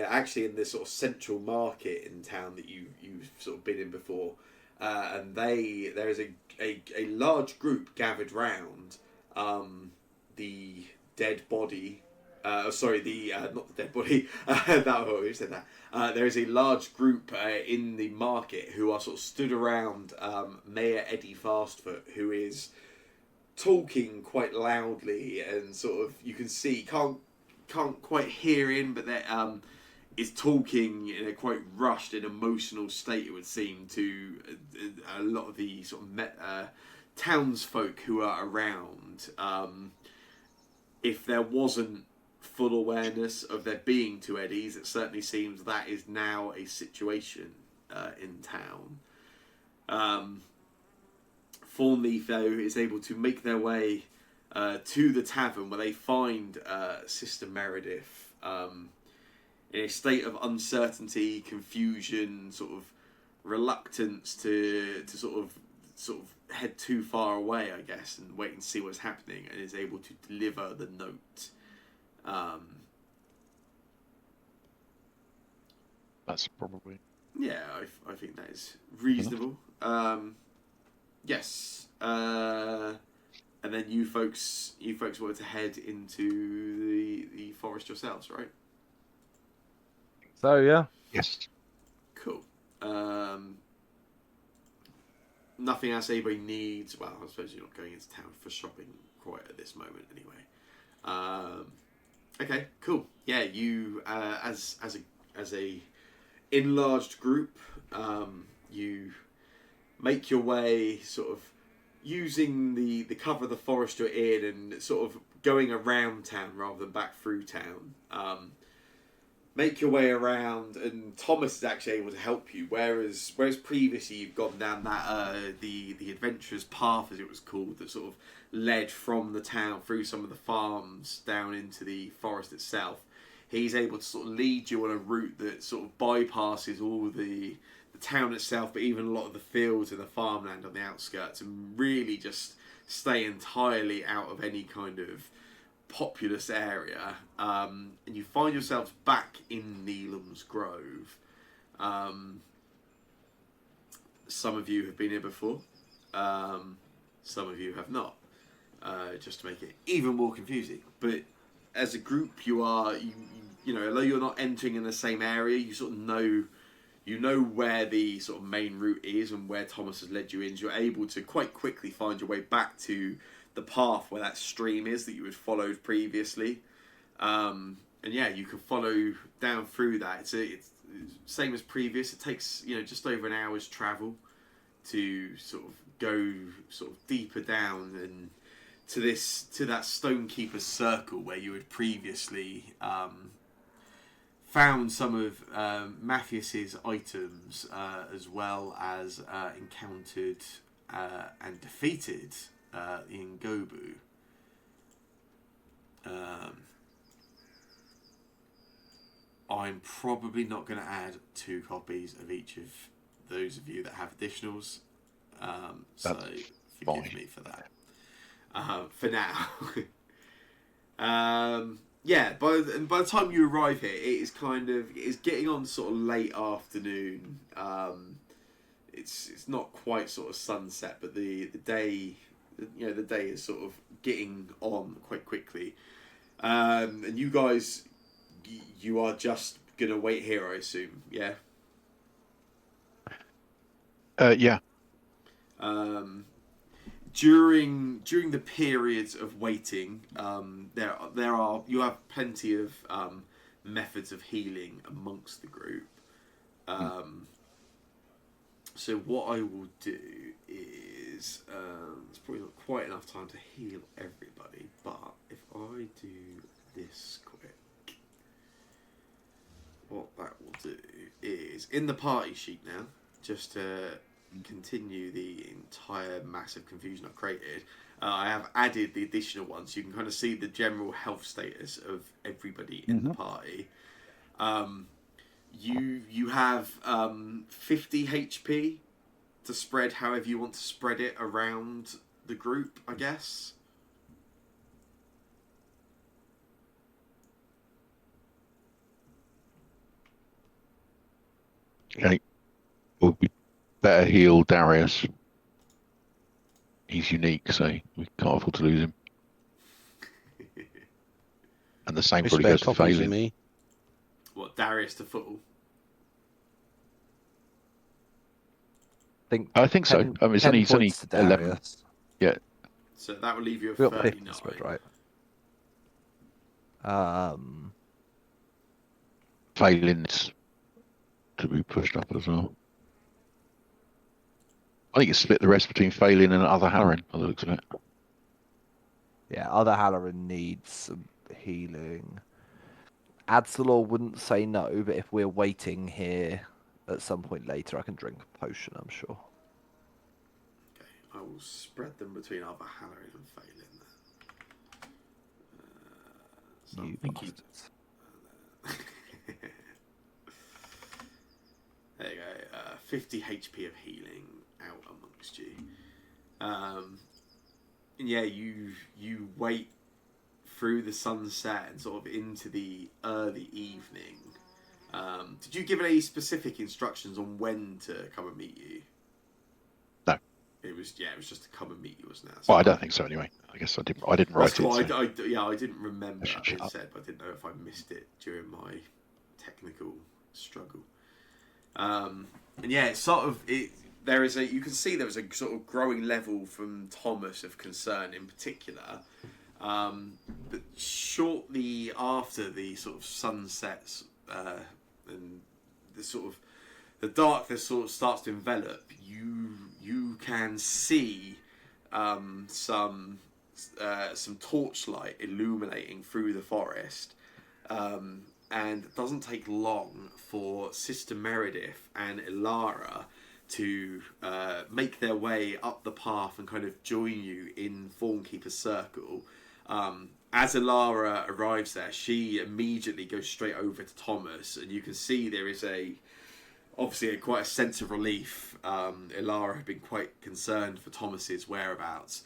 [SPEAKER 2] actually in the sort of central market in town that you've sort of been in before, and there is a large group gathered round the dead body sorry, the not the dead body. Who said that? There is a large group in the market who are sort of stood around Mayor Eddie Fastfoot, who is talking quite loudly, and sort of you can see can't quite hear him, but that is talking in a quite rushed and emotional state. It would seem to a lot of the sort of townsfolk who are around. If there wasn't full awareness of there being two Eddies, it certainly seems that is now a situation in town. Thornleaf, though, is able to make their way to the tavern, where they find Sister Meredith in a state of uncertainty, confusion, sort of reluctance to sort of head too far away, I guess, and wait and see what's happening, and is able to deliver the note.
[SPEAKER 3] That's probably...
[SPEAKER 2] Yeah, I think that is reasonable. Yes. And then you folks wanted to head into the forest yourselves, right?
[SPEAKER 1] So yeah.
[SPEAKER 3] Yes.
[SPEAKER 2] Cool. Nothing else anybody needs. Well, I suppose you're not going into town for shopping quite at this moment, anyway. Okay, cool. Yeah, you as a enlarged group, you make your way sort of using the cover of the forest you're in, and sort of going around town rather than back through town. Make your way around, and Thomas is actually able to help you. Whereas previously you've gone down that the adventurer's path, as it was called, that sort of led from the town through some of the farms down into the forest itself. He's able to sort of lead you on a route that sort of bypasses all the town itself, but even a lot of the fields and the farmland on the outskirts, and really just stay entirely out of any kind of populous area, and you find yourselves back in Neelam's Grove. Some of you have been here before, some of you have not, just to make it even more confusing. But as a group, you know, although you're not entering in the same area, you sort of know where the sort of main route is and where Thomas has led you in. So you're able to quite quickly find your way back to the path where that stream is that you had followed previously, and yeah, you can follow down through that. It's same as previous. It takes, you know, just over an hour's travel to sort of go sort of deeper down and to that Stonekeeper's Circle where you had previously found some of Matthias's items, as well as encountered and defeated in Gobu. I'm probably not going to add 2 copies of each of those of you that have additionals, so forgive me for that. For now. Yeah, by the time you arrive here, it's getting on sort of late afternoon. It's not quite sort of sunset, but the day, you know, the day is sort of getting on quite quickly. And you guys, you are just gonna wait here, I assume. Yeah.
[SPEAKER 3] Yeah.
[SPEAKER 2] During the periods of waiting, you have plenty of methods of healing amongst the group. So what I will do is, it's probably not quite enough time to heal everybody, but if I do this quick, what that will do is, in the party sheet now, just to continue the entire massive confusion I've created, I have added the additional ones, so you can kind of see the general health status of everybody in the party. You have 50 HP to spread however you want to spread it around the group, I guess.
[SPEAKER 3] Okay. Well, we better heal Darius. He's unique, so we can't afford to lose him. And the same
[SPEAKER 7] There's
[SPEAKER 3] probably
[SPEAKER 7] spare
[SPEAKER 3] goes for
[SPEAKER 7] copies for
[SPEAKER 3] Phelan.
[SPEAKER 7] me.
[SPEAKER 2] What, Darius to Football?
[SPEAKER 3] I think so.
[SPEAKER 1] 10
[SPEAKER 3] I mean,
[SPEAKER 1] 10
[SPEAKER 3] it's only
[SPEAKER 1] points to
[SPEAKER 3] 11.
[SPEAKER 1] Darius.
[SPEAKER 3] Yeah.
[SPEAKER 2] So that will leave you at
[SPEAKER 1] We got 50
[SPEAKER 2] 39.
[SPEAKER 1] spread, right?
[SPEAKER 3] Phelan's to be pushed up as well. I think it's split the rest between Phelan and other Halloran, by the looks of it.
[SPEAKER 1] Yeah, other Halloran needs some healing. Adsalor wouldn't say no, but if we're waiting here at some point later, I can drink a potion, I'm sure.
[SPEAKER 2] Okay, I will spread them between other Halloran and Phelan then.
[SPEAKER 1] You
[SPEAKER 5] thank you.
[SPEAKER 1] bastards.
[SPEAKER 2] There you go. 50 HP of healing out amongst you. And yeah, you wait through the sunset and sort of into the early evening. Did you give any specific instructions on when to come and meet you?
[SPEAKER 3] No.
[SPEAKER 2] It was just to come and meet you, wasn't it?
[SPEAKER 3] Well, I don't think so anyway. I guess I didn't write
[SPEAKER 2] That's cool.
[SPEAKER 3] it. So.
[SPEAKER 2] I didn't remember
[SPEAKER 3] I should shut
[SPEAKER 2] it
[SPEAKER 3] up.
[SPEAKER 2] said, but I didn't know if I missed it during my technical struggle. And yeah, it's sort of it. You can see there was a sort of growing level from Thomas of concern in particular. But shortly after the sort of sunsets and the sort of the darkness sort of starts to envelop, you can see some torchlight illuminating through the forest. And it doesn't take long for Sister Meredith and Ilara to make their way up the path and kind of join you in Thornkeeper's Circle. As Ilara arrives there, she immediately goes straight over to Thomas, and you can see there is obviously quite a sense of relief. Ilara had been quite concerned for Thomas's whereabouts.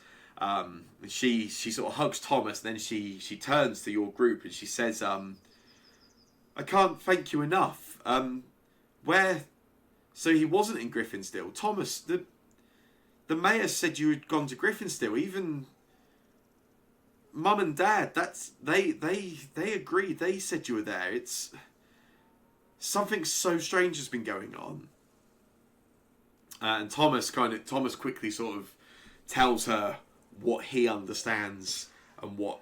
[SPEAKER 2] She sort of hugs Thomas, and then she turns to your group and she says, I can't thank you enough. So he wasn't in Griffinstill. Thomas, the mayor said you had gone to Griffinstill. Even Mum and Dad, they agreed. They said you were there. It's something so strange has been going on. And Thomas quickly sort of tells her what he understands and what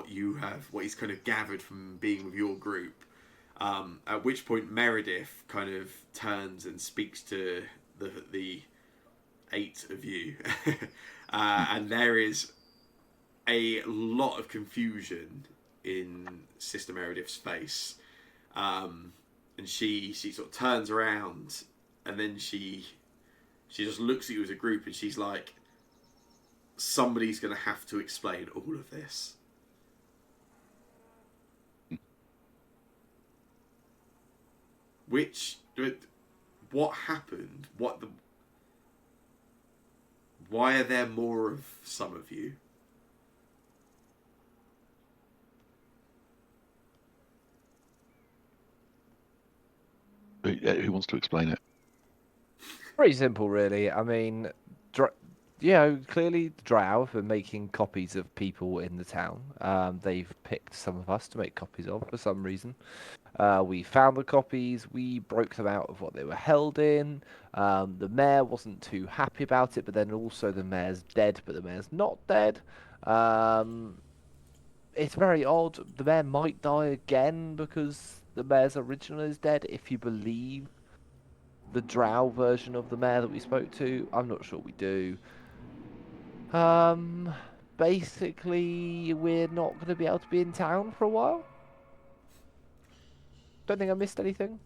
[SPEAKER 2] he's kind of gathered from being with your group. At which point Meredith kind of turns and speaks to the 8 of you. And there is a lot of confusion in Sister Meredith's face. And she sort of turns around and then she just looks at you as a group and she's like, somebody's going to have to explain all of this. What happened? Why are there more of some of you?
[SPEAKER 3] Who wants to explain it?
[SPEAKER 1] Pretty simple, really. I mean, clearly the Drow have been making copies of people in the town. They've picked some of us to make copies of for some reason. We found the copies, we broke them out of what they were held in. The mayor wasn't too happy about it, but then also the mayor's dead, but the mayor's not dead. It's very odd. The mayor might die again because the mayor's original is dead, if you believe the Drow version of the mayor that we spoke to. I'm not sure we do. Basically, we're not going to be able to be in town for a while. Don't think I missed anything.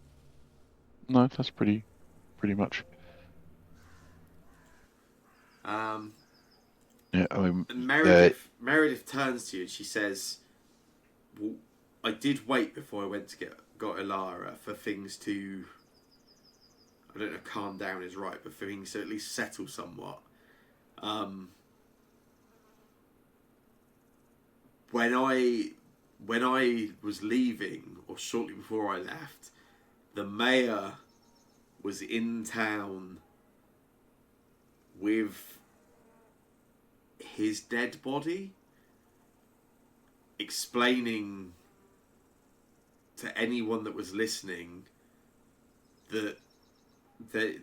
[SPEAKER 3] No, that's pretty much. Yeah, I mean,
[SPEAKER 2] Meredith turns to you and she says, well, I did wait before I went to got Ilara for things to, I don't know if calm down is right, but for things to at least settle somewhat. When I was leaving, or shortly before I left, the mayor was in town with his dead body, explaining to anyone that was listening that they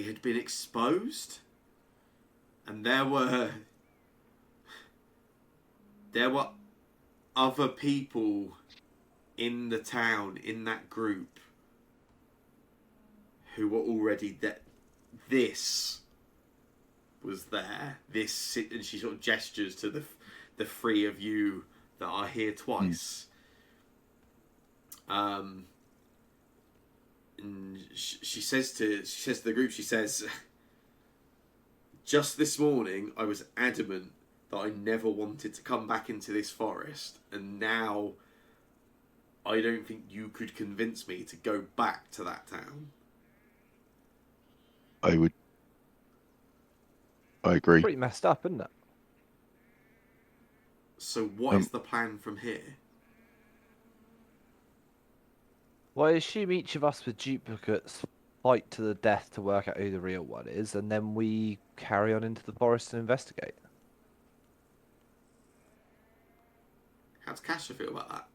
[SPEAKER 2] had been exposed, and there were other people in the town, in that group, who were already there. This was there. This, and she sort of gestures to the three of you that are here twice. And she says to the group, she says, just this morning I was adamant that I never wanted to come back into this forest, and now I don't think you could convince me to go back to that town.
[SPEAKER 3] I agree.
[SPEAKER 1] Pretty messed up, isn't it?
[SPEAKER 2] So what is the plan from here?
[SPEAKER 1] Well, I assume each of us with duplicates fight to the death to work out who the real one is, and then we carry on into the forest and investigate.
[SPEAKER 2] How does Kasha feel about that?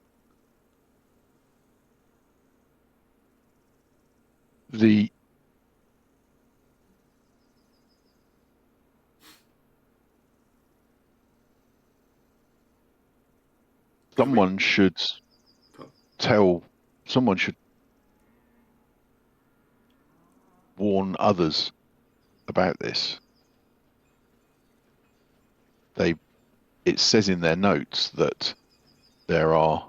[SPEAKER 3] Someone should warn others about this. It says in their notes that there's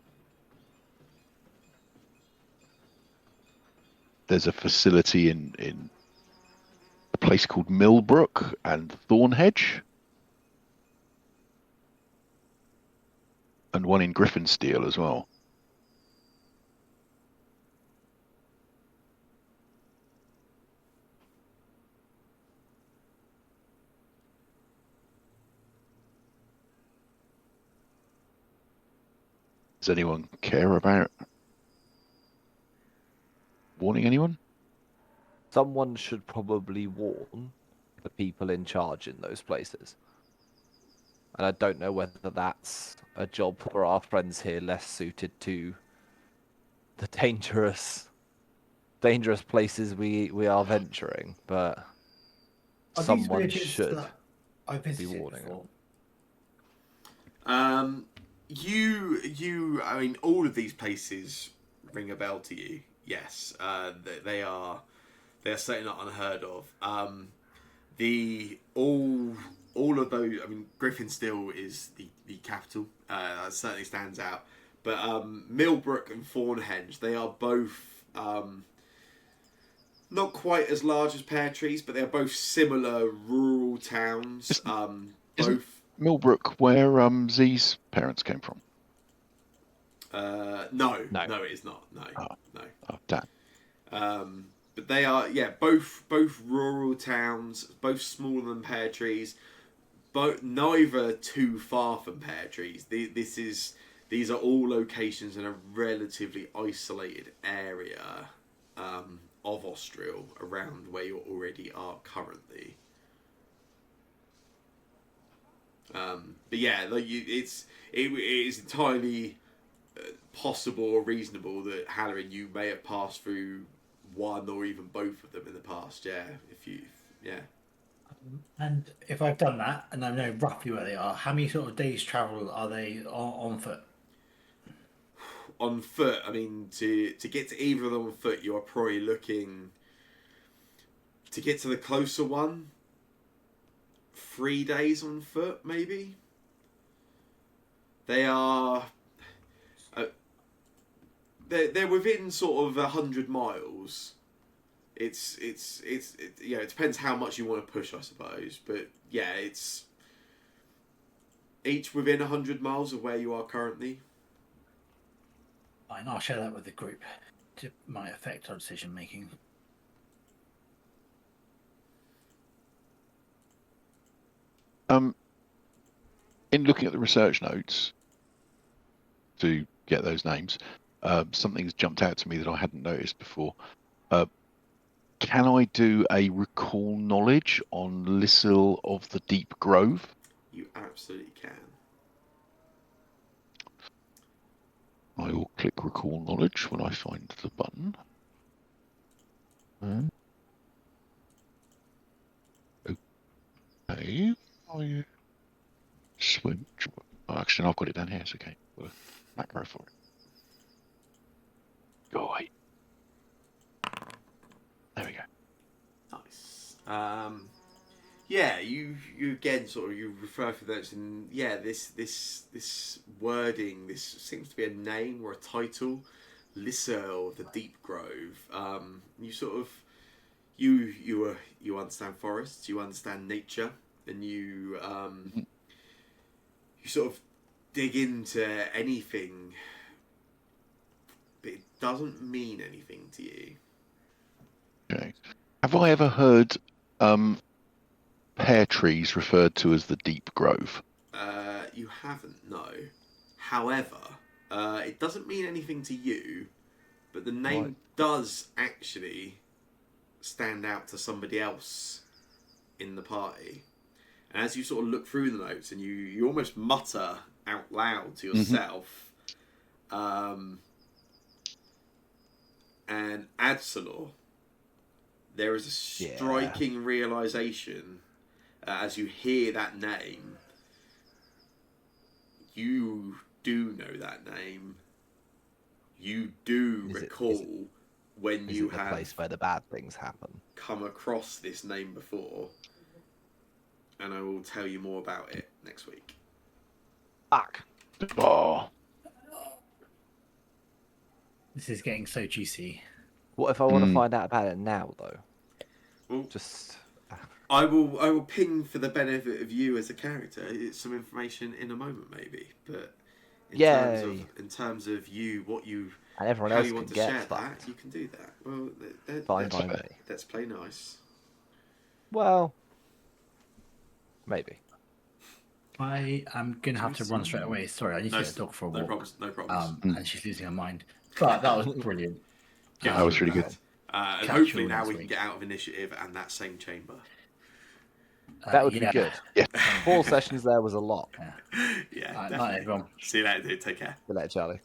[SPEAKER 3] a facility in a place called Millbrook and Thornhedge, and one in Griffinsteel as well. Does anyone care about warning anyone?
[SPEAKER 1] Someone should probably warn the people in charge in those places. And I don't know whether that's a job for our friends here less suited to the dangerous places we are venturing, but
[SPEAKER 5] Are these
[SPEAKER 1] someone
[SPEAKER 5] villages
[SPEAKER 1] should
[SPEAKER 5] that I
[SPEAKER 1] be
[SPEAKER 5] visited
[SPEAKER 1] warning them.
[SPEAKER 5] before?
[SPEAKER 2] I mean, all of these places ring a bell to you. Yes, they are certainly not unheard of. All of those. I mean, Griffinsteel is the capital. That certainly stands out. But Millbrook and Thornhenge, they are both not quite as large as Pear Trees, but they're both similar rural towns.
[SPEAKER 3] Isn't Millbrook where Z's parents came from?
[SPEAKER 2] No, it is not. No.
[SPEAKER 3] Oh, damn.
[SPEAKER 2] But they are, both rural towns, both smaller than Pear Trees, but neither too far from Pear Trees. These are all locations in a relatively isolated area of Austrial, around where you already are currently. But yeah, it is entirely possible or reasonable that Halloran, you may have passed through one or even both of them in the past.
[SPEAKER 5] And if I've done that and I know roughly where they are, how many sort of days travel are they on foot?
[SPEAKER 2] On foot, I mean, to get to either of them on foot, you are probably looking to get to the closer one. 3 days on foot, maybe. They are. They're within sort of 100 miles. It depends how much you want to push, I suppose. But yeah, it's each within 100 miles of where you are currently.
[SPEAKER 5] Fine, I'll share that with the group. It might affect our decision making.
[SPEAKER 3] In looking at the research notes to get those names, something's jumped out to me that I hadn't noticed before. Can I do a recall knowledge on Lissil of the Deep Grove?
[SPEAKER 2] You absolutely can.
[SPEAKER 3] I will click recall knowledge when I find the button. Okay. Swim. Oh, actually, I've got it down here. It's okay. Got a macro for it. Go away. There we go.
[SPEAKER 2] Nice. Yeah, you again sort of you refer to those, and yeah, this wording, this seems to be a name or a title, Lissa of the Deep Grove. You sort of you understand forests, you understand nature, and you sort of dig into anything, but it doesn't mean anything to you.
[SPEAKER 3] Okay. Have I ever heard pear trees referred to as the Deep Grove?
[SPEAKER 2] You haven't, no. However, it doesn't mean anything to you, but the name
[SPEAKER 1] Right.
[SPEAKER 2] does actually stand out to somebody else in the party. And as you sort of look through the notes and you almost mutter out loud to yourself, and Adsalor, there is a striking realization as you hear that name. You do know that name. You do recall when you
[SPEAKER 1] the
[SPEAKER 2] have
[SPEAKER 1] place where the bad things happen.
[SPEAKER 2] come across this name before, and I will tell you more about it next week.
[SPEAKER 1] Fuck.
[SPEAKER 3] Oh,
[SPEAKER 5] This is getting so juicy.
[SPEAKER 1] What if I want to find out about it now, though?
[SPEAKER 2] Well,
[SPEAKER 1] Just.
[SPEAKER 2] I will ping for the benefit of you as a character. It's some information in a moment, maybe, but in terms of you, what you
[SPEAKER 1] And everyone
[SPEAKER 2] how
[SPEAKER 1] else
[SPEAKER 2] you
[SPEAKER 1] can
[SPEAKER 2] want to
[SPEAKER 1] get
[SPEAKER 2] share
[SPEAKER 1] fucked.
[SPEAKER 2] that, you can do that. Well,
[SPEAKER 1] Fine by me.
[SPEAKER 2] let's play nice.
[SPEAKER 1] Well, maybe.
[SPEAKER 5] I am going to have to run straight away. Sorry, I need to get a dog for a walk.
[SPEAKER 2] No problems.
[SPEAKER 5] And she's losing her mind. But that was brilliant.
[SPEAKER 3] that was really good.
[SPEAKER 2] And
[SPEAKER 5] Catch
[SPEAKER 2] hopefully
[SPEAKER 5] you
[SPEAKER 2] now
[SPEAKER 5] next
[SPEAKER 2] we can
[SPEAKER 5] week.
[SPEAKER 2] get out of initiative and that same chamber.
[SPEAKER 1] That would be good.
[SPEAKER 3] Yeah.
[SPEAKER 1] 4 sessions there was a lot.
[SPEAKER 2] Yeah,
[SPEAKER 5] Night,
[SPEAKER 2] definitely.
[SPEAKER 5] everyone.
[SPEAKER 2] See you later, dude. Take care.
[SPEAKER 1] Good night, Charlie.